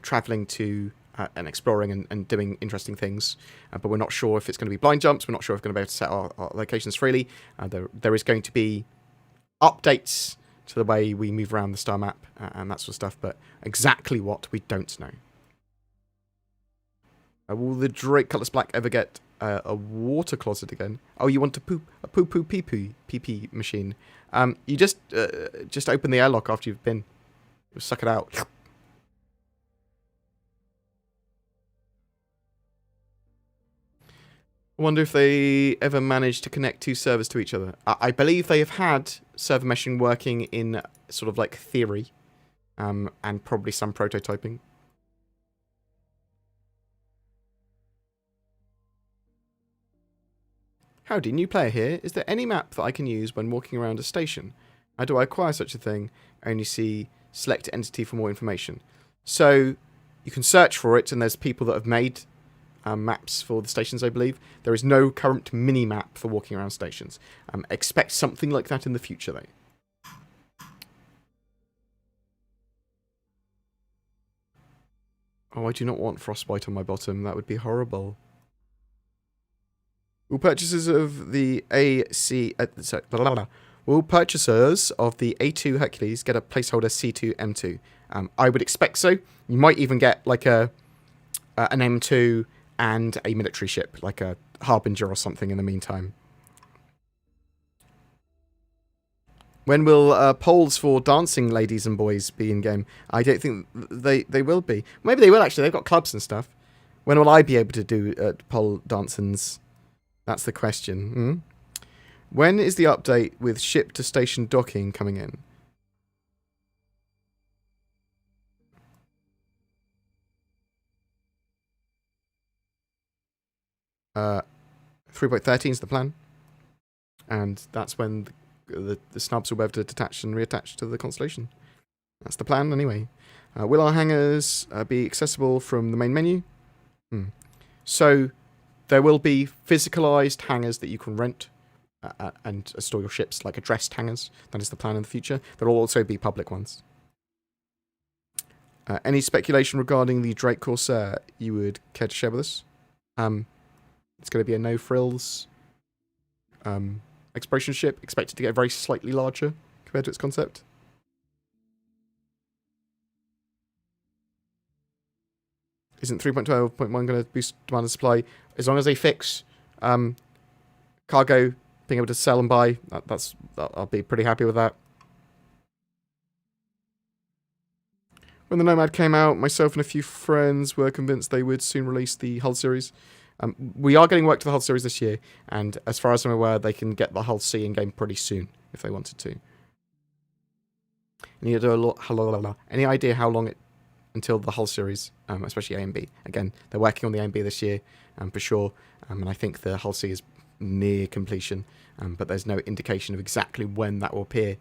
A: traveling to and exploring and doing interesting things. But we're not sure if it's going to be blind jumps. We're not sure if we're going to be able to set our locations freely. There is going to be updates to the way we move around the star map and that sort of stuff. But exactly what, we don't know. Will the Drake Cutlass Black ever get a water closet again? Oh, you want to poop a pee-pee machine? You just open the airlock after you've been. Just suck it out. I wonder if they ever managed to connect two servers to each other. I believe they have had server meshing working in sort of like theory, and probably some prototyping. Howdy, new player here. Is there any map that I can use when walking around a station? How do I acquire such a thing? I only see select entity for more information. So you can search for it, and there's people that have made maps for the stations, I believe. There is no current mini-map for walking around stations. Expect something like that in the future, though. Oh, I do not want frostbite on my bottom. That would be horrible. Will purchasers of the Will purchasers of the A2 Hercules get a placeholder C2 M2? I would expect so. You might even get like an M2 and a military ship, like a Harbinger or something in the meantime. When will polls for dancing ladies and boys be in game? I don't think they will be. Maybe they will actually. They've got clubs and stuff. When will I be able to do pole dancings? That's the question. When is the update with ship to station docking coming in? 3.13 is the plan. And that's when the snubs will be able to detach and reattach to the Constellation. That's the plan anyway. Will our hangars be accessible from the main menu? So there will be physicalized hangars that you can rent and store your ships like addressed hangars. That is the plan in the future. There will also be public ones. Any speculation regarding the Drake Corsair you would care to share with us? It's going to be a no-frills exploration ship, expected to get very slightly larger compared to its concept. Isn't 3.12.1 going to boost demand and supply? As long as they fix cargo, being able to sell and buy, I'll be pretty happy with that. When the Nomad came out, myself and a few friends were convinced they would soon release the Hull series. We are getting work to the Hull series this year, and as far as I'm aware, they can get the Hull C in game pretty soon if they wanted to. Any idea how long until the Hull series, especially A and B? Again, they're working on the A and B this year, for sure, and I think the Hull C is near completion, but there's no indication of exactly when that will appear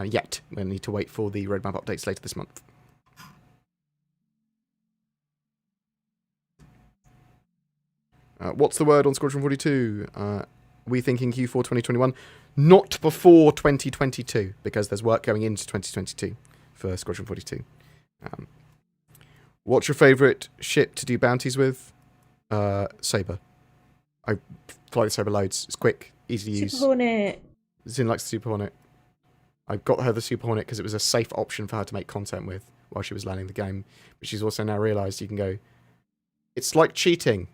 A: yet. We'll need to wait for the roadmap updates later this month. What's the word on Squadron 42? We thinking Q4 2021, not before 2022, because there's work going into 2022 for Squadron 42. What's your favourite ship to do bounties with? Sabre. I fly the Sabre loads. It's quick, easy to use.
B: Super Hornet.
A: Zin likes the Super Hornet. I got her the Super Hornet because it was a safe option for her to make content with while she was learning the game. But she's also now realised you can go, it's like cheating.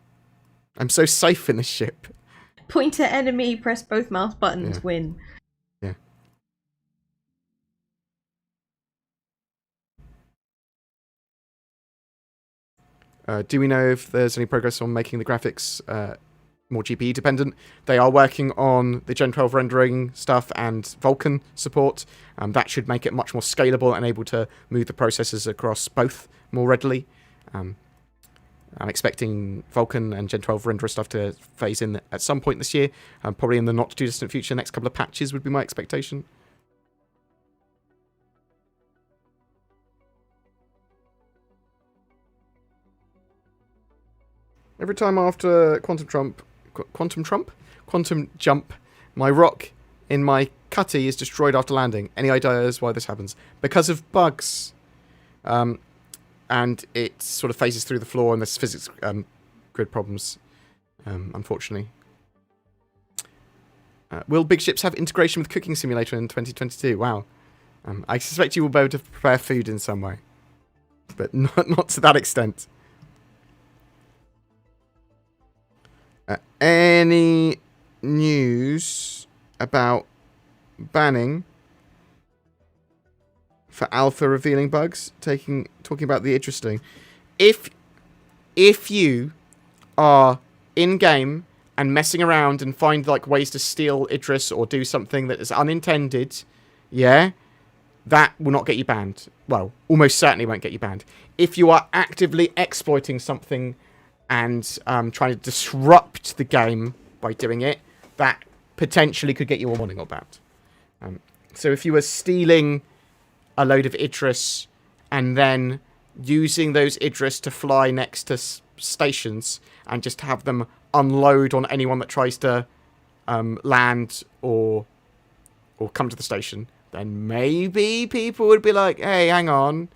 A: I'm so safe in this ship.
B: Point at enemy, press both mouse buttons, win.
A: Yeah. Do we know if there's any progress on making the graphics more GPU dependent? They are working on the Gen 12 rendering stuff and Vulkan support. That should make it much more scalable and able to move the processors across both more readily. I'm expecting Vulkan and Gen 12 renderer stuff to phase in at some point this year. Probably in the not too distant future. Next couple of patches would be my expectation. Every time after Quantum Jump, my rock in my cutty is destroyed after landing. Any ideas why this happens? Because of bugs. And it sort of phases through the floor, and there's physics grid problems, unfortunately. Will big ships have integration with Cooking Simulator in 2022? Wow. I suspect you will be able to prepare food in some way, but not to that extent. Any news about banning for alpha revealing bugs? Talking about the interesting. If you are in game and messing around and find like ways to steal Idris or do something that is unintended, yeah, that will not get you banned. Well, almost certainly won't get you banned. If you are actively exploiting something and trying to disrupt the game by doing it, that potentially could get you a warning or banned. So if you were stealing a load of Idris and then using those Idris to fly next to stations and just have them unload on anyone that tries to land or come to the station, then maybe people would be like, hey, hang on.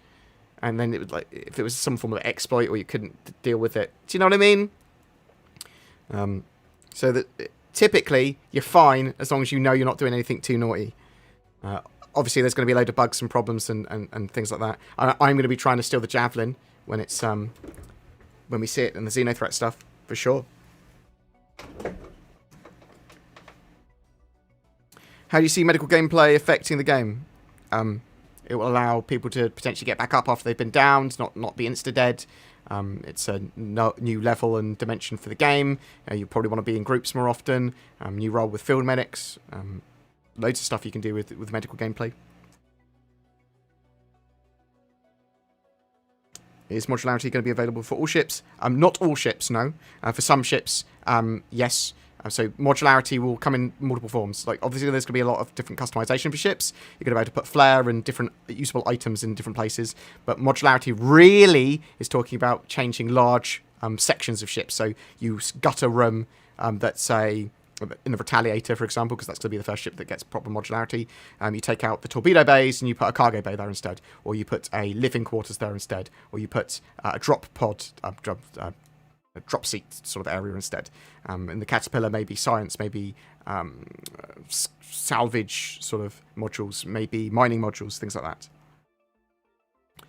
A: And then it would, like, if it was some form of exploit or you couldn't deal with it. Do you know what I mean? So that typically you're fine as long as you know you're not doing anything too naughty. Obviously, there's going to be a load of bugs and problems and things like that. I'm going to be trying to steal the Javelin when it's when we see it in the Xenothreat stuff, for sure. How do you see medical gameplay affecting the game? It will allow people to potentially get back up after they've been downed, not be insta-dead. It's a new level and dimension for the game. You probably want to be in groups more often. New role with field medics. Loads of stuff you can do with medical gameplay. Is modularity going to be available for all ships? Not all ships, no. For some ships, yes. So modularity will come in multiple forms. Like, obviously, there's going to be a lot of different customization for ships. You're going to be able to put flare and different usable items in different places. But modularity really is talking about changing large sections of ships. So you gut a room that's a in the Retaliator, for example, because that's going to be the first ship that gets proper modularity. You take out the torpedo bays and you put a cargo bay there instead, or you put a living quarters there instead, or you put a drop pod, a drop seat sort of area instead. In the Caterpillar, maybe science, maybe salvage sort of modules, maybe mining modules, things like that.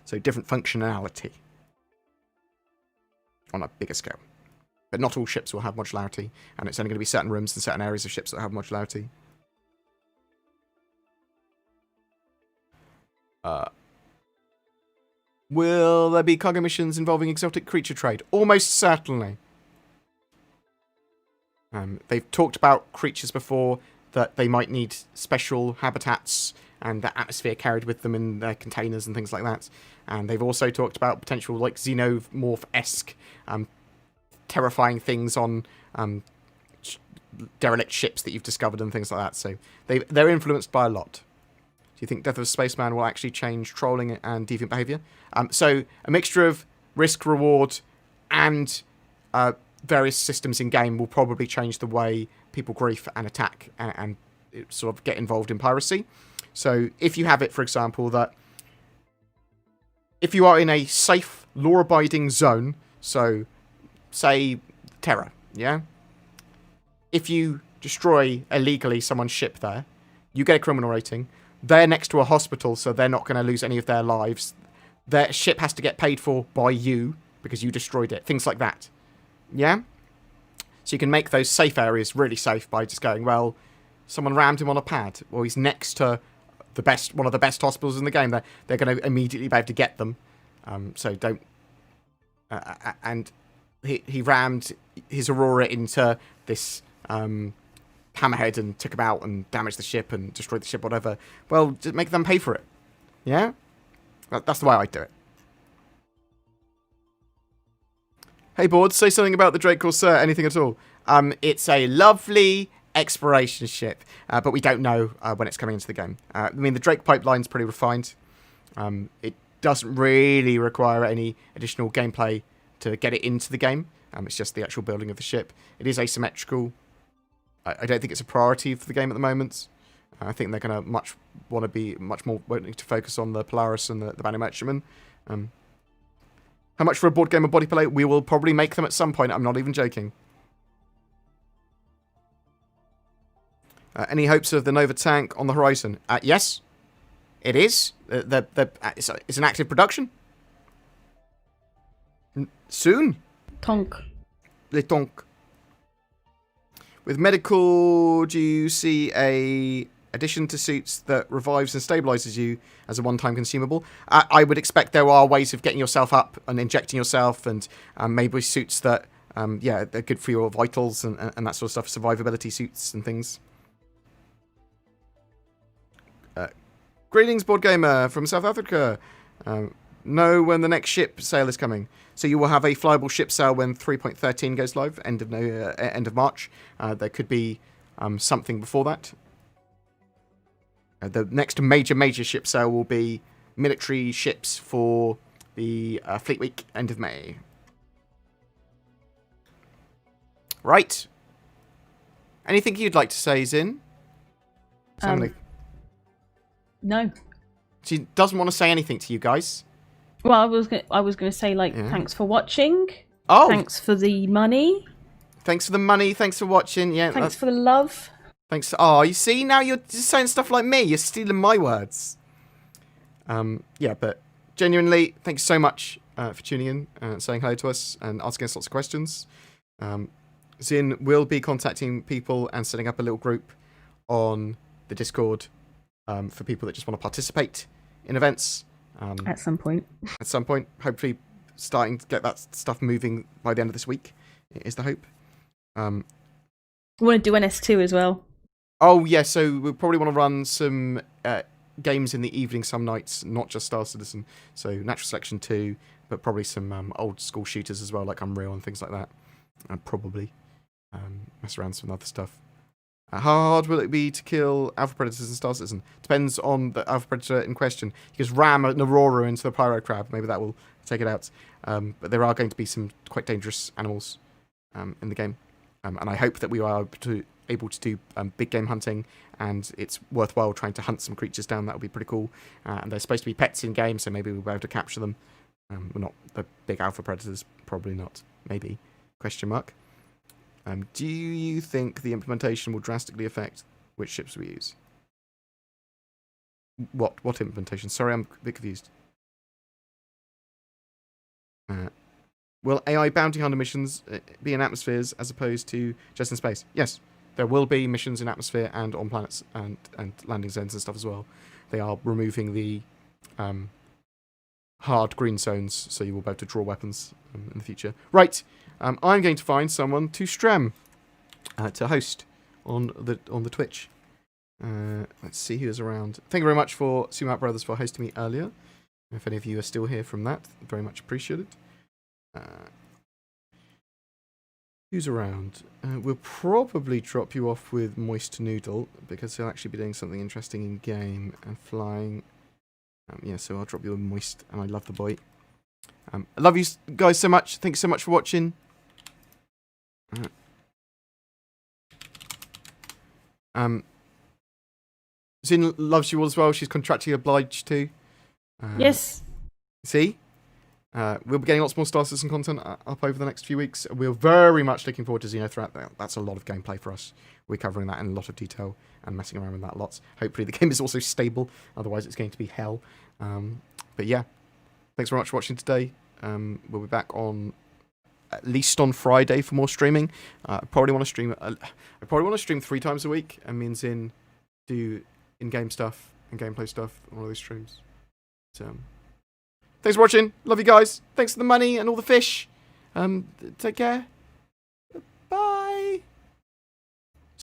A: So different functionality on a bigger scale. But not all ships will have modularity, and it's only going to be certain rooms and certain areas of ships that have modularity. Will there be cargo missions involving exotic creature trade? Almost certainly. They've talked about creatures before, that they might need special habitats and the atmosphere carried with them in their containers and things like that. And they've also talked about potential like xenomorph-esque terrifying things on derelict ships that you've discovered and things like that. So they're influenced by a lot. Do you think Death of a Spaceman will actually change trolling and deviant behaviour? So a mixture of risk, reward, and various systems in game will probably change the way people grief and attack and sort of get involved in piracy. So if you have it, for example, that if you are in a safe, law-abiding zone, so say Terra, yeah? If you destroy illegally someone's ship there, you get a criminal rating. They're next to a hospital, so they're not going to lose any of their lives. Their ship has to get paid for by you because you destroyed it. Things like that. Yeah? So you can make those safe areas really safe by just going, well, someone rammed him on a pad, or he's next to one of the best hospitals in the game. They're going to immediately be able to get them. So don't... and he rammed his Aurora into this hammerhead and took him out and damaged the ship and destroyed the ship, whatever. Well, just make them pay for it. Yeah? That's the way I do it. Hey, Board, say something about the Drake Corsair, anything at all. It's a lovely exploration ship, but we don't know when it's coming into the game. I mean, the Drake pipeline's pretty refined. It doesn't really require any additional gameplay to get it into the game. It's just the actual building of the ship. It is asymmetrical. I don't think it's a priority for the game at the moment. I think they're going to want to be much more wanting to focus on the Polaris and the Banner Merchantman. How much for a BoredGamer body plate? We will probably make them at some point. I'm not even joking. Any hopes of the Nova tank on the horizon? Yes, it is. It's an active production. Soon.
B: Tonk.
A: Le tonk. With medical, do you see a addition to suits that revives and stabilizes you as a one-time consumable? I would expect there are ways of getting yourself up and injecting yourself, and maybe suits that, they're good for your vitals and that sort of stuff, survivability suits and things. Greetings, BoredGamer from South Africa. Know when the next ship sale is coming. So you will have a flyable ship sale when 3.13 goes live, end of March. There could be something before that. The next major ship sale will be military ships for the Fleet Week, end of May. Right. Anything you'd like to say, Zin?
B: No.
A: She doesn't want to say anything to you guys.
B: Well, I was gonna say, like, thanks for watching.
A: Oh.
B: Thanks for the money.
A: Thanks for the money. Thanks for watching. Yeah.
B: Thanks for the love.
A: Thanks. Oh, you see, now you're just saying stuff like me. You're stealing my words. Yeah, but genuinely, thanks so much for tuning in and saying hello to us and asking us lots of questions. Zin will be contacting people and setting up a little group on the Discord for people that just want to participate in events.
B: At some point.
A: At some point. Hopefully starting to get that stuff moving by the end of this week is the hope.
B: We want to do NS2 as well.
A: Oh, yeah, so we'll probably want to run some games in the evening some nights, not just Star Citizen. So Natural Selection 2, but probably some old school shooters as well, like Unreal and things like that. And probably mess around some other stuff. How hard will it be to kill Alpha Predators in Star Citizen? Depends on the Alpha Predator in question. You just ram an Aurora into the Pyro Crab. Maybe that will take it out. But there are going to be some quite dangerous animals in the game. And I hope that we are able to able to do big game hunting, and it's worthwhile trying to hunt some creatures down. That would be pretty cool. And they're supposed to be pets in game, so maybe we'll be able to capture them. We're not the big alpha predators, probably not. Maybe? Question mark. Do you think the implementation will drastically affect which ships we use? What implementation? Sorry, I'm a bit confused. Will AI bounty hunter missions be in atmospheres as opposed to just in space? Yes, there will be missions in atmosphere and on planets and landing zones and stuff as well. They are removing the hard green zones, so you will be able to draw weapons in the future. Right, I'm going to find someone to stream, to host on the Twitch. Let's see who is around. Thank you very much for Sumat Brothers for hosting me earlier. If any of you are still here from that, very much appreciated. Who's around? We'll probably drop you off with Moist Noodle, because he'll actually be doing something interesting in game and flying. Yeah, so I'll drop you with Moist, and I love the boy. I love you guys so much. Thanks so much for watching. Zin loves you all as well. She's contractually obliged to.
B: Yes.
A: See? We'll be getting lots more Star Citizen content up over the next few weeks. We're very much looking forward to Xenothreat. That's a lot of gameplay for us. We're covering that in a lot of detail and messing around with that lots. Hopefully the game is also stable. Otherwise it's going to be hell. But yeah, thanks very much for watching today. We'll be back on at least on Friday for more streaming. I probably want to stream 3 times a week, and means do in-game stuff and gameplay stuff on all those streams. So thanks for watching. Love you guys. Thanks for the money and all the fish. Take care. Bye.